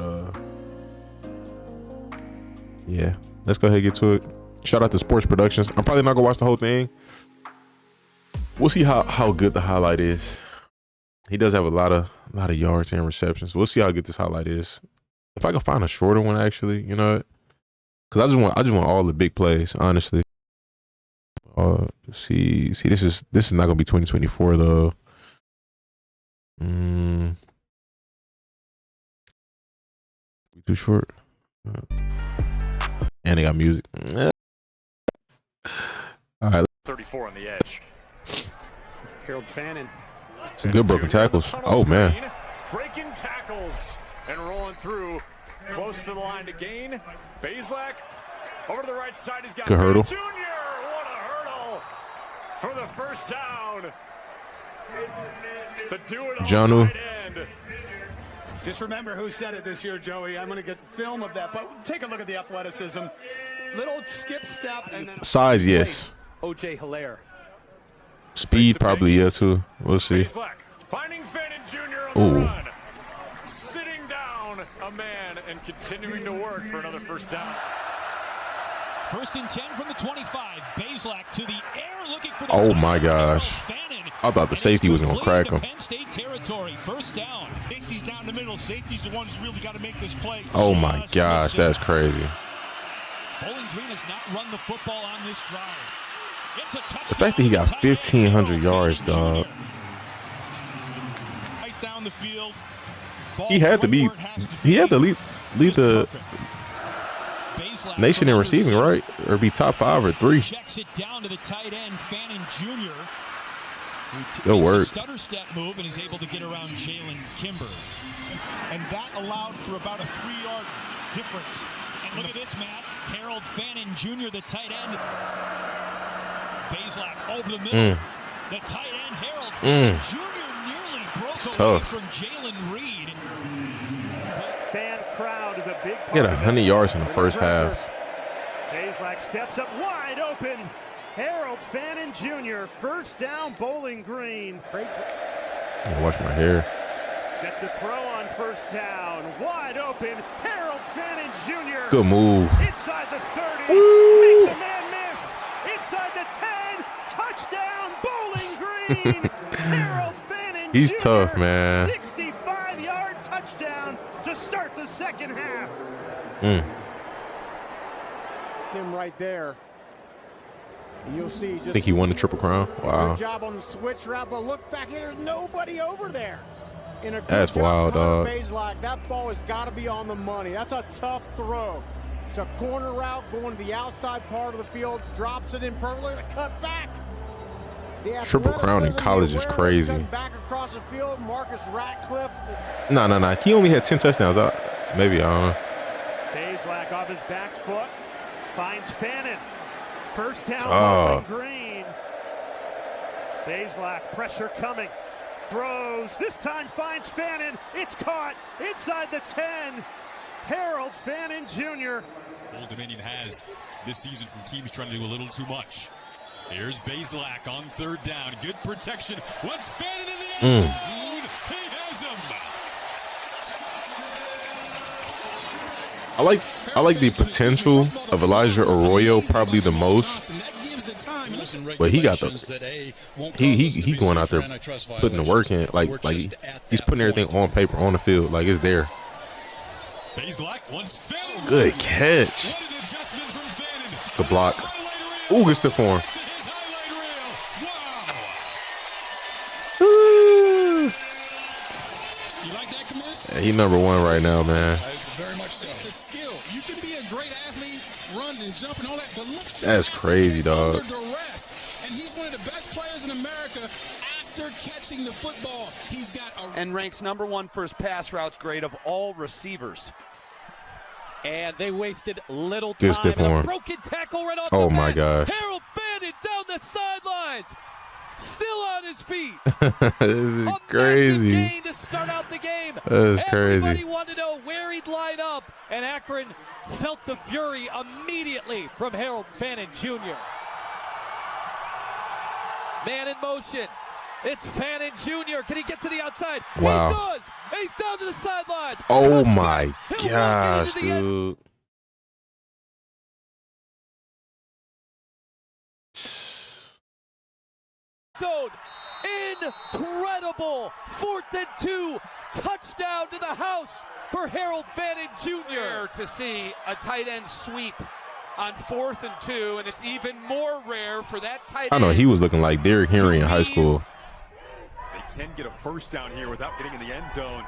yeah. Let's go ahead and get to it. Shout out to Sports Productions. I'm probably not gonna watch the whole thing. We'll see how good the highlight is. He does have a lot of yards and receptions. We'll see how good this highlight is. If I can find a shorter one, actually, you know, because I just want all the big plays, honestly. See, this is not gonna be 2024 though. Too short. And they got music. All right. 34 on the edge. Harold Fannin. Some good broken tackles. Oh man. Breaking tackles and rolling through close to the line to gain. Bazelak over to the right side. He's got good hurdle. Jr. What a hurdle for the first down. The Janu. Just remember who said it this year, Joey. I'm going to get film of that, but take a look at the athleticism. Little skip step and then size, yes. O.J. Hilaire. Speed, probably, yeah, too. We'll see. Finding Fannin Jr. on the run. Sitting down a man and continuing to work for another first down. 1st and 10 from the 25. Bazelak to the air looking for the oh my gosh. I thought the safety was going to crack him. Penn State territory. First down. Safety's down the middle. Safety's the one who's really got to make this play. Oh my gosh, that's crazy. Bowling Green has not run the football on this drive. It's a touchdown. The fact that he got 1,500 yards, dog. Right down the field. He had to lead the nation in receiving, right? Or be top 5 or 3. Checks it down to the tight end, Fannin Jr. It'll work. Stutter step move and is able to get around Jalin Kimber. And that allowed for about a 3-yard difference. And look at this, Matt. Harold Fannin Jr., the tight end. Bazelak over the middle. The tight end, Harold Jr. nearly broke away from Jalen Reed. Fan crowd is a big part. He had 100 yards in the first half. Bazelak steps up wide open. Harold Fannin Jr. First down, Bowling Green. I'm gonna wash my hair. Set to throw on first down. Wide open. Harold Fannin Jr. Good move. Inside the 30. Woo! Makes a man miss. Inside the 10. Touchdown, Bowling Green. Harold Fannin He's Jr. tough, man. 65-yard touchdown to start the second half. It's him right there. You'll see. I think he won the Triple Crown. Wow. Good job on the switch route, but look back here. There's nobody over there. That's wild, dog. Bazelak, that ball has got to be on the money. That's a tough throw. It's a corner route going to the outside part of the field. Drops it in perfectly. The cut back. Triple Crown in college is crazy. Back across the field, Marcus Ratcliffe. No. He only had 10 touchdowns. Maybe, I don't know. Bazelak off his back foot. Finds Fannin. First down, Bowling Green. Bazelak, pressure coming. Throws. This time finds Fannin. It's caught inside the 10. Harold Fannin Jr. Old Dominion has this season from teams trying to do a little too much. Here's Bazelak on 3rd down. Good protection. What's Fannin in the end zone? He has him. I like the potential of Elijah Arroyo probably the most, but he got he going out there putting the work in, like he's putting everything on paper on the field, like it's there. Good catch. Good block. Ooh, good stuff for him. Yeah, he #1 right now, man. Very much so. The skill. You can be a great athlete, run and jump and all that, but look. That's crazy, dog. Under duress, and he's one of the best players in America. After catching the football, he's got a and ranks #1 for his pass routes grade of all receivers. And they wasted little Good time. stiff arm. Broken tackle right off Oh the my bat. gosh. Harold Fannin down the sidelines. Still on his feet. This is crazy. Gain to start out the game. That's crazy. Everybody wanted to know where he'd line up, and Akron felt the fury immediately from Harold Fannin Jr. Man in motion. It's Fannin Jr. Can he get to the outside? Wow. He does. He's down to the sidelines. Oh my gosh, dude. zone. Incredible. 4th and 2. Touchdown to the house for Harold Fannin Jr. To see a tight end sweep on 4th and 2, and it's even more rare for that tight end. I know he was looking like Derrick Henry in high school. They can get a first down here without getting in the end zone.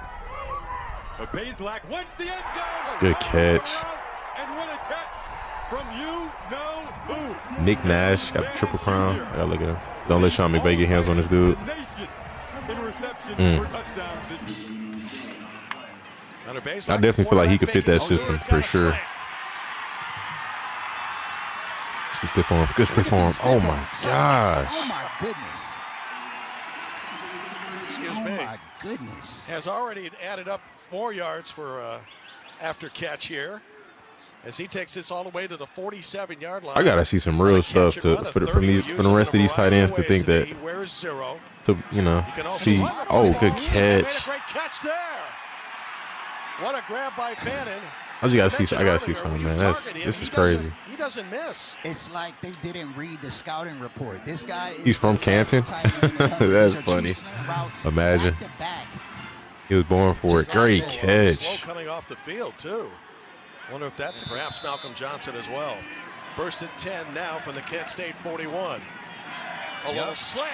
But Bazelak wins the end zone. Good catch. And what a catch from you-know-who. Nick Nash got the triple crown. I gotta look at him. Don't let Sean McVay get hands on this dude. I definitely feel like he could fit that system for sure. Good stiff arm. Good stiff arm. Oh my gosh. Oh my goodness. Excuse me. Oh my goodness. Has already added up more yards for after catch here, as he takes this all the way to the 47-yard line. I gotta see some real stuff from the rest of these tight ends to think that see. Oh, good catch. Great catch there. What a grab by Fannin. I gotta see something, man. This is crazy. He doesn't miss. It's like they didn't read the scouting report. This guy is He's from Canton. That's funny. Imagine. He was born for it. Great catch. Slow coming off the field too. Wonder if that's perhaps Malcolm Johnson as well. 1st and 10 now from the Kent State 41. A little slant.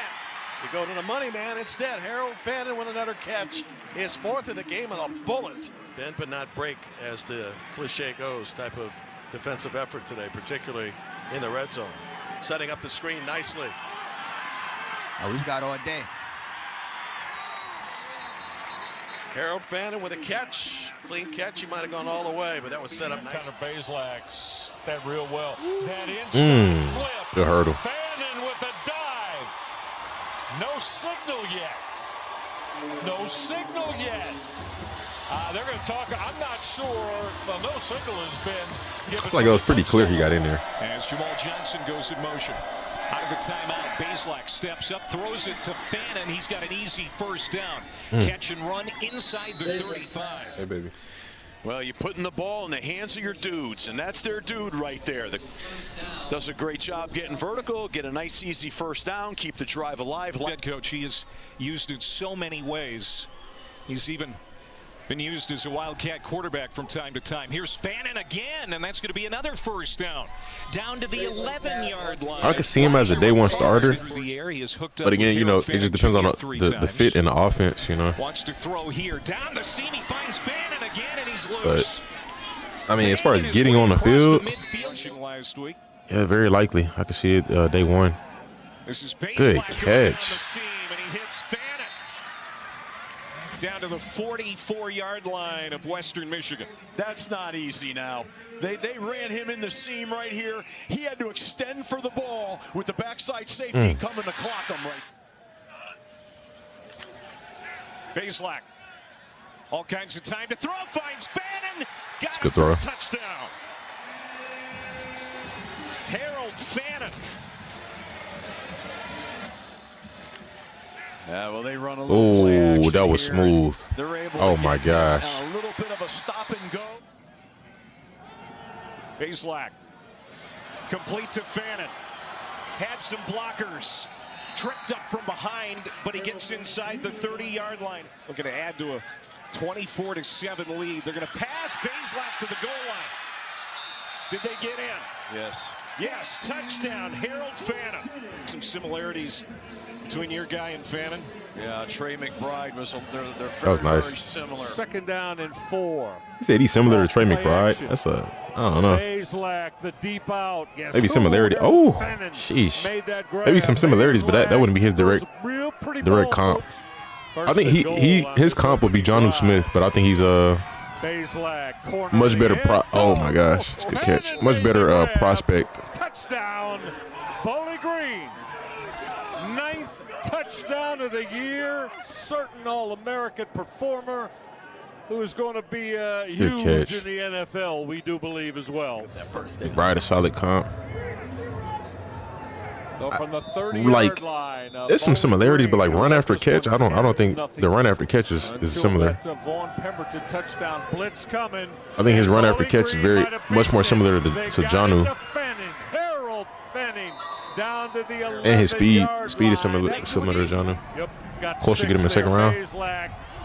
You go to the money man instead. Harold Fannin with another catch. His 4th of the game and a bullet. Bend but not break, as the cliche goes, type of defensive effort today, particularly in the red zone. Setting up the screen nicely. Oh, he's got all day. Harold Fannin with a catch. Clean catch. He might have gone all the way, but that was set up nice. Kind of Bazelak that real well. That inside flip. Good hurdle. Fannin with a dive. No signal yet. No signal yet. They're going to talk. I'm not sure. Well, no signal has been given. Like it was pretty clear he got in there. As Jamal Johnson goes in motion. Out of the timeout, Bazelak steps up, throws it to Fannin. He's got an easy first down. Catch and run inside the 35. Hey, baby. Well, you're putting the ball in the hands of your dudes, and that's their dude right there. Does a great job getting vertical, get a nice, easy first down, keep the drive alive. Head coach, he has used it so many ways. He's even been used as a Wildcat quarterback from time to time. Here's Fannin again, and that's going to be another first down. Down to the 11-yard line. I could see him as a day one starter. But again, it just depends on the fit in the offense, Wants to throw here. Down the seam, he finds Fannin again, and he's loose. But, I mean, as far as getting on the field, yeah, very likely. I could see it day one. Good catch. Down to the 44-yard line of Western Michigan. That's not easy now. They ran him in the seam right here. He had to extend for the ball with the backside safety coming to clock him right. Bazelak. All kinds of time to throw. Finds Fannin. Got it for a touchdown. Harold Fannin. Well, they run a little oh, that was smooth. Oh my gosh. A little bit of a stop and go. Bazelak. Complete to Fannin. Had some blockers. Tripped up from behind, but he gets inside the 30-yard line. Looking to add to a 24-7 lead. They're going to pass Bazelak to the goal line. Did they get in? Yes. Yes, touchdown, Harold Fannin. Some similarities between your guy and Fannin. Yeah, Trey McBride was. They're that was nice. Very similar. 2nd down and 4. He said he's similar to Trey McBride. That's I don't know. Bazelak, the deep out. Maybe similarity. Oh, sheesh. Maybe some similarities, but that wouldn't be his direct comp. I think his comp would be Jonnu Smith, but I think he's much better. Oh my gosh, it's a good catch. Much better prospect. Touchdown, Bowling Green. 9th touchdown of the year. Certain All-American performer who is going to be huge in the NFL, we do believe as well. McBride, a solid comp. So from the 30-yard line, there's some similarities, but like run after catch, I don't think the run after catch is similar. Vaughn Pemberton touchdown blitz coming. I think his run after catch is much more similar to Jonnu. Harold Fannin down down to the 11-yard And his speed line. is similar to Jonnu. Yep, got Close to get him in the second round.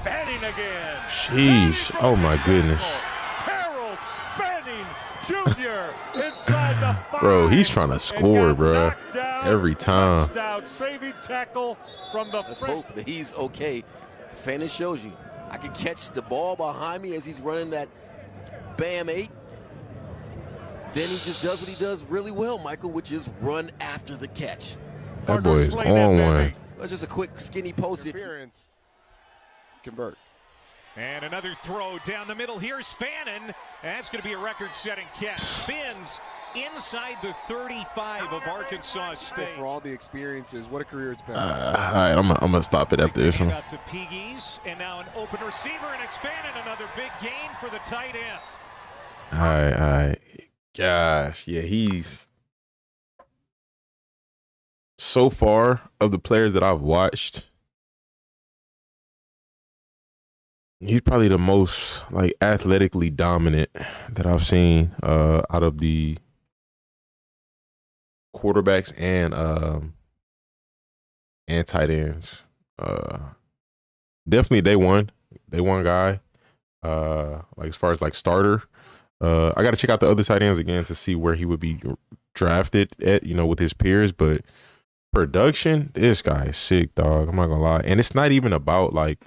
Fanning again. Sheesh. Oh my goodness. Harold Fannin Jr. inside the 5. Bro, he's trying to score, bro. Every time. Touchdown, saving tackle from the Let's hope that he's okay. Fannin shows you, I can catch the ball behind me as he's running that Bam 8. Then he just does what he does really well, Michael, which is run after the catch. That boy is on one. That's just a quick skinny post. Interference. Convert. And another throw down the middle. Here's Fannin. And that's going to be a record-setting catch. Spins inside the 35 of Arkansas State. For all the experiences, what a career it's been. All right, I'm gonna stop it after this one. Up to Peagies, and now an open receiver, and it's Fannin. Another big gain for the tight end. All right. Gosh, yeah, he's so far of the players that I've watched, he's probably the most like athletically dominant that I've seen out of the quarterbacks and tight ends. Definitely day one guy. Like as far as like starter. I got to check out the other tight ends again to see where he would be drafted at, with his peers. But production, this guy is sick, dog. I'm not gonna lie. And it's not even about like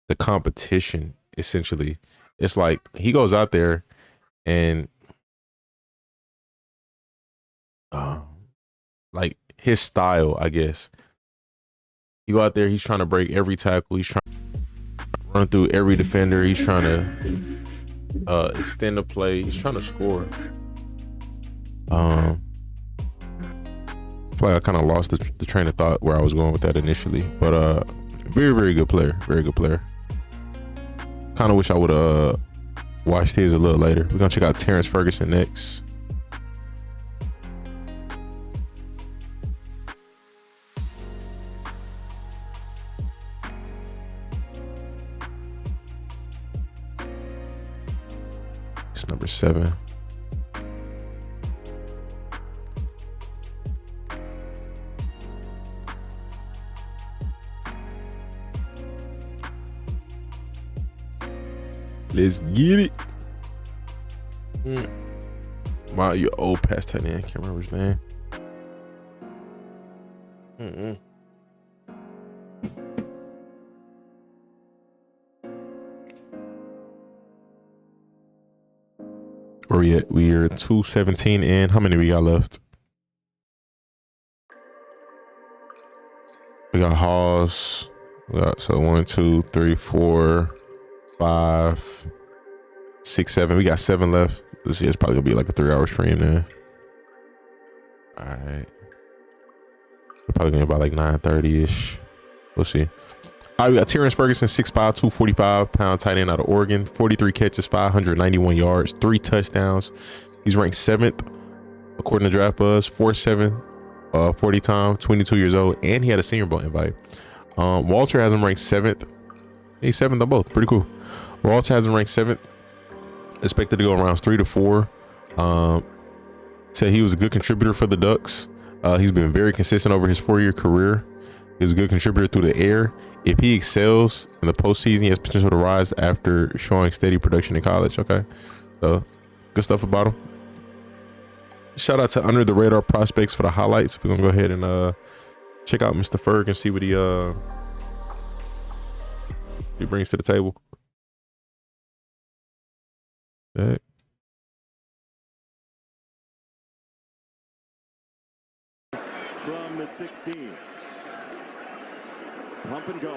the competition. Essentially, it's like he goes out there and like his style, I guess. He go out there, he's trying to break every tackle. He's trying to run through every defender. He's trying to extend the play. He's trying to score. I feel like I kind of lost the train of thought where I was going with that initially, but very, very good player. Very good player. Kind of wish I would have watched his a little later. We're gonna check out Terrance Ferguson next. It's number 7. Let's get it. Wow, you old past tight end. I can't remember his name. Where we at? We are 2:17 in. How many we got left? We got Hawes. We got 1, 2, 3, 4, 5, 6, 7. We got 7 left. This is probably gonna be like a 3-hour stream then. All right. We're probably gonna be about like 9:30-ish. We'll see. All right, we got Terrance Ferguson, 6'5", 245-pound tight end out of Oregon. 43 catches, 591 yards, 3 touchdowns. He's ranked 7th according to Draft Buzz, 4.7 40 time, 22 years old, and he had a Senior Bowl invite. Walter has him ranked 7th. He's 7th on both. Pretty cool. Walter has him ranked 7th. Expected to go rounds 3 to 4. Said he was a good contributor for the Ducks. He's been very consistent over his 4-year career. He was a good contributor through the air. If he excels in the postseason, he has potential to rise after showing steady production in college. Okay, so good stuff about him. Shout out to Under the Radar prospects for the highlights. We're gonna go ahead and check out Mr. Ferg and see what he brings to the table. Okay. From the 16. Pump and go.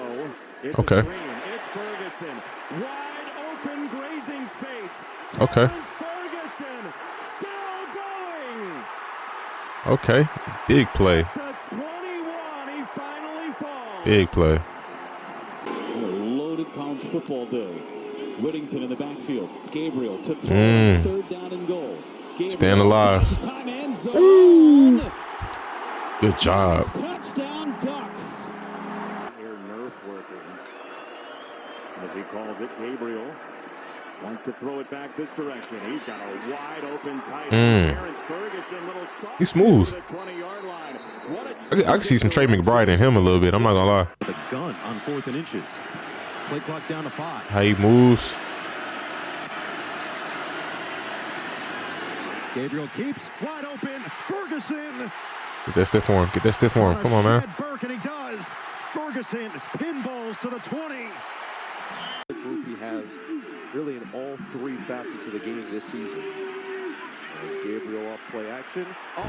It's okay. A screen. It's Ferguson. Wide open grazing space. Okay. Terrance Ferguson still going. Okay. Big play. The 21, he finally falls. Big play. A loaded college football day. Whittington in the backfield. Gabriel to throw. 3rd down and goal. Gabriel staying alive. Time end zone. Good job. Touchdown Ducks. Here Nerf working. As he calls it, Gabriel wants to throw it back this direction. He's got a wide open tight end. Terrance Ferguson, little soft. He's smooth. To the 20-yard line. I can see some Trey McBride in him a little bit. I'm not gonna lie. The gun on 4th and inches. Play clock down to 5. How he moves. Gabriel keeps wide open. Ferguson. Get that stiff arm. Get that stiff arm. Come on, man. Burke, and he does. Ferguson pinballs to the 20. The group he has really in all 3 facets of the game this season. There's Gabriel off play action.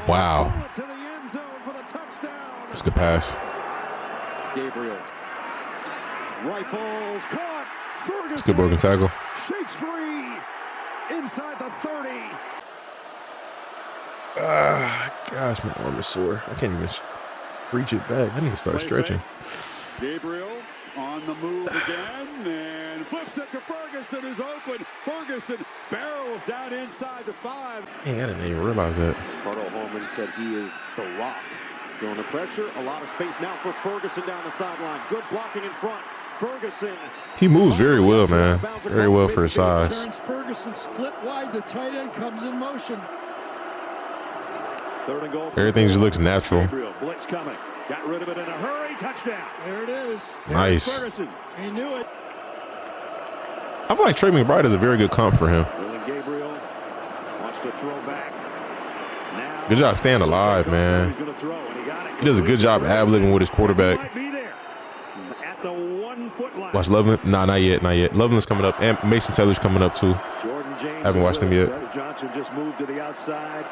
Wow. To the end zone for the touchdown. That's a good pass. Gabriel. Rifles caught. Ferguson. That's a good broken tackle. Shakes free. Inside the 30. Gosh, my arm is sore. I can't even reach it back. I need to start stretching. Gabriel on the move again and flips it to Ferguson, who's open. Ferguson barrels down inside the 5. Man, I didn't even realize that. Carl Holman said he is the rock. Feeling the pressure. A lot of space now for Ferguson down the sideline. Good blocking in front. Ferguson. He moves very well, man. Very well for his size. Terrance Ferguson split wide. The tight end comes in motion. 3rd and goal. Everything just looks natural. Gabriel, blitz coming. Got rid of it in a hurry. Touchdown. There it is. Nice. Ferguson. He knew it. I feel like Trey McBride is a very good comp for him. Gabriel wants to throw back. Now, Good job staying alive, man. He does a good job ad-libbing with his quarterback. at the 1 foot line. Watch Loveland. Nah, not yet, not yet. Loveland's coming up, and Mason Taylor's coming up too. Jordan James. Haven't watched him yet. Johnson just moved to the outside.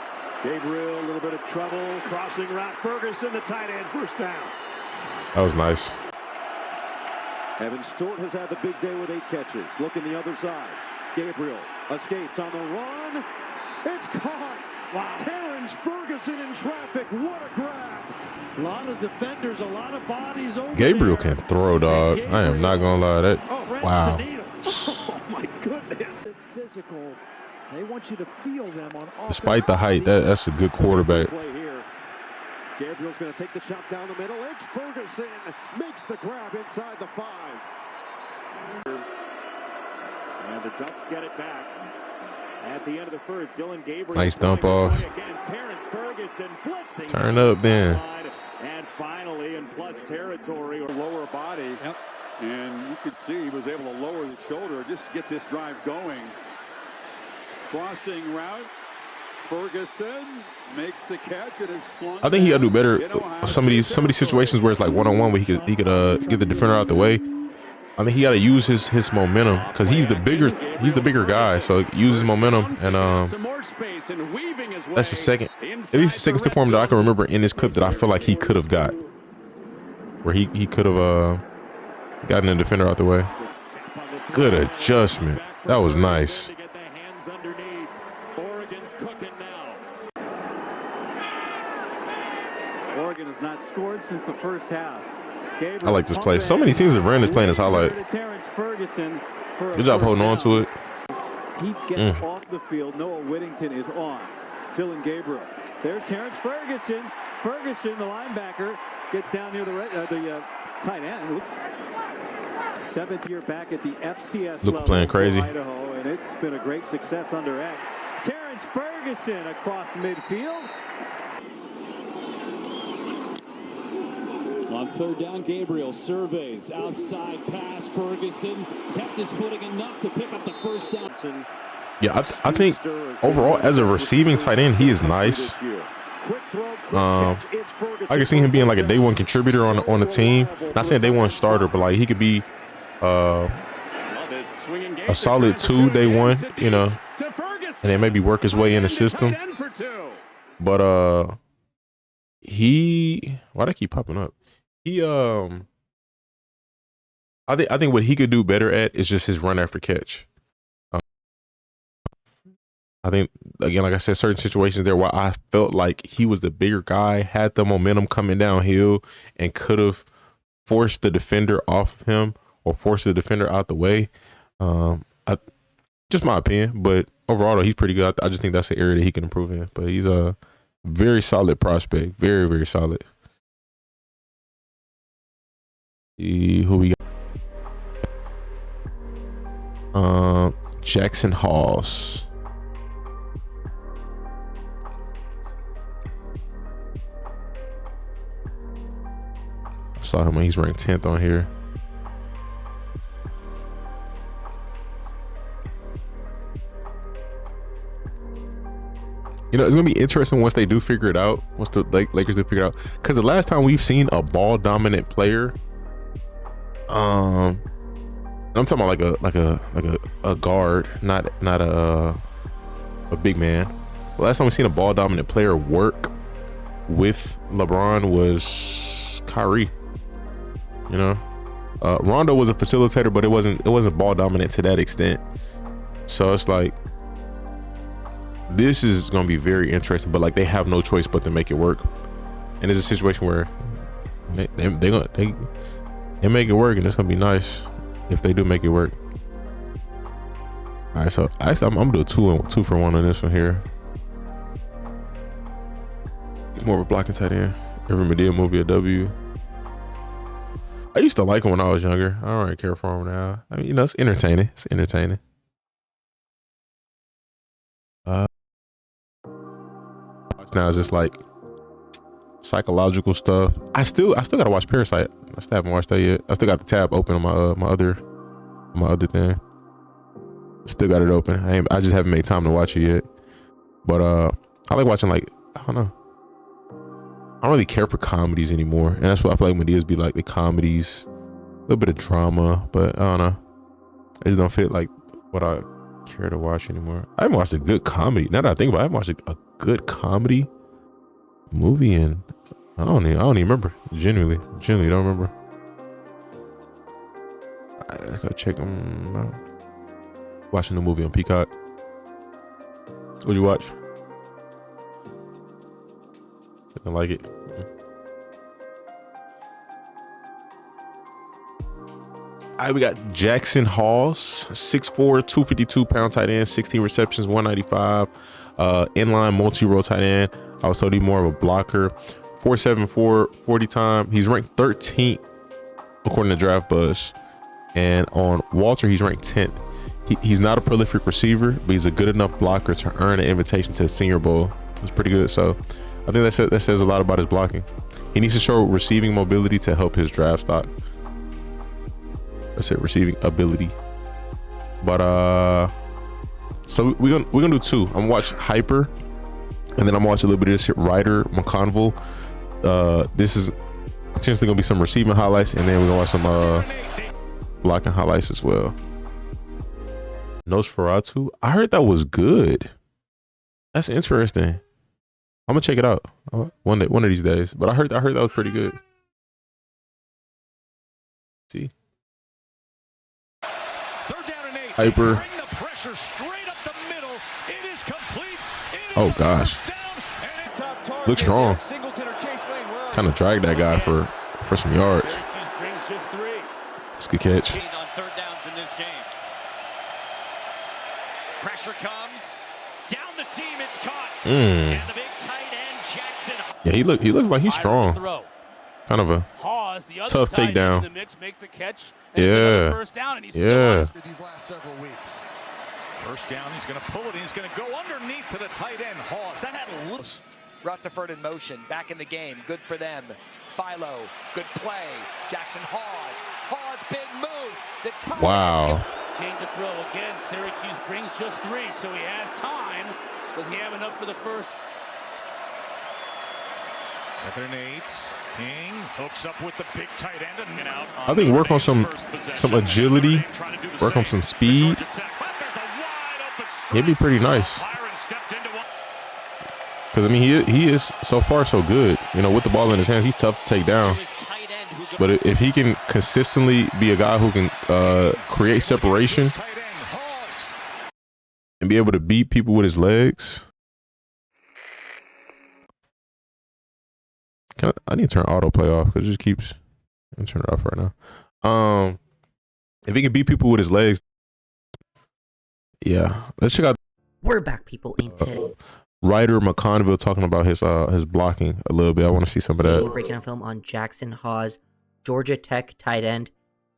Gabriel, a little bit of trouble. Crossing route. Ferguson, the tight end, 1st down. That was nice. Evan Stewart has had the big day with 8 catches. Looking the other side. Gabriel escapes on the run. It's caught. Wow. Terrance Ferguson in traffic. What a grab. A lot of defenders, a lot of bodies over Gabriel there. can throw, dog. I am not gonna lie. That wow. Oh my goodness. It's physical. They want you to feel them on offense. Despite the height, that's a good quarterback. Gabriel's going to take the shot down the middle. It's Ferguson. Makes the grab inside the 5. And the Ducks get it back. At the end of the first, Dylan Gabriel. Nice dump off. Again, Terrance Ferguson blitzing. Turn up, Ben. And finally, in plus territory or lower body. Yep. And you could see he was able to lower the shoulder just to get this drive going. Crossing route. Ferguson makes the catch. It is slung. I think he got to do better. Some of these situations where it's like one-on-one, where he could get the defender out the way. I think he got to use his momentum because he's the bigger guy. So use his momentum, and that's the second, at least the second step form that I can remember in this clip that I feel like he could have got, where he could have gotten the defender out the way. Good adjustment. That was nice. Oregon has not scored since the first half. I like this play. So many teams have ran this play in this highlight. Good job holding on to it. He gets off the field. Noah Whittington is on. Dylan Gabriel. There's Terrance Ferguson. Ferguson, the linebacker, gets down near the tight end. 7th year back at the FCS level. Playing crazy. Idaho, and it's been a great success under Eck. Terrance Ferguson across midfield. On 3rd down, Gabriel surveys outside pass. Ferguson kept his footing enough to pick up the 1st down. Yeah, I think overall as a receiving tight end, he is nice. I can see him being like a day 1 contributor on the team. Not saying day 1 starter, but like he could be a solid 2 day 1, you know, and then maybe work his way in the system. But why'd I keep popping up? I think what he could do better at is just his run after catch. I think, again, like I said, certain situations there where I felt like he was the bigger guy, had the momentum coming downhill, and could have forced the defender off of him or forced the defender out the way. Just my opinion, but overall, though, he's pretty good. I just think that's the area that he can improve in. But he's a very solid prospect, very, very solid. See who we got. Jackson Hawes. Saw him when he's ranked 10th on here. You know, it's gonna be interesting once they do figure it out. Once the Lakers do figure it out, because the last time we've seen a ball dominant player, I'm talking about like a guard, not a big man. The last time we seen a ball dominant player work with LeBron was Kyrie. You know, Rondo was a facilitator, but it wasn't ball dominant to that extent. So it's like, this is going to be very interesting, but like they have no choice but to make it work. And it's a situation where they make it work, and it's going to be nice if they do make it work. All right, so actually I'm going to do a 2 for 1 on this one here. More of a blocking tight end. Every Medea movie a W. I used to like him when I was younger. I don't really care for him now. I mean, you know, it's entertaining. It's entertaining. Now it's just like psychological stuff. I still gotta watch Parasite. I still haven't watched that yet. I still got the tab open on my other thing. Still got it open. I just haven't made time to watch it yet. But I like watching, like, I don't know. I don't really care for comedies anymore, and that's what I feel like Medea's be like, the comedies, a little bit of drama, but I don't know. It just don't fit like what I care to watch anymore. I haven't watched a good comedy. Now that I think about it, I haven't watched a good comedy movie, and I don't even remember. Genuinely don't remember. I gotta check them out. Watching the movie on Peacock. What'd you watch? Didn't like it. All right, we got Jackson Hawes, 6'4", 252-pound tight end, 16 receptions, 195. Inline multi-role tight end. I was told he's more of a blocker. 4.74 40 time. He's ranked 13th according to Draft Buzz. And on Walter, he's ranked 10th. He's not a prolific receiver, but he's a good enough blocker to earn an invitation to the Senior Bowl. It's pretty good. So I think that says a lot about his blocking. He needs to show receiving mobility to help his draft stock. That's it, receiving ability. But so we're gonna do 2. I'm gonna watch Hyper, and then I'm gonna watch a little bit of this Ryder McConville. This is potentially gonna be some receiving highlights, and then we're gonna watch some blocking highlights as well. Nosferatu, I heard that was good. That's interesting. I'm gonna check it out one of these days. But I heard that was pretty good. See. Hyper. Oh gosh. Looks strong. Kind of dragged that guy for some yards. It's a good catch. On third downs in this game. Pressure comes down the seam. It's caught. And the big tight end Jackson. Yeah, he looks like he's strong. Kind of a Hawes, the other tough takedown. The mix makes the catch. Yeah. First down, and he's these last several weeks. First down, he's going to pull it. He's going to go underneath to the tight end, Hawes. That had looks. Rutherford in motion, back in the game. Good for them. Philo, good play. Jackson Hawes. Hawes, big moves. The tight wow. Change to throw again. Syracuse brings just 3, so he has time. Does he have enough for the first? 2nd and 8. King hooks up with the big tight end and out. I think work on some agility, work on some speed. He'd be pretty nice. Because I mean, he is so far so good. You know, with the ball in his hands, he's tough to take down. But if he can consistently be a guy who can create separation and be able to beat people with his legs. I need to turn autoplay off because it just keeps. I'm turning it off right now. If he can beat people with his legs, yeah. Let's check out. We're back, people. Ain't it? Ryder McConville talking about his blocking a little bit. I want to see some of that. We're breaking down film on Jackson Hawes, Georgia Tech tight end.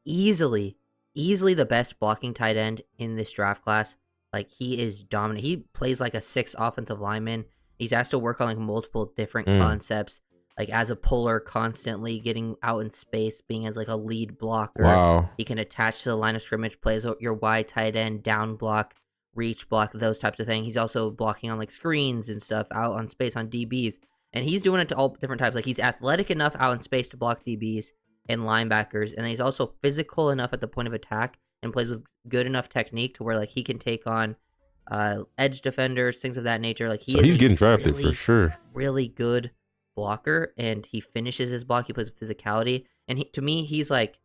Easily the best blocking tight end in this draft class. Like, he is dominant. He plays like a 6 offensive lineman. He's asked to work on like multiple different concepts. like as a puller, constantly getting out in space, being as like a lead blocker. Wow. He can attach to the line of scrimmage, plays your wide tight end, down block, reach block, those types of things. He's also blocking on like screens and stuff out on space on DBs. And he's doing it to all different types. Like he's athletic enough out in space to block DBs and linebackers. And then he's also physical enough at the point of attack and plays with good enough technique to where like he can take on edge defenders, things of that nature. Like he's getting drafted for sure. Really good blocker, and he finishes his block. He plays with physicality. And to me, he's like,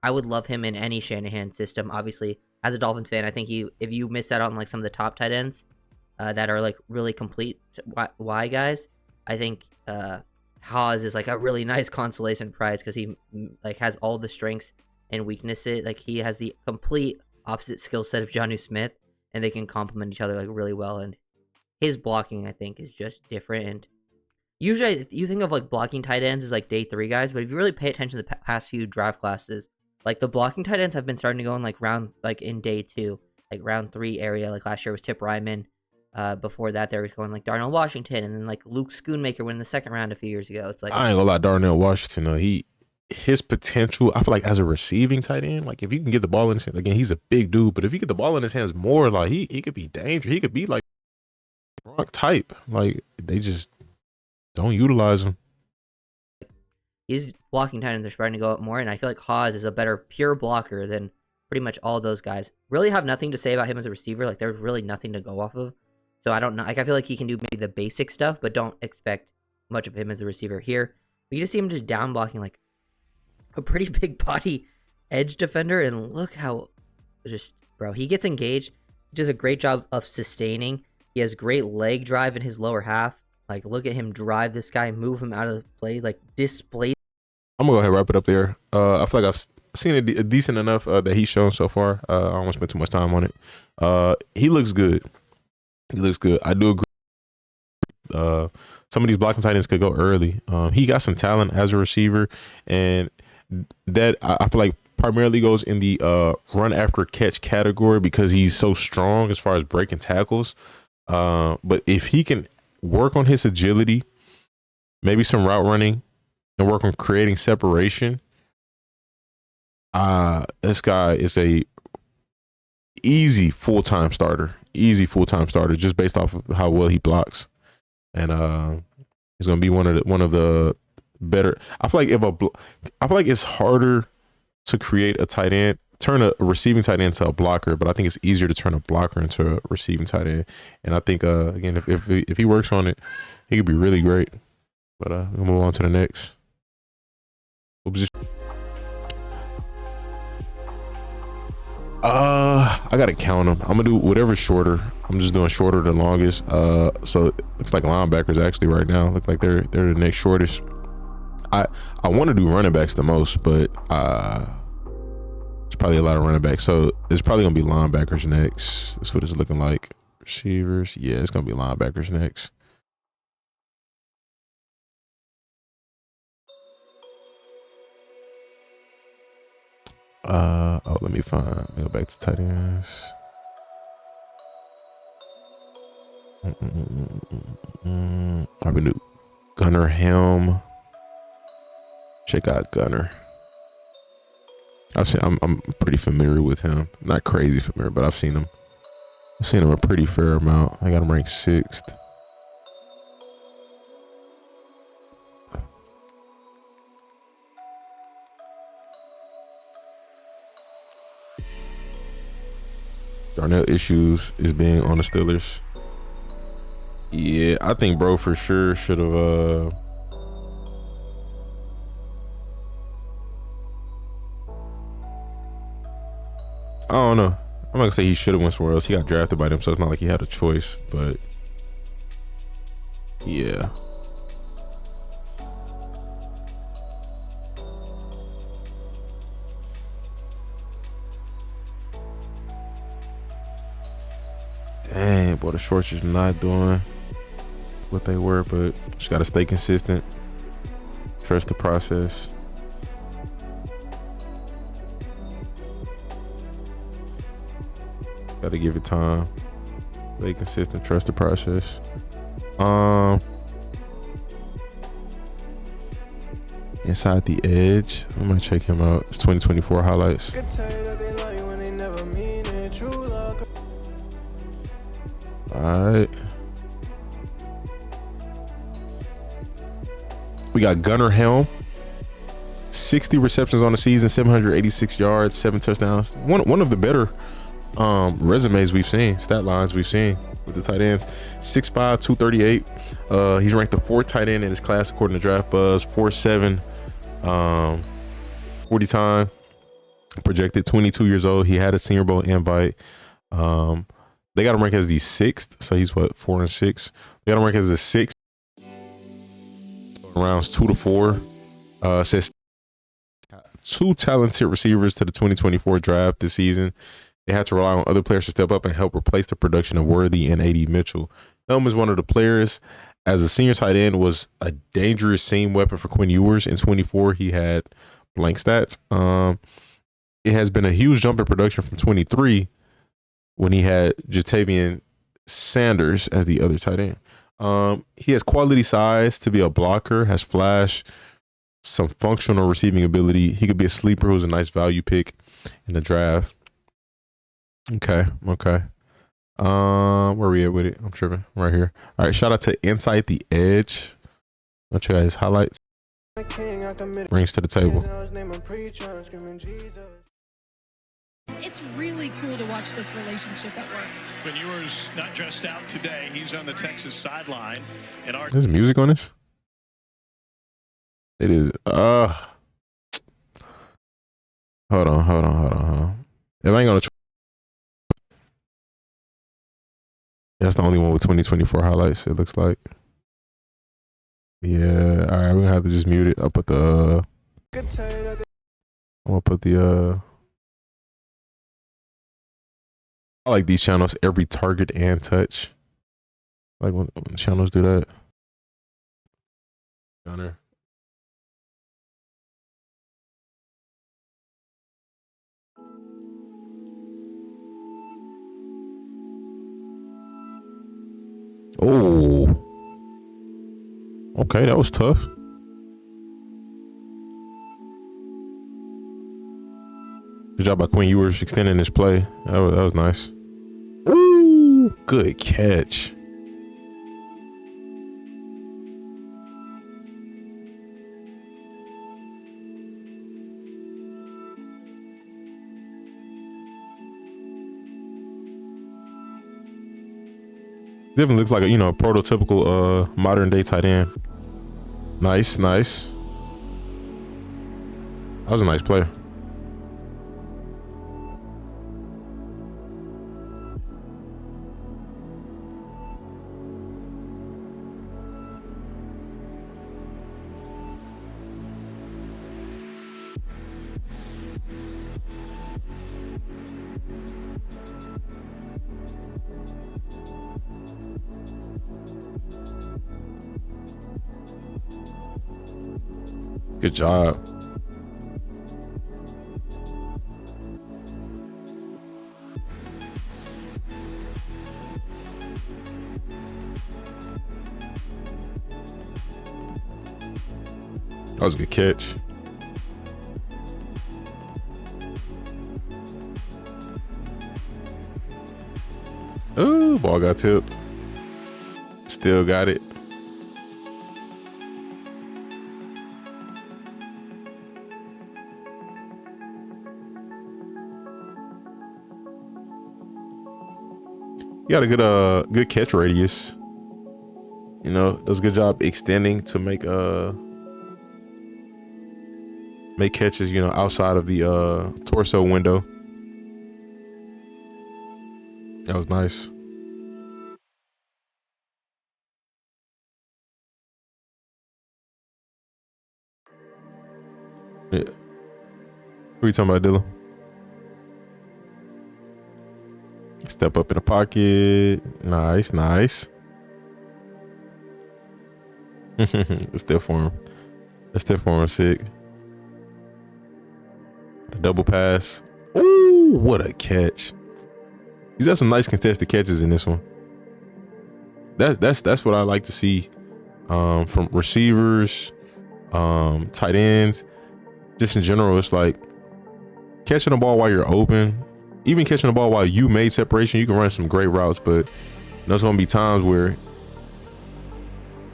I would love him in any Shanahan system. Obviously, as a Dolphins fan, I think if you miss out on like some of the top tight ends that are like really complete Y guys, I think Hawes is like a really nice consolation prize because he like has all the strengths and weaknesses. Like he has the complete opposite skill set of Jonnu Smith, and they can complement each other like really well. And his blocking, I think, is just different. And usually you think of like blocking tight ends as like day 3 guys, but if you really pay attention to the past few draft classes, like the blocking tight ends have been starting to go in like in day 2, like round 3 area. Like last year was Tip Ryman. Before that, they were going like Darnell Washington, and then like Luke Schoonmaker went in the second round a few years ago. It's like, I ain't gonna lie, Darnell Washington, though, his potential, I feel like as a receiving tight end, like if you can get the ball in his hands, again, he's a big dude, but if you get the ball in his hands more, like he could be dangerous. He could be like Gronk type. Like they just don't utilize him. his blocking tight ends are starting to go up more, and I feel like Hawes is a better pure blocker than pretty much all those guys. Really have nothing to say about him as a receiver. Like there's really nothing to go off of. So I don't know. Like I feel like he can do maybe the basic stuff, but don't expect much of him as a receiver here. But you just see him just down blocking like a pretty big body edge defender, and look how he gets engaged. He does a great job of sustaining. He has great leg drive in his lower half. Like look at him drive this guy, move him out of the play, like display. I'm gonna go ahead and wrap it up there. I feel like I've seen it decent enough that he's shown so far. I don't want to spend too much time on it. He looks good. He looks good. I do agree. Some of these blocking tight ends could go early. He got some talent as a receiver, and that I feel like primarily goes in the run after catch category because he's so strong as far as breaking tackles. But if he can work on his agility, maybe some route running, and work on creating separation, this guy is a easy full-time starter just based off of how well he blocks. And he's gonna be one of the better. I feel like it's harder to create a tight end, turn a receiving tight end into a blocker, but I think it's easier to turn a blocker into a receiving tight end. And I think again, if he works on it, he could be really great. But we'll move on to the next. I gotta count them. I'm gonna do whatever's shorter. I'm just doing shorter than longest. So it looks like linebackers actually right now look like they're the next shortest. I want to do running backs the most, but it's probably a lot of running backs. So it's probably gonna be linebackers next. That's what it's looking like. Receivers, yeah, it's gonna be linebackers next. Let me go back to tight ends. Probably do Gunnar Helm. Check out Gunnar. I'm pretty familiar with him. Not crazy familiar, but I've seen him. I've seen him a pretty fair amount. I got him ranked 6th. Darnell issues is being on the Steelers. Yeah, I think bro for sure should have I don't know. I'm not gonna say he should have went somewhere else. He got drafted by them, so it's not like he had a choice, but yeah. Dang, boy, the shorts is not doing what they were, but just gotta stay consistent. Trust the process. Gotta give it time. Stay consistent, trust the process. Inside the edge. I'm gonna check him out. It's 2024 highlights. All right. We got Gunnar Helm. 60 receptions on the season, 786 yards, 7 touchdowns. One of the better resumes we've seen, stat lines we've seen with the tight ends. 6'5", 238. He's ranked the 4th tight end in his class according to Draft Buzz. 4'7", 40 time. Projected 22 years old. He had a Senior Bowl invite. They got him ranked as the 6th, so he's what, 4 and 6. They got him ranked as the 6th. Rounds 2 to 4. Says 2 talented receivers to the 2024 draft this season. They had to rely on other players to step up and help replace the production of Worthy and A.D. Mitchell. Helm is one of the players. As a senior tight end, was a dangerous seam weapon for Quinn Ewers. In 24, he had blank stats. It has been a huge jump in production from 23 when he had Jatavian Sanders as the other tight end. He has quality size to be a blocker, has flash, some functional receiving ability. He could be a sleeper who's a nice value pick in the draft. Okay. Where we at with it? I'm tripping. Right here. All right, shout out to Inside the Edge. I'll check out his highlights. Brings to the table. It's really cool to watch this relationship at work. When Ewers not dressed out today, he's on the Texas sideline. And There's music on this? It is. Hold on. If I ain't gonna. That's the only one with 2024 highlights. It looks like. Yeah. All right. We're gonna have to just mute it. I'll put the. I'm gonna put the. I like these channels. Every target and touch. I like when channels do that. Gunnar. Oh. Okay, that was tough. Good job by Quinn Ewers extending his play. That was nice. Ooh, good catch. Definitely looks like a prototypical modern day tight end. Nice. That was a nice play. Good job. That was a good catch. Ooh, ball got tipped. Still got it. You got a good catch radius. Does a good job extending to make catches, outside of the torso window. That was nice. Yeah. What are you talking about, Dylan? Step up in the pocket. Nice. It's still for him. Sick. A double pass. Ooh, what a catch. He's got some nice contested catches in this one. That's what I like to see from receivers, tight ends, just in general, it's like catching the ball while you're open, even catching the ball while you made separation. You can run some great routes, but there's gonna be times where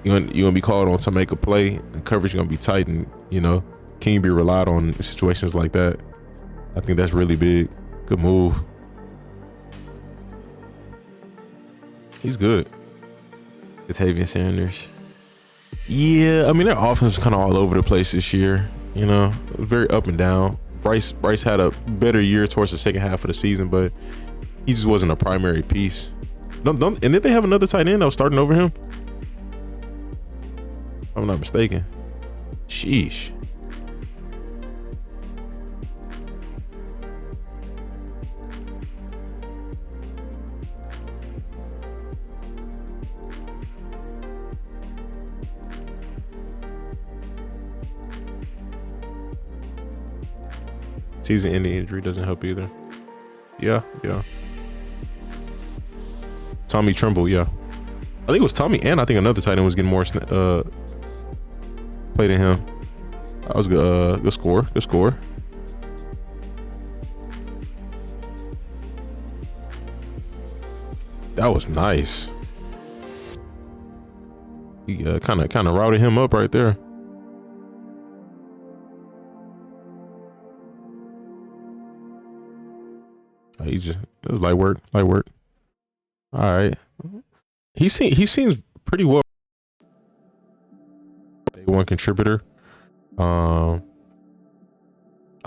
you're gonna be called on to make a play, and coverage is gonna be tight, and can you be relied on in situations like that? I think that's really big. Good move. He's good. Ja'Tavion Sanders. Yeah, I mean, their offense was kind of all over the place this year. It was very up and down. Bryce had a better year towards the second half of the season, but he just wasn't a primary piece. And did they have another tight end that was starting over him? If I'm not mistaken. Sheesh. Season-ending injury doesn't help either. Yeah. Tommy Tremble, yeah. I think it was Tommy, and I think another tight end was getting more play than him. That was good. Good score. That was nice. He kind of routed him up right there. It was light work. All right. He seems pretty well. Day one contributor. I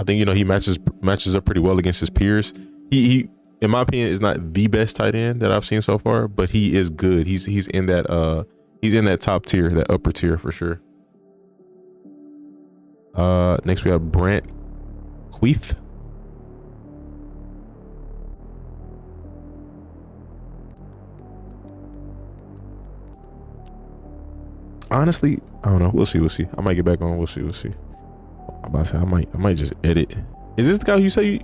think he matches up pretty well against his peers. He in my opinion is not the best tight end that I've seen so far, but he is good. He's in that top tier, that upper tier for sure. Next we have Brant Kuithe. Honestly, I don't know. We'll see. I might get back on. We'll see. I'm about to say I might just edit. Is this the guy you say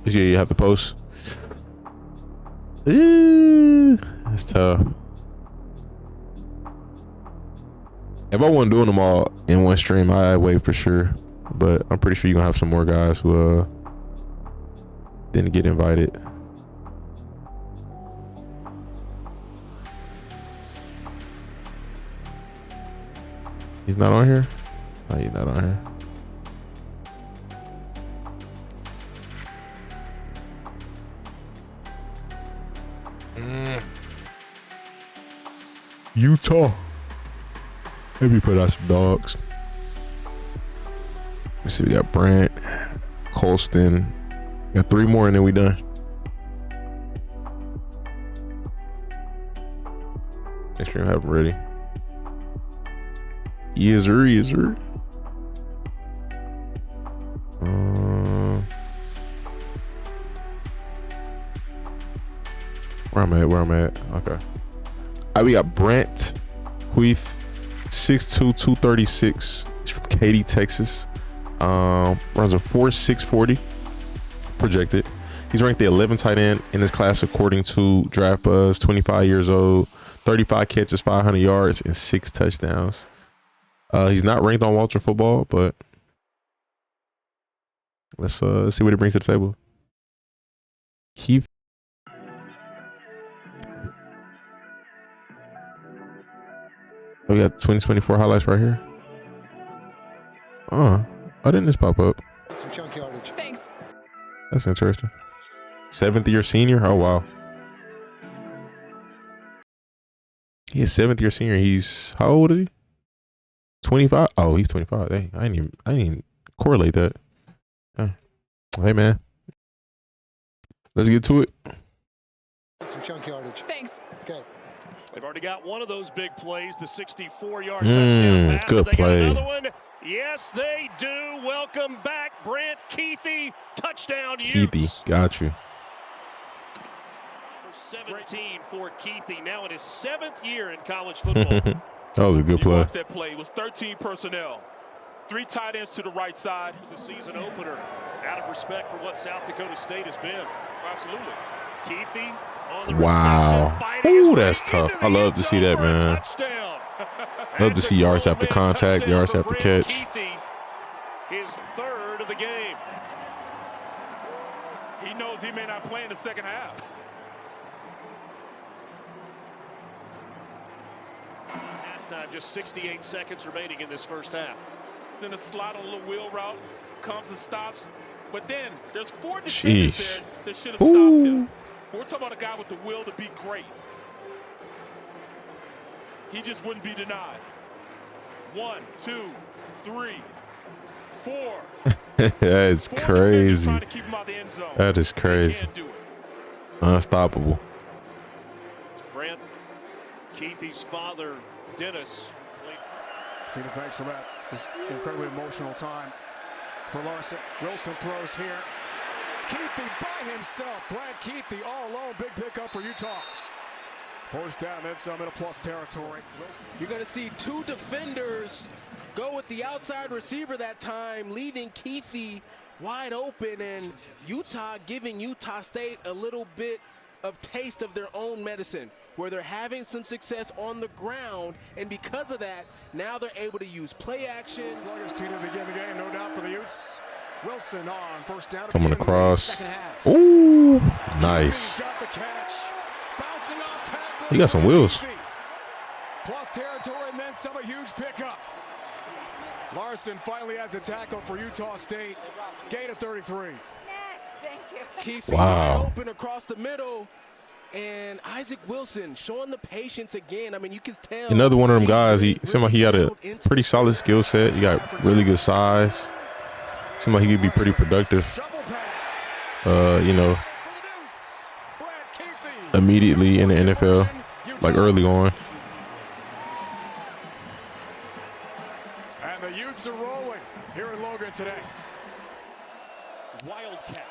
you have to post? That's tough. If I wasn't doing them all in one stream, I'd wait for sure. But I'm pretty sure you're gonna have some more guys who didn't get invited. He's not on here? Oh, he's not on here. Utah. Maybe put out some dogs. Let's see, we got Brant, Colston. Got 3 more and then we done. Next stream, have them ready. Yes, sir. Where I'm at. Okay. We got Brant Kuithe, 6'2", 236. He's from Katy, Texas. Runs a 4.6 40 projected. He's ranked the 11th tight end in his class according to Draft Buzz. 25 years old, 35 catches, 500 yards, and 6 touchdowns. He's not ranked on Walter Football, but let's see what he brings to the table. We got 2024 highlights right here. Oh, didn't this pop up? Some chunk yardage. Thanks. That's interesting. 7th year senior. Oh wow. He is 7th year senior. He's how old is he? 25. Oh, he's 25. Dang, I didn't even correlate that. Hey man, let's get to it. Some chunk yardage. Thanks. Okay. They've already got one of those big plays, the 64-yard touchdown pass. Good They play. got another one. Yes, they do. Welcome back, Brant Kuithe. Touchdown, Kuithe, got you. 17 for Kuithe. Now in his 7th year in college football. That was a good play. That play was 13 personnel. 3 tight ends to the right side. The season opener, out of respect for what South Dakota State has been. Absolutely. Kuithe on the Wow. reception, Ooh, that's tough. I love to see that, man. Touchdown. Love to see yards after contact, yards after catch. Kuithe, his third of the game. He knows he may not play in the second half. Halftime, just 68 seconds remaining in this first half. It's in a slot on a little wheel route, comes and stops. But then there's 4 defenders there that should have stopped him. We're talking about a guy with the will to be great. He just wouldn't be denied. 1, 2, 3, 4. That's crazy. That is crazy. Unstoppable. Brant Kuithe's father, Dennis. Tina, thanks for that. This incredibly emotional time for Larson. Wilson throws here. Kuithe by himself. Brant Kuithe all alone. Big pickup for Utah. First down, then some in a plus territory. You're going to see 2 defenders go with the outside receiver that time, leaving Kuithe wide open, and Utah giving Utah State a little bit of taste of their own medicine, where they're having some success on the ground, and because of that, now they're able to use play action. Sluggish team to begin the game, no doubt for the Ouzts. Wilson on first down. Coming across. Ooh, nice. Got the catch. Bouncing off tackle. He got some wheels. Plus territory, and then some, a huge pickup. Larson finally has the tackle for Utah State. Gain of 33. Kuithe wow. wide open across the middle, and Isaac Wilson showing the patience again. I mean, you can tell. Another one of them guys. He seemed like he had a pretty solid skill set. He got really good size. Seemed like he could be pretty productive. You know, immediately in the NFL, like early on. And the Utes are rolling here in Logan today. Wildcat.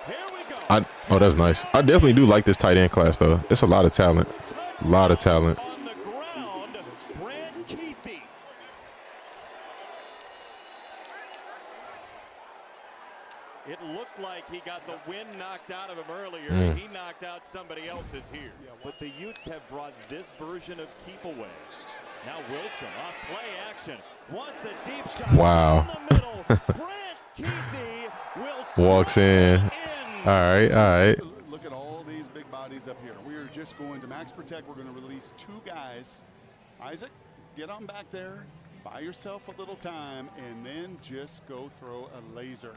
Here we go. Oh, that's nice. I definitely do like this tight end class, though. It's a lot of talent. A lot of talent. On the ground, Brant Kuithe. It looked like he got the wind knocked out of him earlier. He knocked out somebody else's here. But the Utes have brought this version of keep away. Now Wilson off play action. Wants a deep shot. Wow. Down the middle. Brant Kuithe will Walks in. All right, all right. Look at all these big bodies up here. We are just going to max protect. We're going to release 2 guys. Isaac, get on back there. Buy yourself a little time, and then just go throw a laser.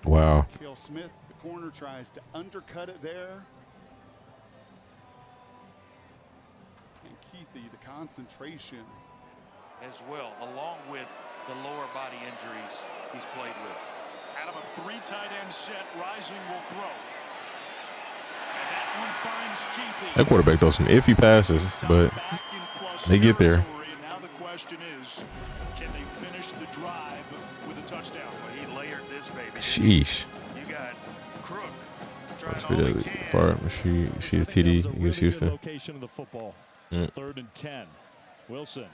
Wow. Kill Smith, the corner, tries to undercut it there. And Kuithe, the concentration. As well, along with the lower body injuries he's played with. Out of a 3 tight end set, Rising will throw. And that one finds Kuithe. That quarterback throws some iffy passes, but they get there. Now the question is, can they finish the drive with a touchdown? Well, he layered this baby. Sheesh. You got Crook. Far machine. You see his TD against Houston. Location of the football. So 3rd and 10. Wilson.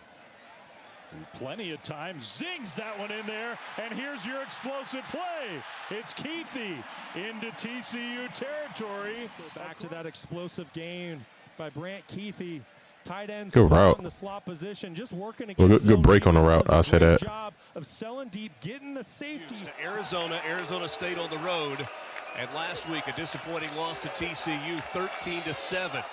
Plenty of time, zings that one in there, and here's your explosive play. It's Kuithe into TCU territory. Back to that explosive game by Brant Kuithe. Tight end good route. In the slot position, just working against good break on the route. I'll say that. Job of selling deep, getting the safety. To Arizona State on the road, and last week a disappointing loss to TCU, 13-7.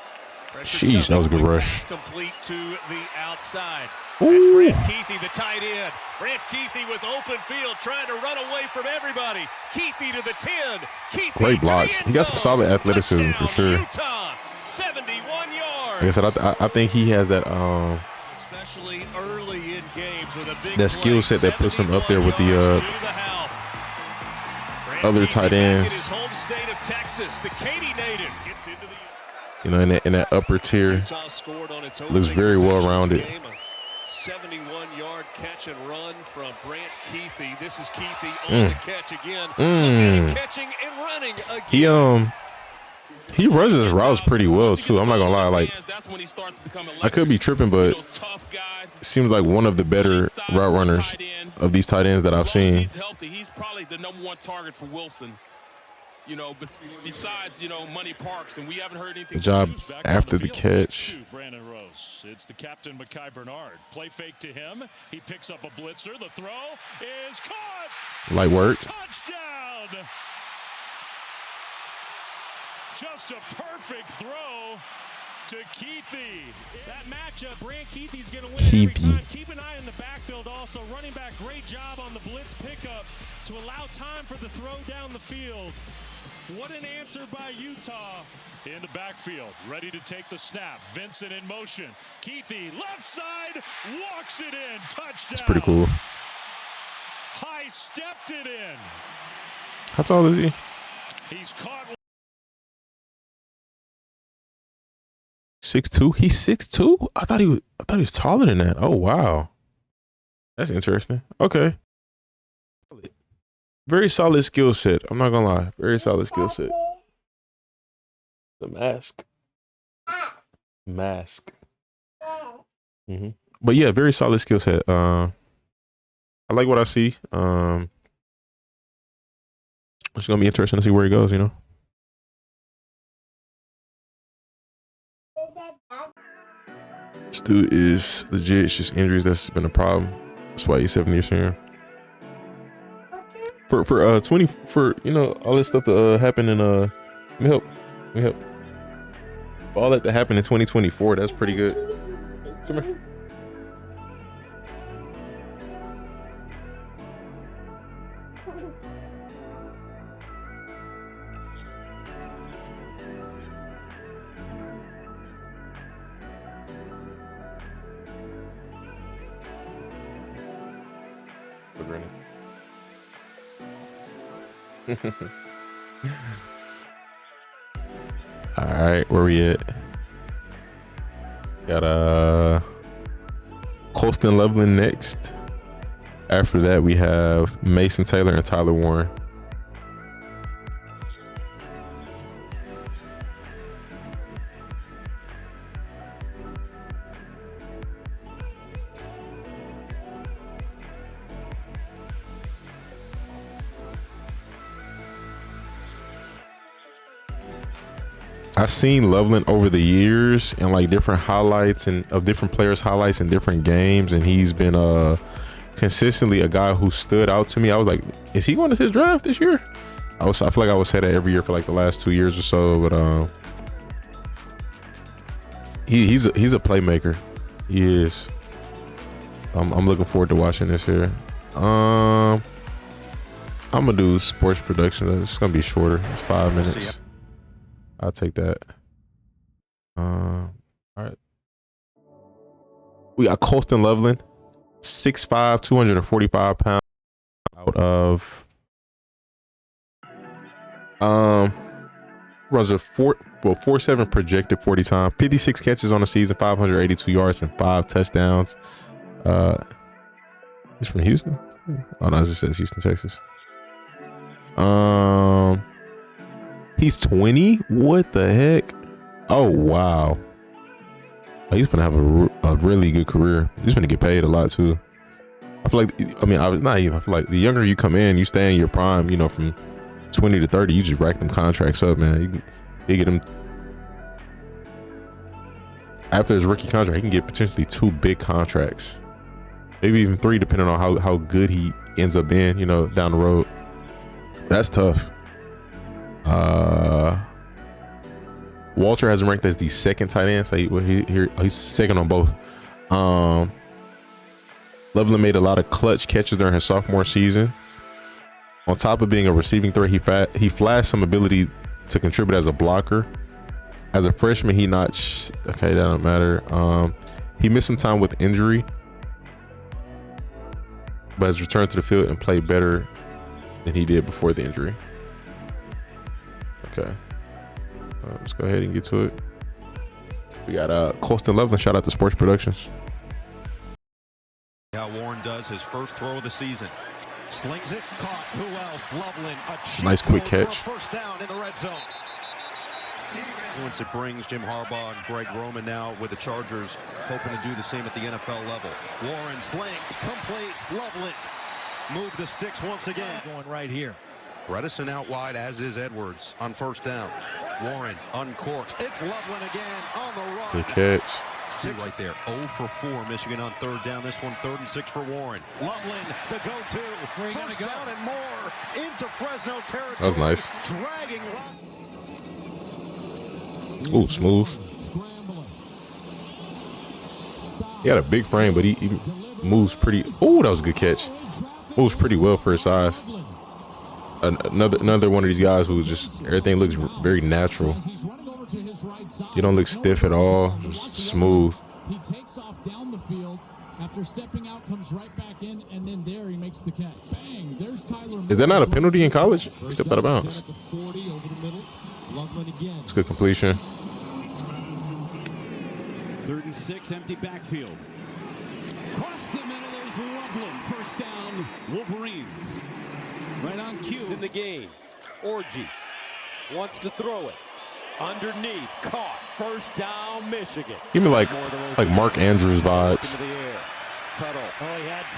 Sheesh, that was a good rush. Complete to the outside. Ooh. That's Brant Kuithe, the tight end. Brant Kuithe with open field, trying to run away from everybody. Kuithe to the 10. Kuithe great blocks. He got some solid athleticism for sure. Utah, 71 yards. Like I said, I think he has that especially early in games with a big that skill set that puts him up there with the other tight ends. His home state of Texas, the Katy native gets into the. You know, in that upper tier, looks very well rounded. 71-yard catch and run from Brant Kuithe. This is Kuithe on the catch again. Catching and running again. He runs his routes pretty well too. I'm not gonna lie, like I could be tripping, but seems like one of the better route runners of these tight ends that I've seen. He's healthy. He's probably the #1 target for Wilson. you know, besides, you know, Money Parks, and we haven't heard anything. Good job after the catch. Brandon Rose. It's the captain, Mekhi Bernard. Play fake to him. He picks up a blitzer. The throw is caught. Light work. Touchdown. Just a perfect throw to Kuithe. That matchup, Brant Kuithe's going to win every time. Keep an eye in the backfield also. Running back, great job on the blitz pickup to allow time for the throw down the field. What an answer by Utah. In the backfield, ready to take the snap. Vincent in motion. Kuithe, left side, walks it in. Touchdown. That's pretty cool. High stepped it in. How tall is he? He's caught. 6'2". He's 6'2". I thought he was taller than that. Oh wow, that's interesting. Okay, very solid skill set. I'm not gonna lie, very solid skill set. The mask. But yeah, very solid skill set. I like what I see. It's gonna be interesting to see where he goes. You know. This dude is legit. It's just injuries that's been a problem. That's why he's 7 years senior. For you know, all this stuff that happened in let me help. For all that happened in 2024, that's pretty good. Come here. All right, where we at? Got Colston Loveland next. After that, we have Mason Taylor and Tyler Warren. I've seen Loveland over the years and like different highlights and of different players' highlights in different games, and he's been consistently a guy who stood out to me. I was like, is he going to his draft this year? I feel like I would say that every year for like the last 2 years or so, but he's a playmaker. He is. I'm looking forward to watching this here. I'm gonna do sports production. It's gonna be shorter. It's 5 minutes. I'll take that. All right. We got Colston Loveland, 6'5", 245 pounds, out of runs a 4.7 projected 40 time, 56 catches on the season, 582 yards and 5 touchdowns. He's from Houston. Oh no, it just says Houston, Texas. He's 20. What the heck? Oh wow. He's gonna have a really good career. He's gonna get paid a lot too. I feel like, I feel like the younger you come in, you stay in your prime. You know, from 20 to 30, you just rack them contracts up, man. You get him after his rookie contract. He can get potentially 2 big contracts, maybe even 3, depending on how good he ends up being. You know, down the road. That's tough. Walter has him ranked as the second tight end, so he's second on both. Loveland made a lot of clutch catches during his sophomore season. On top of being a receiving threat, he flashed some ability to contribute as a blocker. As a freshman, he notched. Okay, that don't matter. He missed some time with injury, but has returned to the field and played better than he did before the injury. Okay, let's go ahead and get to it. We got Colston Loveland. Shout out to Sports Productions. How Warren does his first throw of the season. Slings it, caught. Who else? Loveland. Nice quick catch. First down in the red zone. Once it brings Jim Harbaugh and Greg Roman now with the Chargers, hoping to do the same at the NFL level. Warren slings, completes. Loveland move the sticks once again. Going right here. Bredesen out wide, as is Edwards on first down. Warren uncorks. It's Loveland again on the run. Good catch. Two right there. 0 for 4. Michigan on third down. This one 3rd and 6 for Warren. Loveland, the go-to. First down and more into Fresno territory. That was nice. Dragging. Ooh, smooth. He had a big frame, but he moves pretty. Ooh, that was a good catch. Moves pretty well for his size. Another one of these guys who just everything looks very natural. You don't look stiff at all, just smooth. He takes off down the field. After stepping out, comes right back in, and then there he makes the catch. Bang! There's Tyler. Is that not a penalty in college? He stepped out of bounds. It's good completion. 3rd and 6, empty backfield. Across the middle, there's Loveland. First down, Wolverines. Right on cue. It's in the game. Orji wants to throw it. Underneath, caught. First down, Michigan. Give me like Mark Andrews vibes. Tuttle. Oh,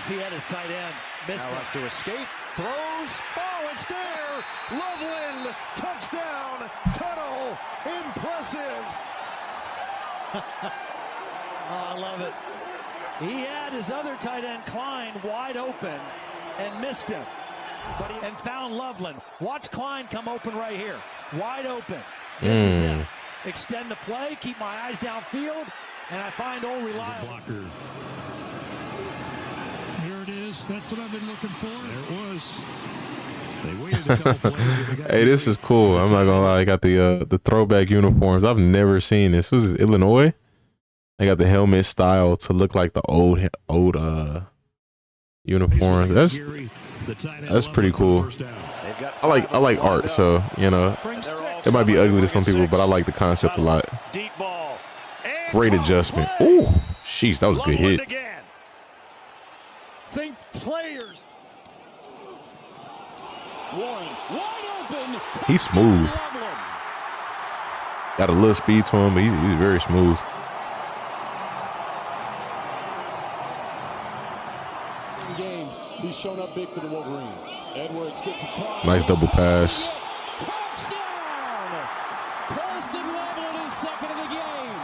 he had his tight end. Missed now has to escape. Throws. Oh, it's there. Loveland. Touchdown. Tuttle. Impressive. Oh, I love it. He had his other tight end, Klein, wide open and missed him. And found Loveland. Watch Klein come open right here. Wide open. This is it. Extend the play, keep my eyes downfield, and I find old reliable. Blocker. Here it is. That's what I've been looking for. There it was. They waited a couple plays. Hey, this is cool. I'm not gonna lie. I got the throwback uniforms. I've never seen this. This is Illinois. They got the helmet style to look like the old uniforms. That's pretty cool. I like art, so you know it might be ugly to some people, but I like the concept a lot. Great adjustment. Ooh, sheesh, that was a good hit. Think players. Warren wide open. He's smooth. Got a little speed to him, but he's very smooth. Game. He's shown up big for the Wolverines. Edwards gets a toss. Nice double pass. Touchdown! Colston Loveland is second of the game.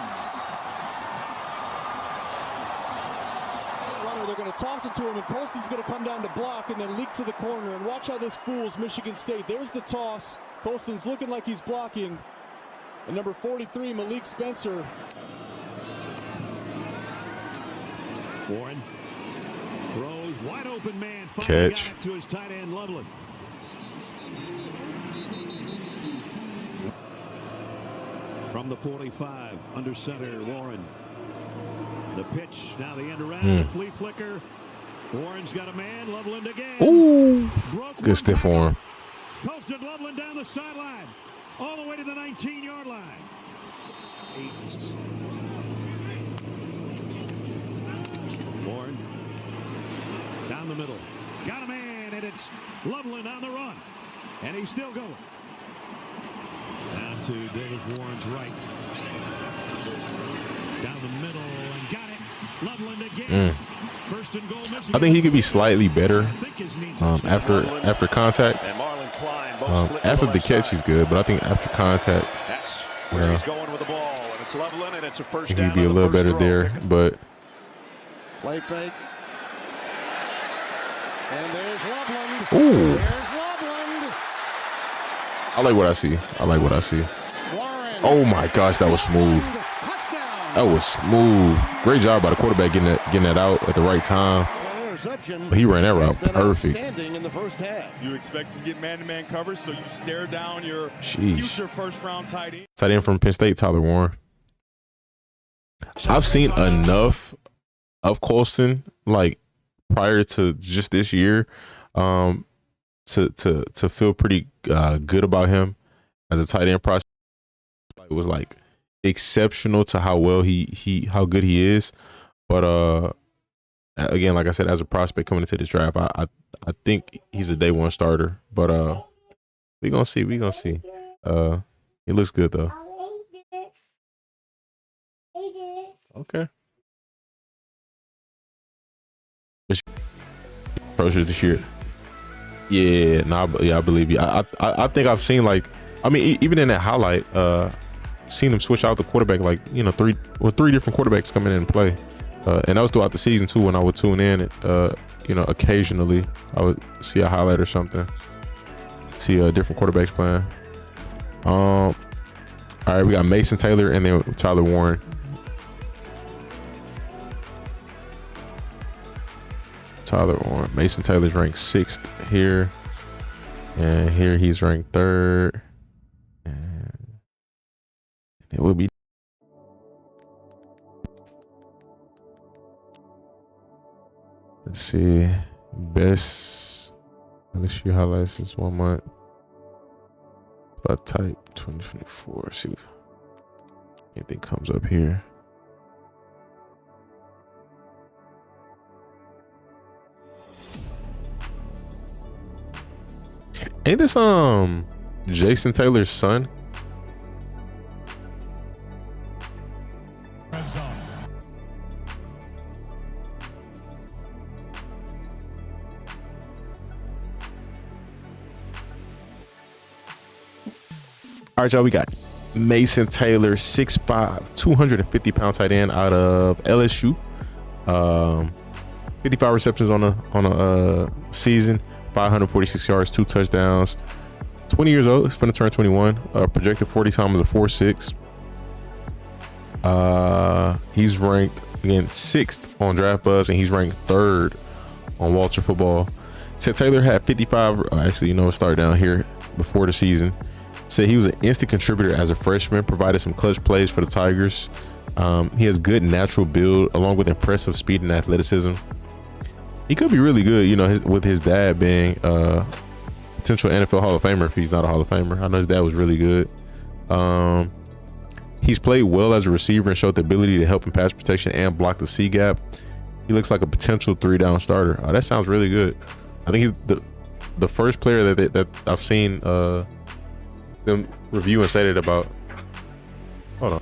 Runner, they're going to toss it to him, and Colston's going to come down to block and then leak to the corner. And watch how this fools Michigan State. There's the toss. Colston's looking like he's blocking. And number 43, Malik Spencer. Warren throws wide open man. Catch. To his tight end Loveland. From the 45, under center, Warren. The pitch, now the end around, the flea flicker. Warren's got a man, Loveland again. Ooh, good stiff arm. Colston Loveland down the sideline, all the way to the 19-yard line. Warren down the middle, got a man, and it's Loveland on the run, and he's still going. Down to Davis Warren's right. Down the middle and got it. Loveland again. First and goal, Michigan. I think he could be slightly better after contact. After the catch, he's good, but I think after contact, That's where he's going with the ball, and it's Loveland, and it's a first he down. could be a little better there, but Play fake. And there's Loveland. ooh, There's Loveland. I like what I see. Oh my gosh, that was smooth. That was smooth. Great job by the quarterback getting that out at the right time. But he ran that route perfect. In the first half. You expect to get man-to-man coverage, so you stare down your future first-round tight end. Tight end from Penn State, Tyler Warren. I've seen enough of Colston, like prior to just this year, to feel pretty good about him as a tight end prospect. It was like exceptional to how well how good he is, but again, like I said, as a prospect coming into this draft, I think he's a day one starter, but we gonna see. He looks good though. Okay. Approaches this year. Yeah, I believe you. I think I've seen, like, I mean, even in that highlight, seen him switch out the quarterback, like, you know, three different quarterbacks coming in and play, and that was throughout the season too. When I would tune in, you know, occasionally I would see a highlight or something, see different quarterbacks playing. All right, we got Mason Taylor and then Tyler Warren. Tyler Warren. Mason Taylor's ranked 6th here, and here he's ranked 3rd, and it will be. Let's see, best LSU highlights this 1 month. If I type 2024, see if anything comes up here. Ain't this Jason Taylor's son? All right, y'all, we got Mason Taylor, 6'5", 250-pound tight end out of LSU. 55 receptions on a season, 546 yards, 2 touchdowns. 20 years old. He's going to turn 21. Projected 40 time is a 4.6. He's ranked again 6th on Draft Buzz, and he's ranked 3rd on Walter Football. Said Taylor had 55. Actually, you know, start down here before the season. Said he was an instant contributor as a freshman, provided some clutch plays for the Tigers. He has good natural build along with impressive speed and athleticism. He could be really good, you know, with his dad being potential NFL Hall of Famer if he's not a Hall of Famer. I know his dad was really good. He's played well as a receiver and showed the ability to help in pass protection and block the C gap. He looks like a potential 3-down starter. That sounds really good. I think he's the first player that I've seen them review and say that about. Hold on.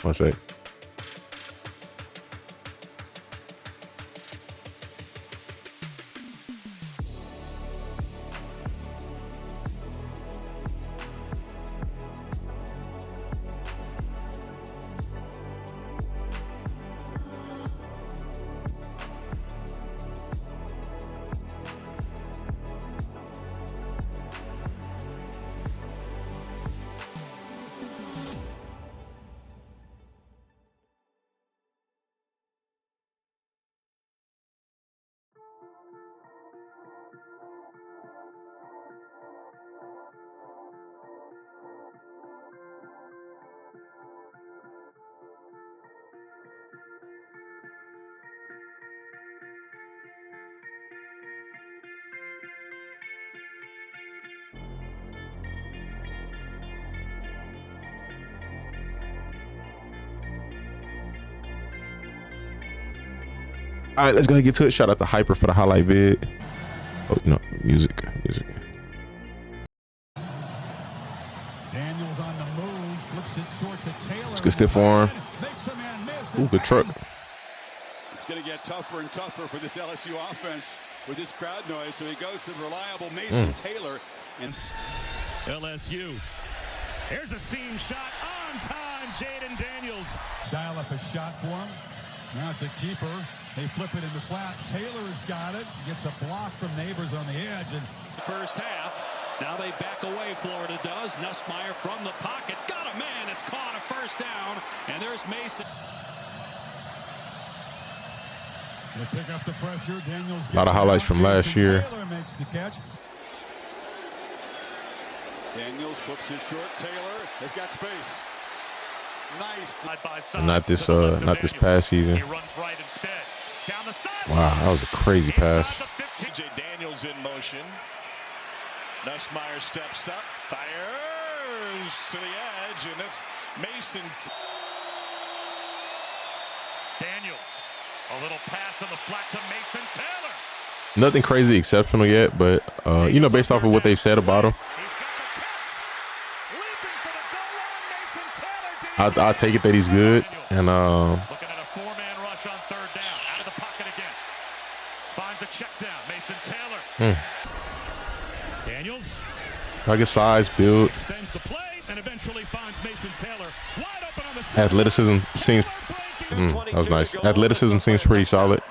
One sec. All right, let's go ahead and get to it. Shout out to Hyper for the highlight vid. Oh, no, music. Daniels on the move, flips it short to Taylor. Let's get stiff arm. Ooh, good truck. It's going to get tougher and tougher for this LSU offense with this crowd noise. So he goes to the reliable Mason Taylor. And LSU. Here's a seam shot on time. Jaden Daniels. Dial up a shot for him. Now it's a keeper. They flip it in the flat. Taylor's got it. Gets a block from Neighbors on the edge. And first half. Now they back away. Florida does. Nussmeier from the pocket. Got a man. It's caught. A first down. And there's Mason. They pick up the pressure. Daniels gets a lot of highlights from last year. Taylor makes the catch. Daniels flips it short. Taylor has got space. Nice. Not this past season. He runs right instead. Down the side. Wow, that was a crazy pass. Daniels in motion. Nussmeier steps up, fires to the edge, and it's Mason. Daniels, a little pass on the flat to Mason Taylor. Nothing crazy exceptional yet, but you know, based off of what they've said about him, I'll take it that he's good. And looking at a four-man rush on third down, out of the pocket again. Finds a check down. Mason Taylor. Daniels. I guess size, build, Extends the play and eventually finds Mason Taylor wide open on the athleticism seems. That was nice. Athleticism seems pretty solid.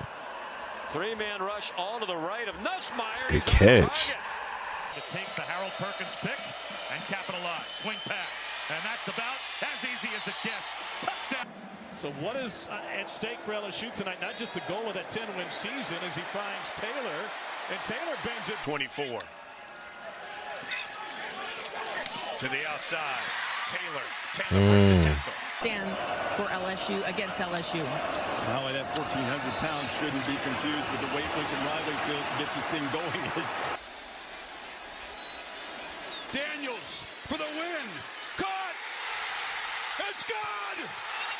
Three-man rush all to the right of Nussmeier. It's a good catch. To take the Harold Perkins pick and capitalize. Swing pass. And that's about as easy as it gets. Touchdown. So what is at stake for LSU tonight? Not just the goal of that 10-win season as he finds Taylor. And Taylor bends it. 24. To the outside. Taylor breaks a tackle. Stand for LSU against LSU. Now that 1,400 pounds shouldn't be confused with the weight Lincoln Riley feels to get this thing going. Daniels for the win. Caught. It's good.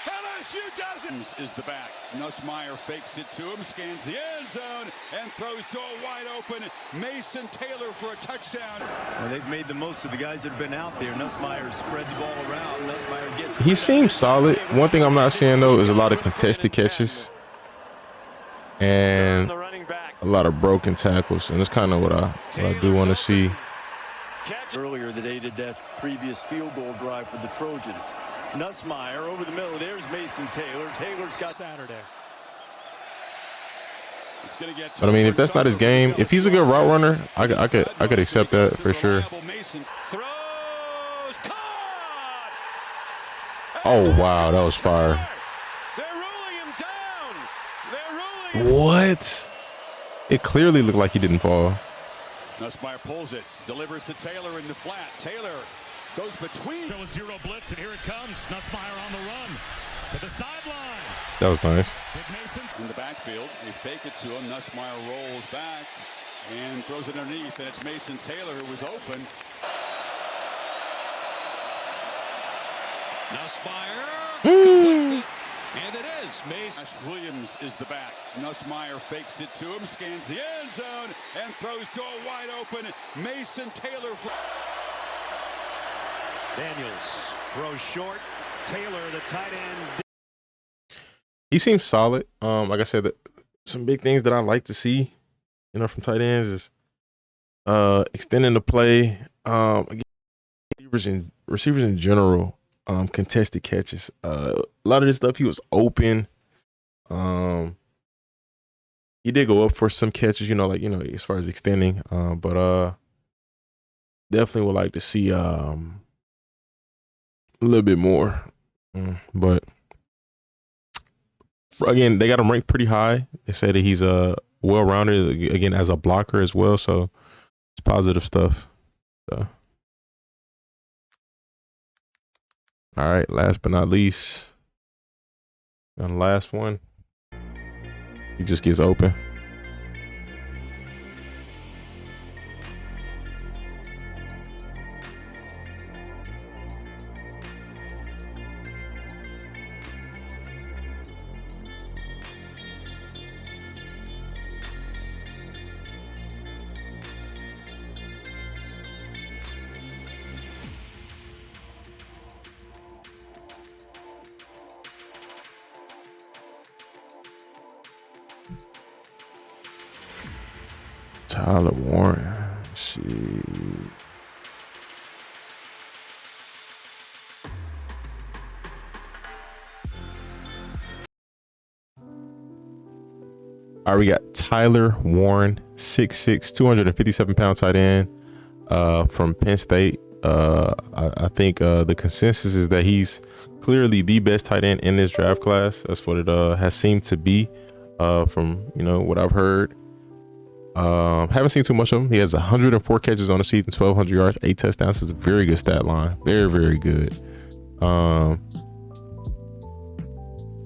LSU does it. Is the back. Nussmeier fakes it to him, scans the end zone, and throws to a wide open Mason Taylor for a touchdown. Well, they've made the most of the guys that have been out there. Nussmeier spread the ball around. Nussmeier gets. He seems solid. One thing I'm not seeing though is a lot of contested catches and a lot of broken tackles, and that's kind of what I do want to see. Earlier they did that previous field goal drive for the Trojans. Nussmeier over the middle. There's Mason Taylor. Taylor's got Saturday. It's gonna get. But I mean, if that's not his game, if he's a good route runner, I could accept that for sure. Oh wow, that was fire. What? It clearly looked like he didn't fall. Nussmeier pulls it, delivers to Taylor in the flat. Taylor goes between. Show a zero blitz, and here it comes. Nussmeier on the run to the sideline. That was nice. In the backfield, they fake it to him. Nussmeier rolls back and throws it underneath, and it's Mason Taylor who was open. Nussmeier completes it, and it is Mason. Williams is the back. Nussmeier fakes it to him, scans the end zone, and throws to a wide open Mason Taylor. Daniels throws short. Taylor, the tight end. He seems solid. Like I said, some big things that I like to see, you know, from tight ends is extending the play. Again, receivers in general, contested catches. A lot of this stuff, he was open. He did go up for some catches, you know, like, you know, as far as extending. But definitely would like to see a little bit more. But again, they got him ranked pretty high. They say that he's well-rounded, again, as a blocker as well. So it's positive stuff. So. All right, last but not least, and last one, he just gets open. Tyler Warren. Shit. All right, we got Tyler Warren, 6'6", 257-pound tight end from Penn State. I think the consensus is that he's clearly the best tight end in this draft class. That's what it has seemed to be from, you know, what I've heard. Haven't seen too much of him. He has 104 catches on the season, 1,200 yards, 8 touchdowns. It's a very good stat line. Very, very good.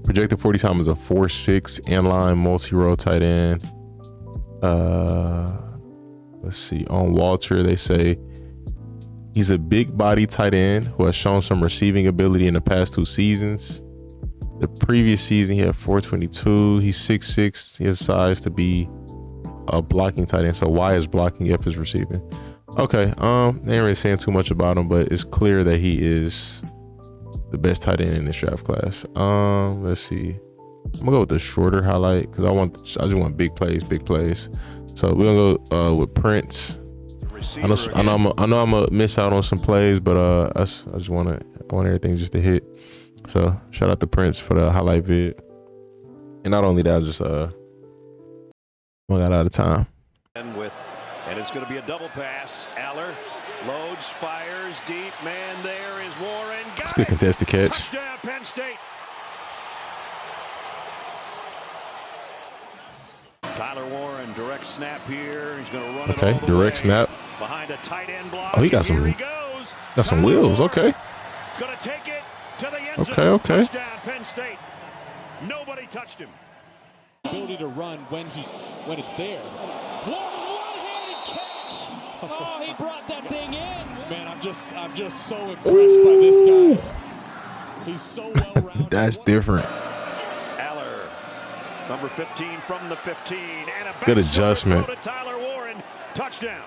Projected 40 time is a 4.6 inline multi-row tight end. Let's see. On Walter, they say he's a big body tight end who has shown some receiving ability in the past 2 seasons. The previous season, he had 422. He's 6'6". He has size to be a blocking tight end. So Y is blocking, F is receiving. Okay, they ain't really saying too much about him, but it's clear that he is the best tight end in this draft class. Let's see. I'm gonna go with the shorter highlight because I just want big plays. So we're gonna go with Prince. I know I'm gonna miss out on some plays, but I want everything just to hit. So shout out to Prince for the highlight vid. And not only that, I just got out of time. And it's going to be a double pass. Aller loads, fires deep. Man, there is Warren. It's a good contested catch. Touchdown, Penn State. Tyler Warren, direct snap here. He's going to run it all the direct way. Snap. Behind a tight end block. Oh, he got some wheels. Okay. He's going to take it to the end zone. Okay. Touchdown, Penn State. Nobody touched him. Ability to run when it's there. One-handed catch. Oh, he brought that thing in. Man, I'm just so impressed by this guy. He's so well-rounded. That's different. Aller, number 15 from the 15, and a good adjustment. To Tyler Warren, touchdown.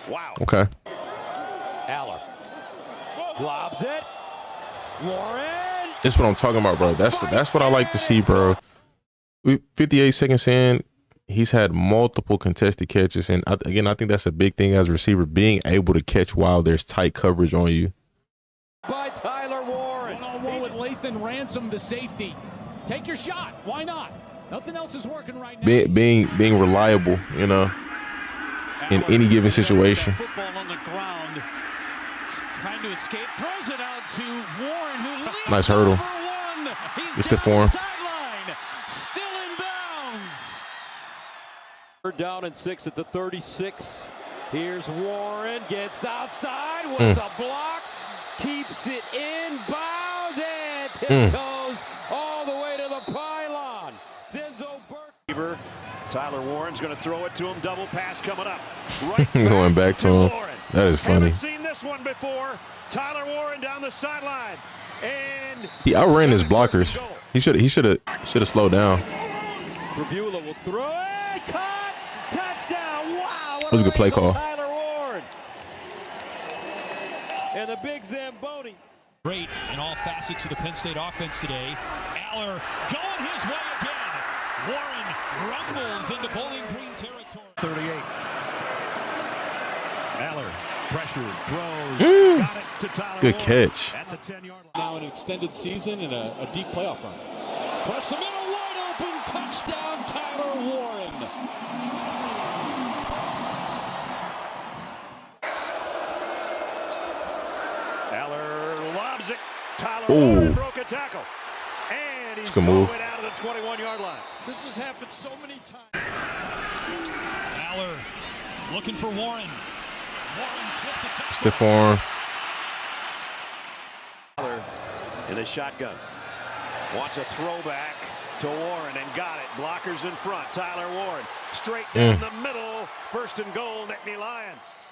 Wow. Okay. Aller lobs it. Warren. That's what I'm talking about, bro. That's what I like to see, bro. 58 seconds in, he's had multiple contested catches, and I think that's a big thing as a receiver, being able to catch while there's tight coverage on you. By Tyler Warren. One-on-one with Lathan Ransom, the safety. Take your shot. Why not? Nothing else is working right now. Being reliable, in any given situation. Football on the ground. Trying to escape, throws it out to Warren, who leads Nice hurdle. It's the form. Still in bounds. Third down and 6 at the 36. Here's Warren, gets outside with a block, keeps it in bounds, and tiptoes all the way to the pylon. Denzel Burke. Tyler Warren's going to throw it to him. Double pass coming up. Right Going back to him. Warren. That is funny. Haven't seen this one before. Tyler Warren down the sideline, and He outran his blockers. He should have slowed down. Rabula will throw it. Caught. Touchdown. Wow. That was a good play call. Tyler Warren. And the big Zamboni. Great in all facets of the Penn State offense today. Aller going his way again. Warren rumbles into Bowling Green territory. 38. Aller, pressure, throws, got it to Tyler Good Warren catch. at the 10-yard line. Now an extended season and a deep playoff run. Across the middle, wide open, touchdown, Tyler Warren. Aller lobs it. Tyler Warren broke a tackle. And he's good move. out of the 21-yard line. This has happened so many times. Aller looking for Warren. Warren slips a tackle. Stiff arm. Aller in the shotgun. Wants a throwback to Warren and got it. Blockers in front. Tyler Warren straight down the middle. First and goal, Nittany Lions.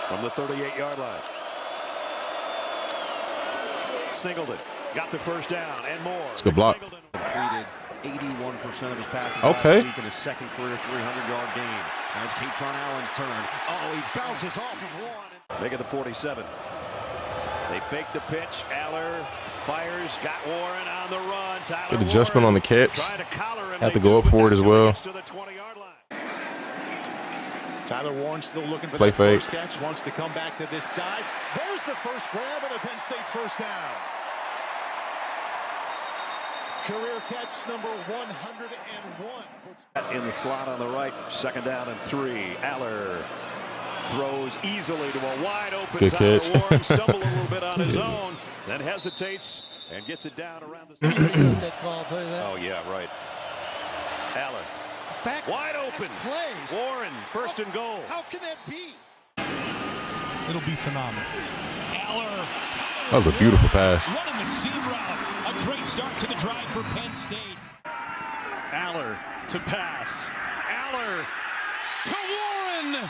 From the 38-yard line. Singleton got the first down and more. It's a good block. Completed 81% of his passes Okay. last week in his second career 300-yard game. Now it's Katron Allen's turn. Oh, he bounces off of one. Make it the 47. They fake the pitch. Aller fires. Got Warren on the run. Tyler Good adjustment Warren on the catch. trying to collar him. Have to They go do, up but for it that as well. gets to the 20-yard line. Tyler Warren still looking for Play that fake. first catch. Wants to come back to this side. There's the first grab and a Penn State first down. Career catch number 101. In the slot on the right. Second down and 3. Aller throws easily to a wide open Good Tyler catch. Warren. Stumble a little bit on his own. Then hesitates and gets it down around the. That call, I'll tell you that. Oh, yeah, right. Aller. Back Wide open. plays. Warren, first and goal. How can that be? It'll be phenomenal. Aller. That was a beautiful pass. Running the seam route. A great start to the drive for Penn State. Aller to pass. Aller to Warren.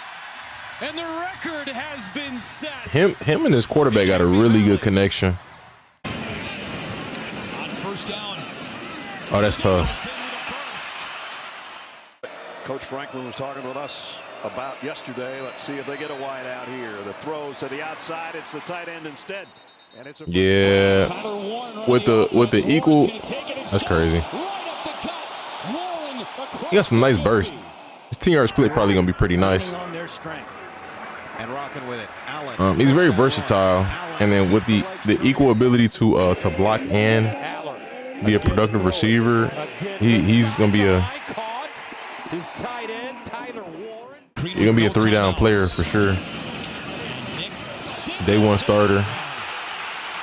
And the record has been set. Him and his quarterback got a really good connection. On first down. Oh, that's tough. Coach Franklin was talking with us about yesterday. Let's see if they get a wide out here. The throws to the outside. It's the tight end instead. And it's a with the equal. That's crazy. He got some nice burst. His 10-yard split probably gonna be pretty nice. And rocking with it. He's very versatile, and then with the equal ability to block and be a productive receiver, he's gonna be a 3-down player for sure. Day 1 starter.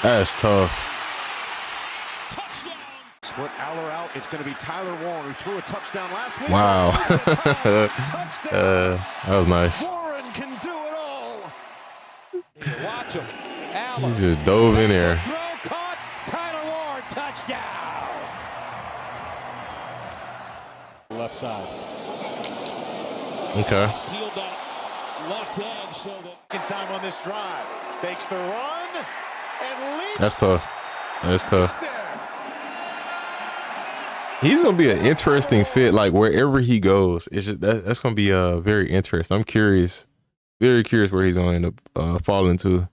That's tough. Split Aller out. It's going to be Tyler Warren, who threw a touchdown last week. Wow. That was nice. Warren can do it all. Watch him. He just dove in there. Throw caught. Tyler Warren, touchdown. Left side. Okay. Sealed that left edge so that. Second time on this drive. Fakes the run and leaps. That's tough. That's tough. He's gonna be an interesting fit, like wherever he goes. It's just that's gonna be very interesting. I'm curious, very curious where he's gonna end up falling to.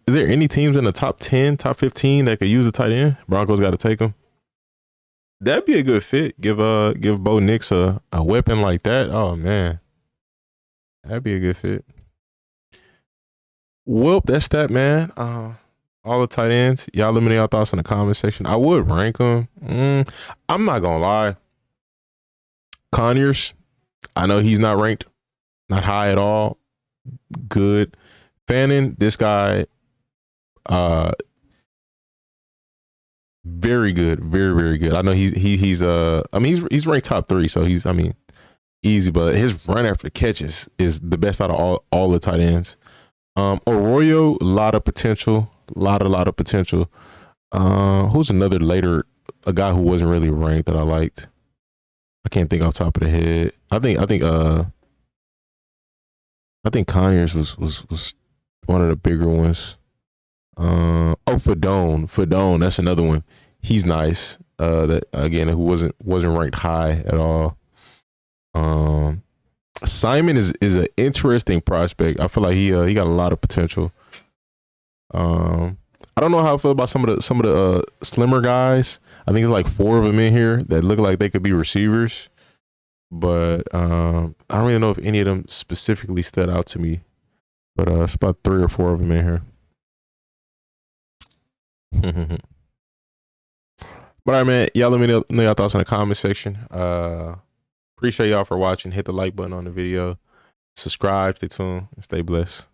Is there any teams in the top 10, top 15 that could use a tight end? Broncos got to take him. That'd be a good fit. Give Bo Nix a weapon like that. Oh man, that'd be a good fit. Well, that's that, man. All the tight ends. Y'all let me know your thoughts in the comment section. I would rank them. I'm not gonna lie. Conyers, I know he's not ranked, not high at all. Good. Fannin, this guy, very good, very, very good. I know he's ranked top 3, so he's easy, but his run after the catches is the best out of all the tight ends. Arroyo, a lot of potential. Lot of potential. Who's another a guy who wasn't really ranked that I liked? I can't think off the top of the head. I think Conyers was one of the bigger ones. Fidone, that's another one. He's nice. That again, who wasn't ranked high at all. Simon is an interesting prospect. I feel like he got a lot of potential. I don't know how I feel about some of the slimmer guys. I think it's like 4 of them in here that look like they could be receivers, but I don't really know if any of them specifically stood out to me. But it's about 3 or 4 of them in here. But all right, man. Y'all let me know your thoughts in the comment section. Appreciate y'all for watching. Hit the like button on the video. Subscribe. Stay tuned. And stay blessed.